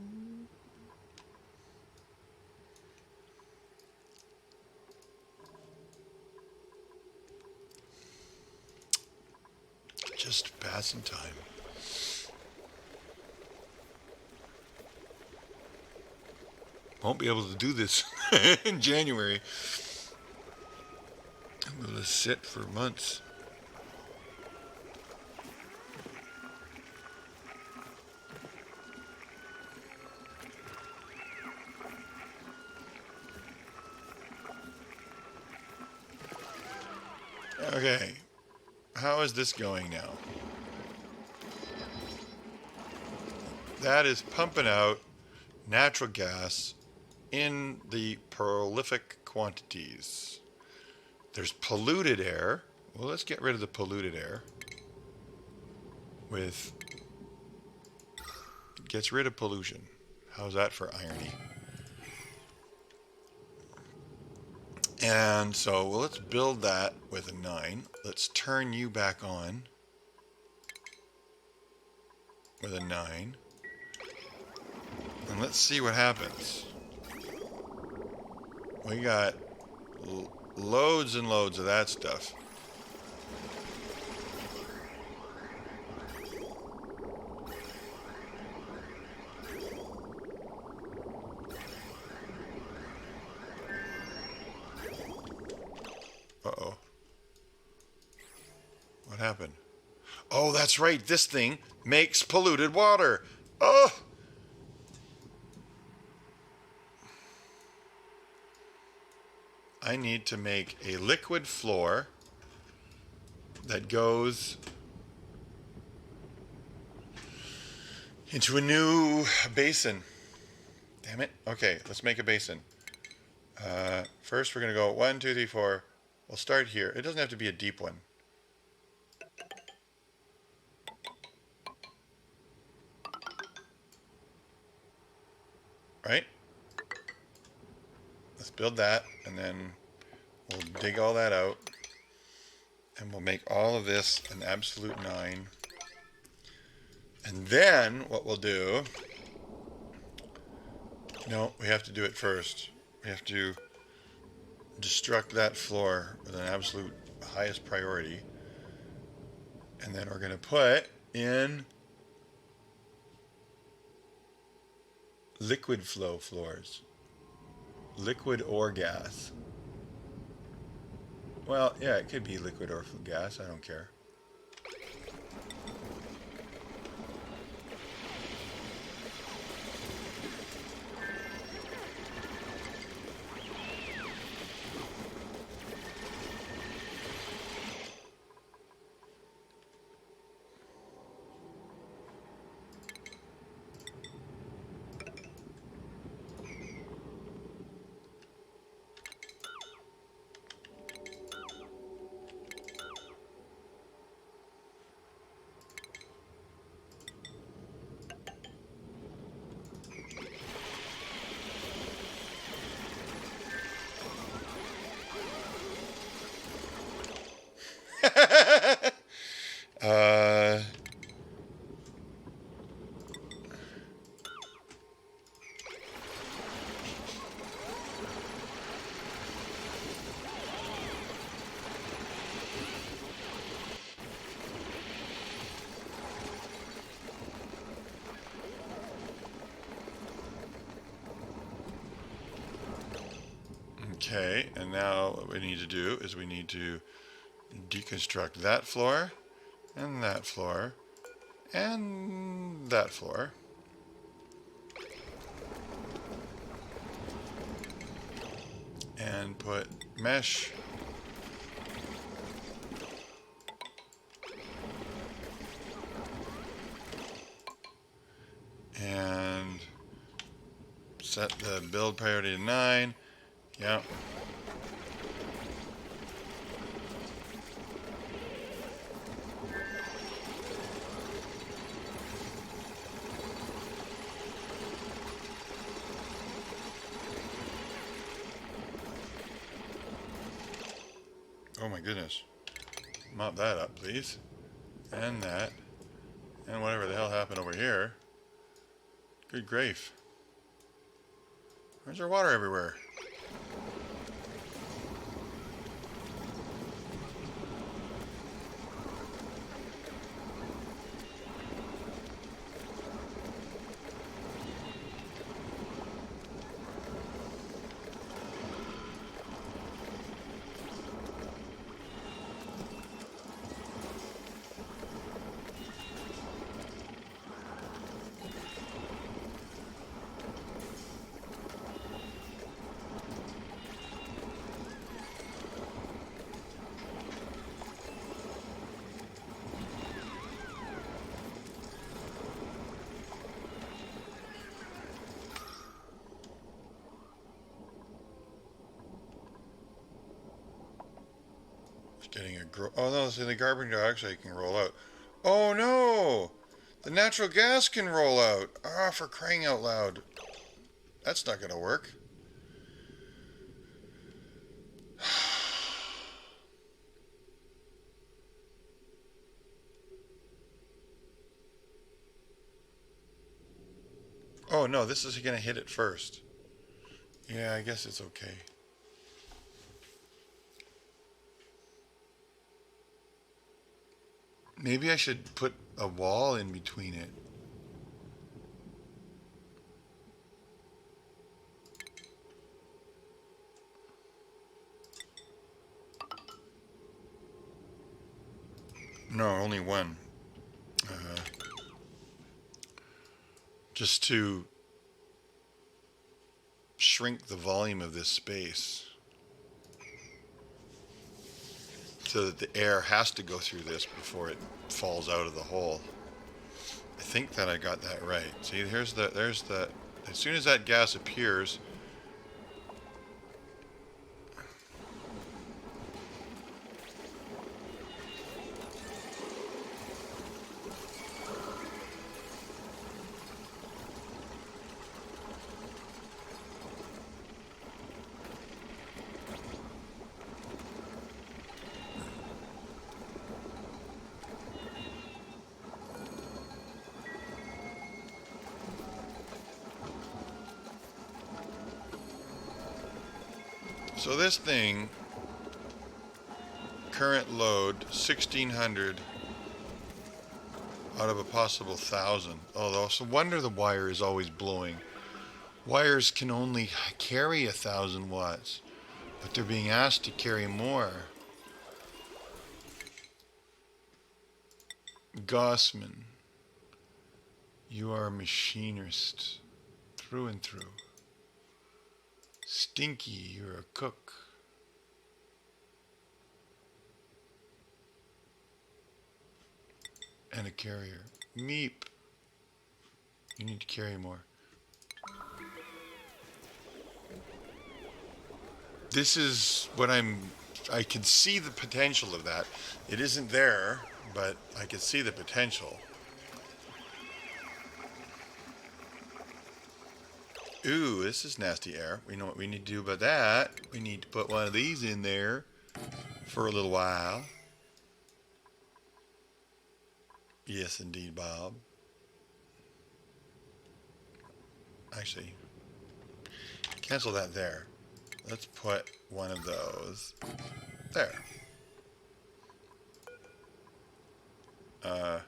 Just passing time. Won't be able to do this in January. I'm going to sit for months. Okay, how is this going now? That is pumping out natural gas in the prolific quantities. There's polluted air. Well, let's get rid of the polluted air. Gets rid of pollution. How's that for irony? And so, well, let's build that with a 9. Let's turn you back on with a 9. And let's see what happens. We got loads and loads of that stuff. happen? Oh, that's right. This thing makes polluted water. Oh! I need to make a liquid floor that goes into a new basin. Damn it. Okay, let's make a basin. First, we're going to go 1, 2, 3, 4. We'll start here. It doesn't have to be a deep one. Right? Let's build that, and then we'll dig all that out. And we'll make all of this an absolute 9. And then what we'll do... No, we have to do it first. We have to destruct that floor with an absolute highest priority. And then we're going to put in liquid flow floors. Liquid or gas. Well, yeah, it could be liquid or gas. I don't care. uh, okay, and now what we need to do is we need to deconstruct that floor, and that floor, and that floor. And put mesh. And set the build priority to 9. Yep. Oh my goodness. Mop that up, please. And that. And whatever the hell happened over here. Good grief. Where's our water everywhere? Getting a oh no, see the carbon dioxide can roll out. Oh no! The natural gas can roll out. Ah, for crying out loud. That's not gonna work. Oh no, this is gonna hit it first. Yeah, I guess it's okay. Maybe I should put a wall in between it. No, only one. Uh, just to shrink the volume of this space so that the air has to go through this before it falls out of the hole. I think that I got that right. See, there's the, as soon as that gas appears, so this thing, current load 1600 out of a possible 1000. Oh, so wonder the wire is always blowing. Wires can only carry 1000 watts, but they're being asked to carry more. Gossman, you are a machinist through and through. Stinky, you're a cook. And a carrier. Meep, you need to carry more. This is what I can see the potential of that. It isn't there, but I can see the potential. Ooh, this is nasty air. We know what we need to do about that. We need to put one of these in there for a little while. Yes, indeed, Bob. Actually, cancel that there. Let's put one of those there. Okay,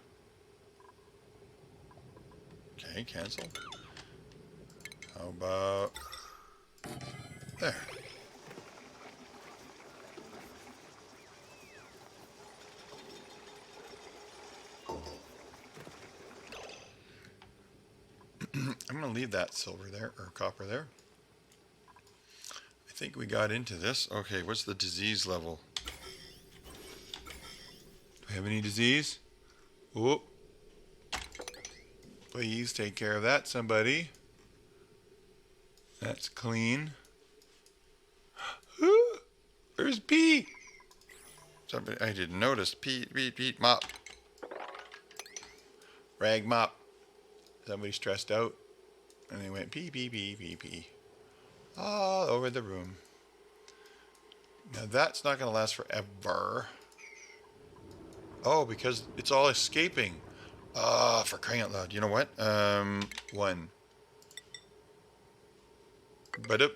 cancel. How about there? I'm going to leave that silver there, or copper there. I think we got into this. Okay, what's the disease level? Do we have any disease? Whoop. Please take care of that, somebody. That's clean. There's pee. Somebody, I didn't notice. Pee, mop. Rag mop. Somebody stressed out. And they went pee. All over the room. Now that's not going to last forever. Oh, because it's all escaping. Ah, for crying out loud. You know what? One. But up.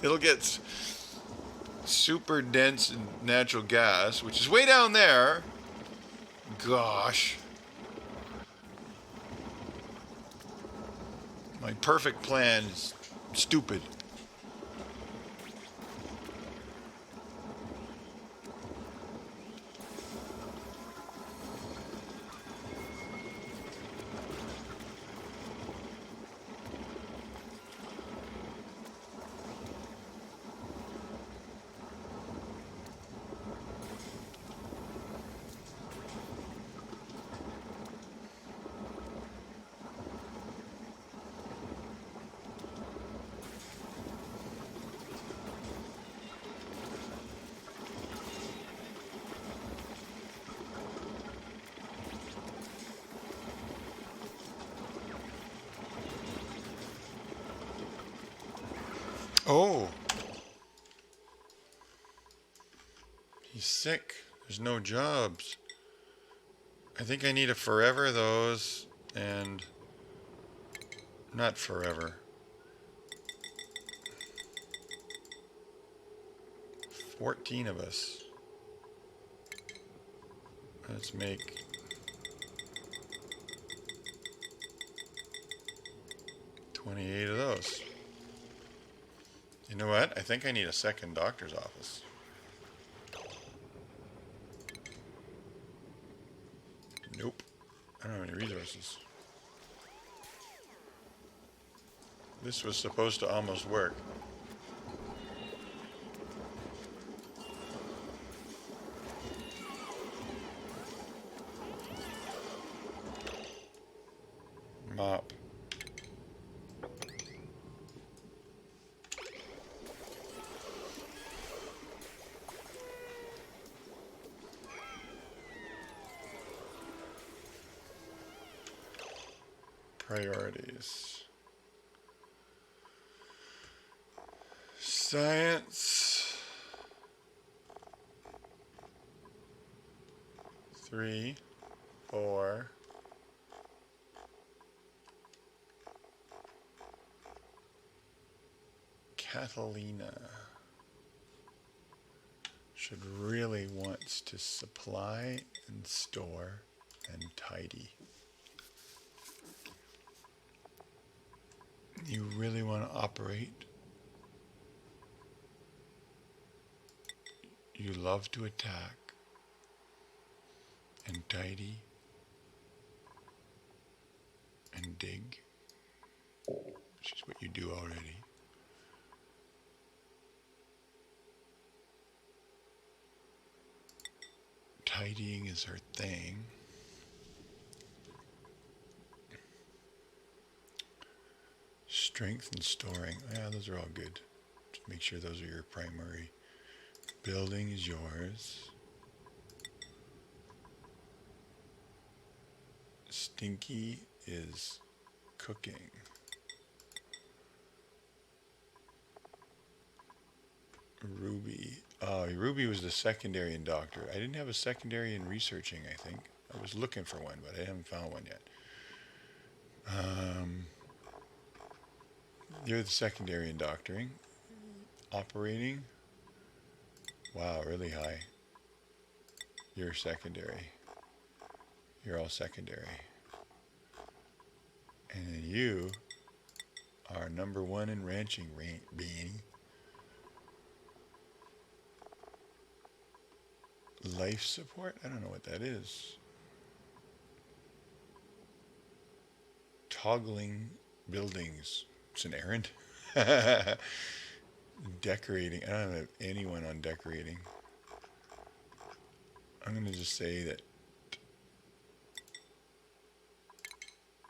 It'll get super dense in natural gas, which is way down there. Gosh. My perfect plan is stupid. Oh. He's sick. There's no jobs. I think I need a forever those and not forever. 14 of us. Let's make 28 of those. You know what? I think I need a second doctor's office. Nope. I don't have any resources. This was supposed to almost work. Mop. Priorities. Science. 3, 4. Catalina should really wants to supply and store and tidy. You really want to operate. You love to attack and tidy and dig, which is what you do already. Tidying is her thing. Strength and storing. Yeah, those are all good. Just make sure those are your primary. Building is yours. Stinky is cooking. Ruby. Oh, Ruby was the secondary in doctor. I didn't have a secondary in researching, I think. I was looking for one, but I haven't found one yet. You're the secondary in doctoring. Operating. Wow, really high. You're secondary. You're all secondary. And then you are number 1 in ranching, Beanie. Life support? I don't know what that is. Toggling buildings. It's an errand. Decorating. I don't have anyone on decorating. I'm going to just say that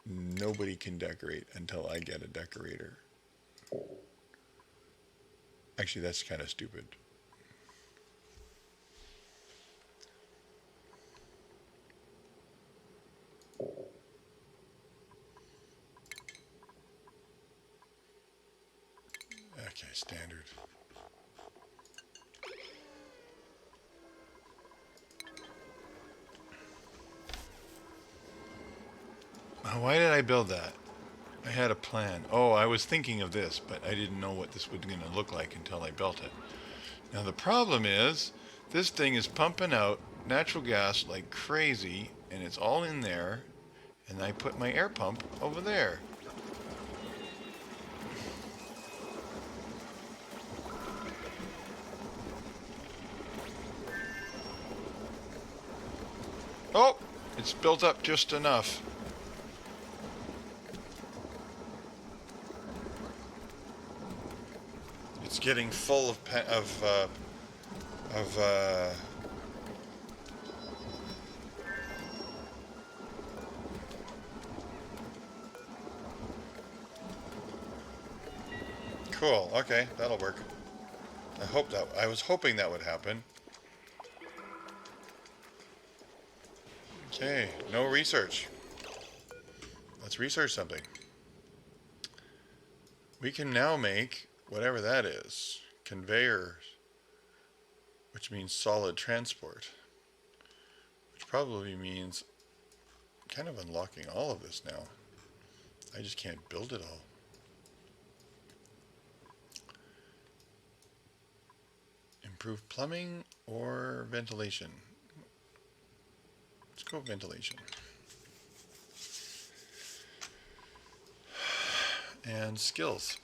nobody can decorate until I get a decorator. Actually, that's kind of stupid. Okay, standard. Why did I build that? I had a plan. Oh, I was thinking of this, but I didn't know what this was going to look like until I built it. Now the problem is, this thing is pumping out natural gas like crazy, and it's all in there, and I put my air pump over there. Oh, it's built up just enough. It's getting full of cool. Okay, that'll work. I was hoping that would happen. Okay, no research. Let's research something. We can now make whatever that is, conveyors, which means solid transport, which probably means kind of unlocking all of this now. I just can't build it all. Improve plumbing or ventilation? Let's go ventilation. And skills.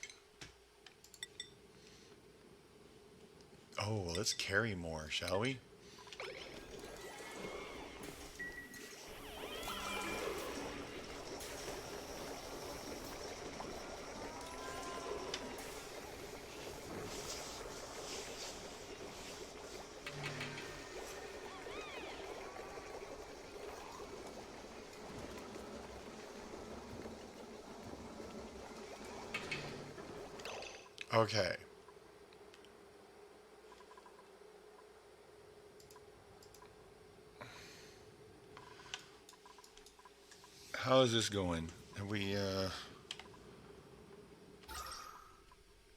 Oh, let's carry more, shall we? Okay. How is this going? Have we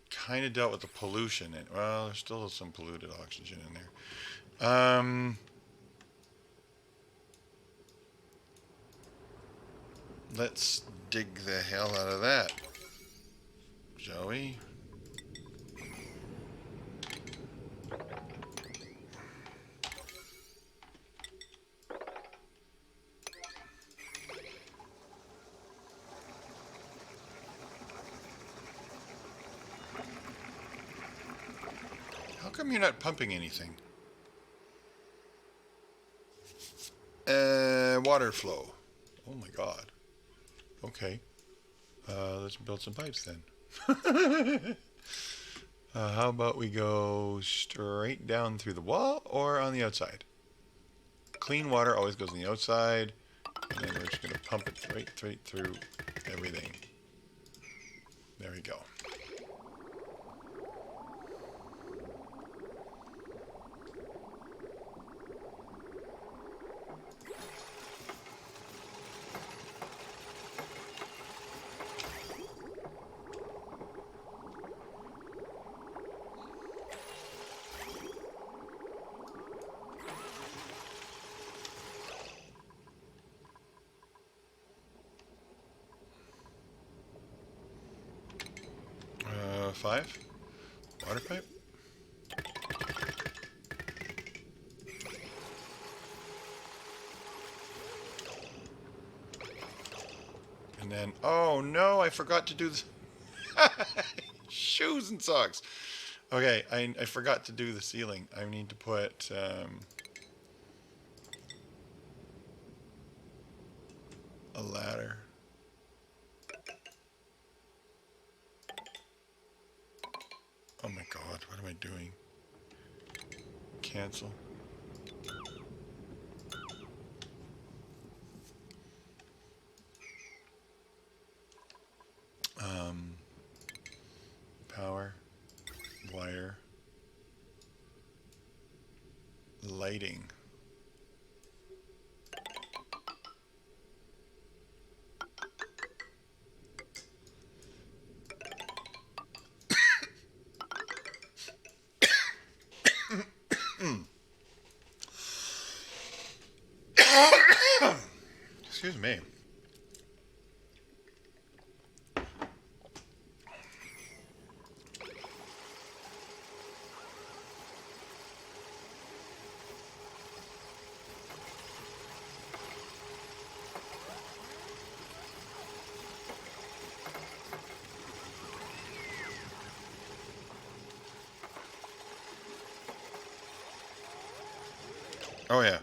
kind of dealt with the pollution? Well, there's still some polluted oxygen in there. Let's dig the hell out of that, shall we? How come you're not pumping anything? Water flow. Oh my god. Okay. Let's build some pipes then. How about we go straight down through the wall or on the outside? Clean water always goes on the outside, and then we're just going to pump it right through everything. There we go. Five. Water pipe. And then, oh no, I forgot to do this. Shoes and socks. Okay, I forgot to do the ceiling. I need to put a ladder. Oh my god, what am I doing? Cancel. Power, wire, lighting. Excuse me. Oh yeah.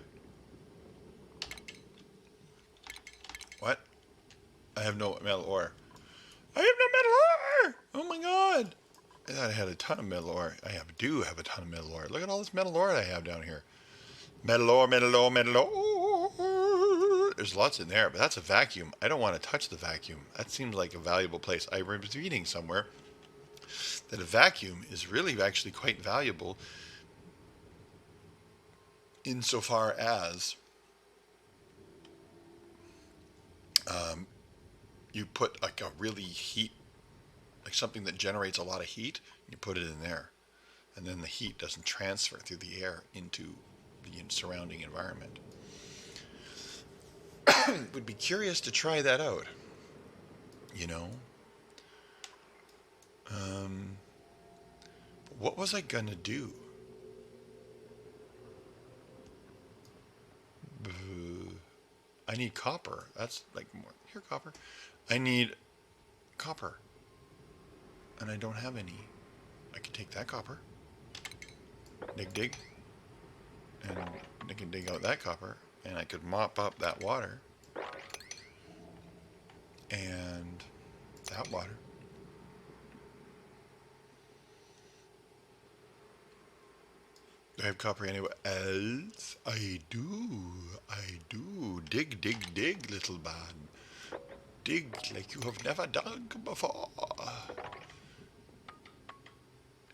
What? I have no metal ore. I have no metal ore! Oh my god! I thought I had a ton of metal ore. Do have a ton of metal ore. Look at all this metal ore I have down here. Metal ore, metal ore, metal ore. There's lots in there, but that's a vacuum. I don't want to touch the vacuum. That seems like a valuable place. I was reading somewhere that a vacuum is really actually quite valuable insofar as you put like a really heat, like something that generates a lot of heat, you put it in there, and then the heat doesn't transfer through the air into the surrounding environment. Would be curious to try that out, you know. What was I gonna do? I need copper. That's like more. Here, copper. I need copper. And I don't have any. I can take that copper. Dig. And I can dig out that copper. And I could mop up that water. And that water. Do I have copper anywhere else? I do. Dig, little man. Dig like you have never dug before.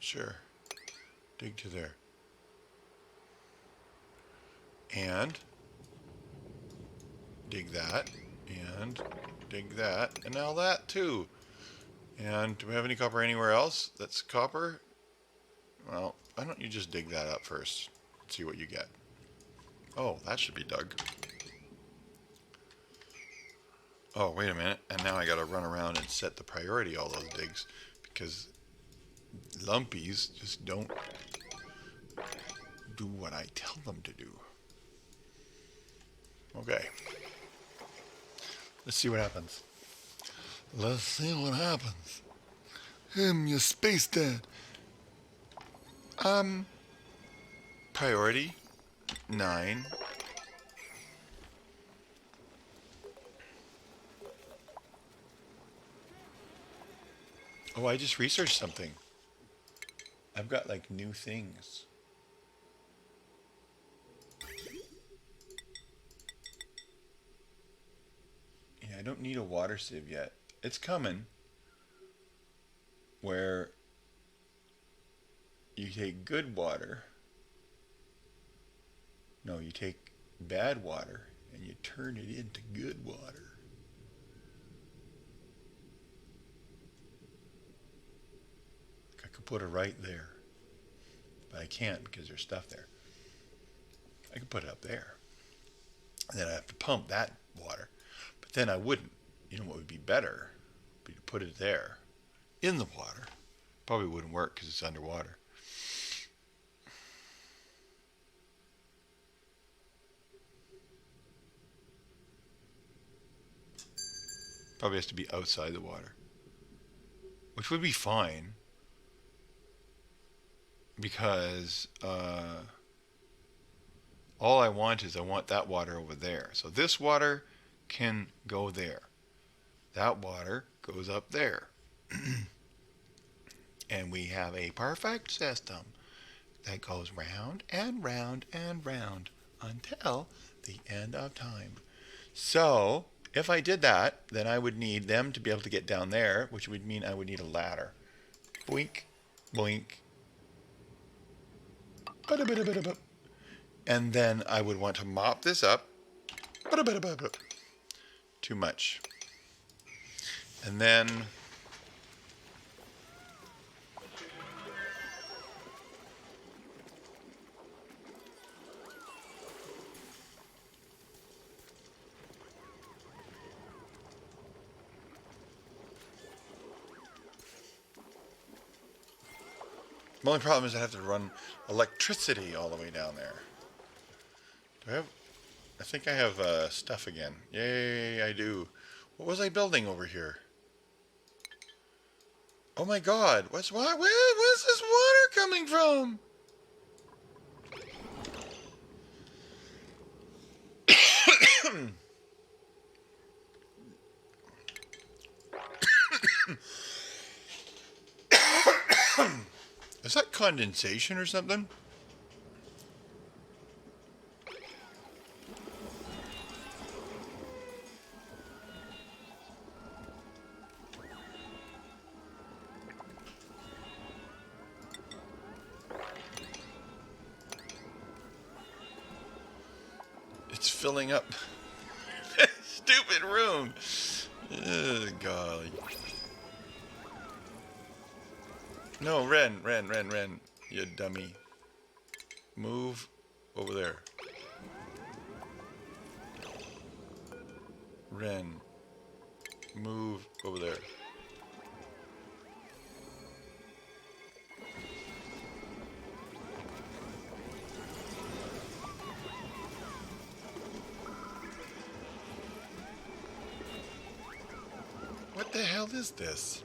Sure. Dig to there. And dig that. And dig that. And now that too. And do we have any copper anywhere else? That's copper? Well, why don't you just dig that up first? See what you get. Oh, that should be dug. Oh, wait a minute. And now I gotta run around and set the priority all those digs because lumpies just don't do what I tell them to do. Okay. Let's see what happens. Let's see what happens. You space dad. Priority 9. Oh, I just researched something. I've got like new things. Yeah, I don't need a water sieve yet. It's coming. Where you take good water. No, you take bad water and you turn it into good water. I could put it right there. But I can't because there's stuff there. I could put it up there. And then I have to pump that water. But then I wouldn't. You know what would be better? Would be to put it there. In the water. Probably wouldn't work because it's underwater. Probably has to be outside the water. Which would be fine. Because all I want is I want that water over there. So this water can go there. That water goes up there. And we have a perfect system that goes round and round and round until the end of time. So if I did that, then I would need them to be able to get down there, which would mean I would need a ladder. Boink, boink. And then I would want to mop this up. Too much. And then the only problem is I have to run electricity all the way down there. Do I have... I think I have stuff again. Yay, I do. What was I building over here? Oh my god. Where's this water coming from? Is that condensation or something? It's filling up this stupid room. Oh, golly. No, Ren, you dummy. Move over there. Ren, move over there. The hell is this?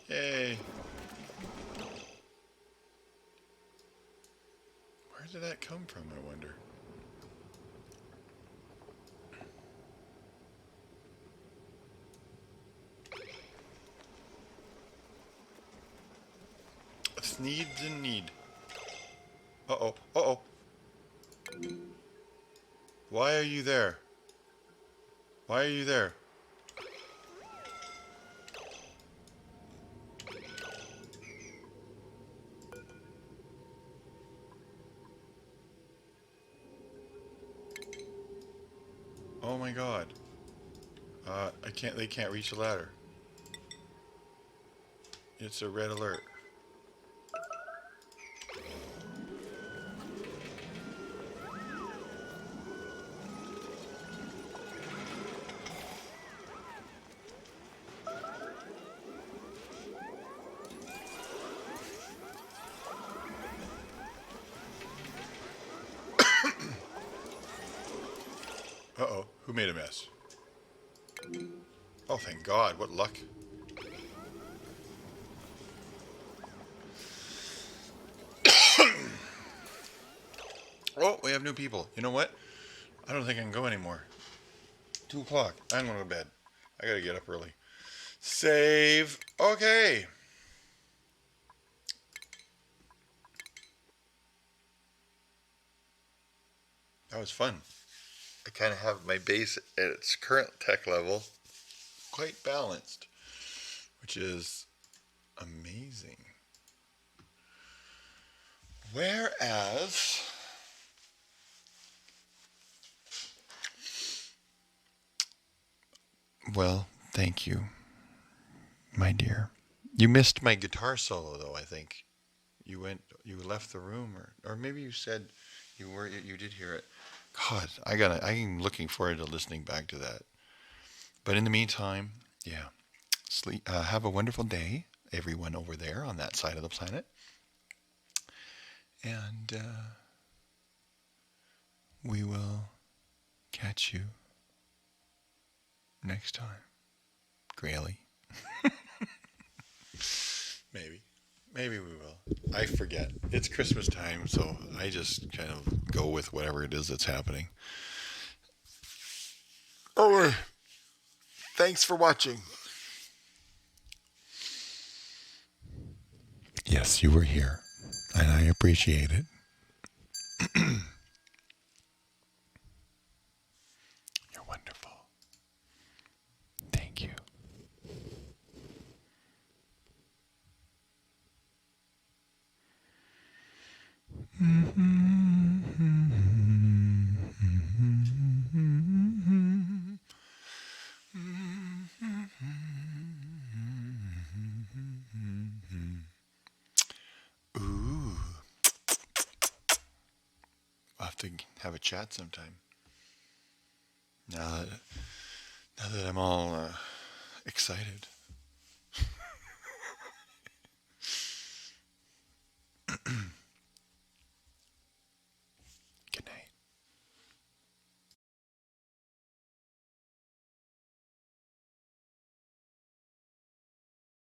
Yay. Where did that come from, I wonder? Needs and need. Uh-oh. Uh-oh. Why are you there? Why are you there? Oh my god. They can't reach the ladder. It's a red alert. Uh-oh, who made a mess? Oh, thank God, what luck. Oh, we have new people. You know what? I don't think I can go anymore. 2 o'clock. I'm going to bed. I gotta get up early. Save. Okay. That was fun. I kind of have my base at its current tech level quite balanced, which is amazing. Whereas, well, thank you, my dear. You missed my guitar solo, though. I think you left the room, or maybe you said you did hear it. God, I'm looking forward to listening back to that. But in the meantime, yeah, sleep. Have a wonderful day, everyone over there on that side of the planet, and we will catch you next time, Grayley. Maybe. Maybe we will. I forget. It's Christmas time, so I just kind of go with whatever it is that's happening. Oh, thanks for watching. Yes, you were here, and I appreciate it. You're wonderful. Thank you. Ooh. I'll have to have a chat sometime. Now that, now that I'm all excited.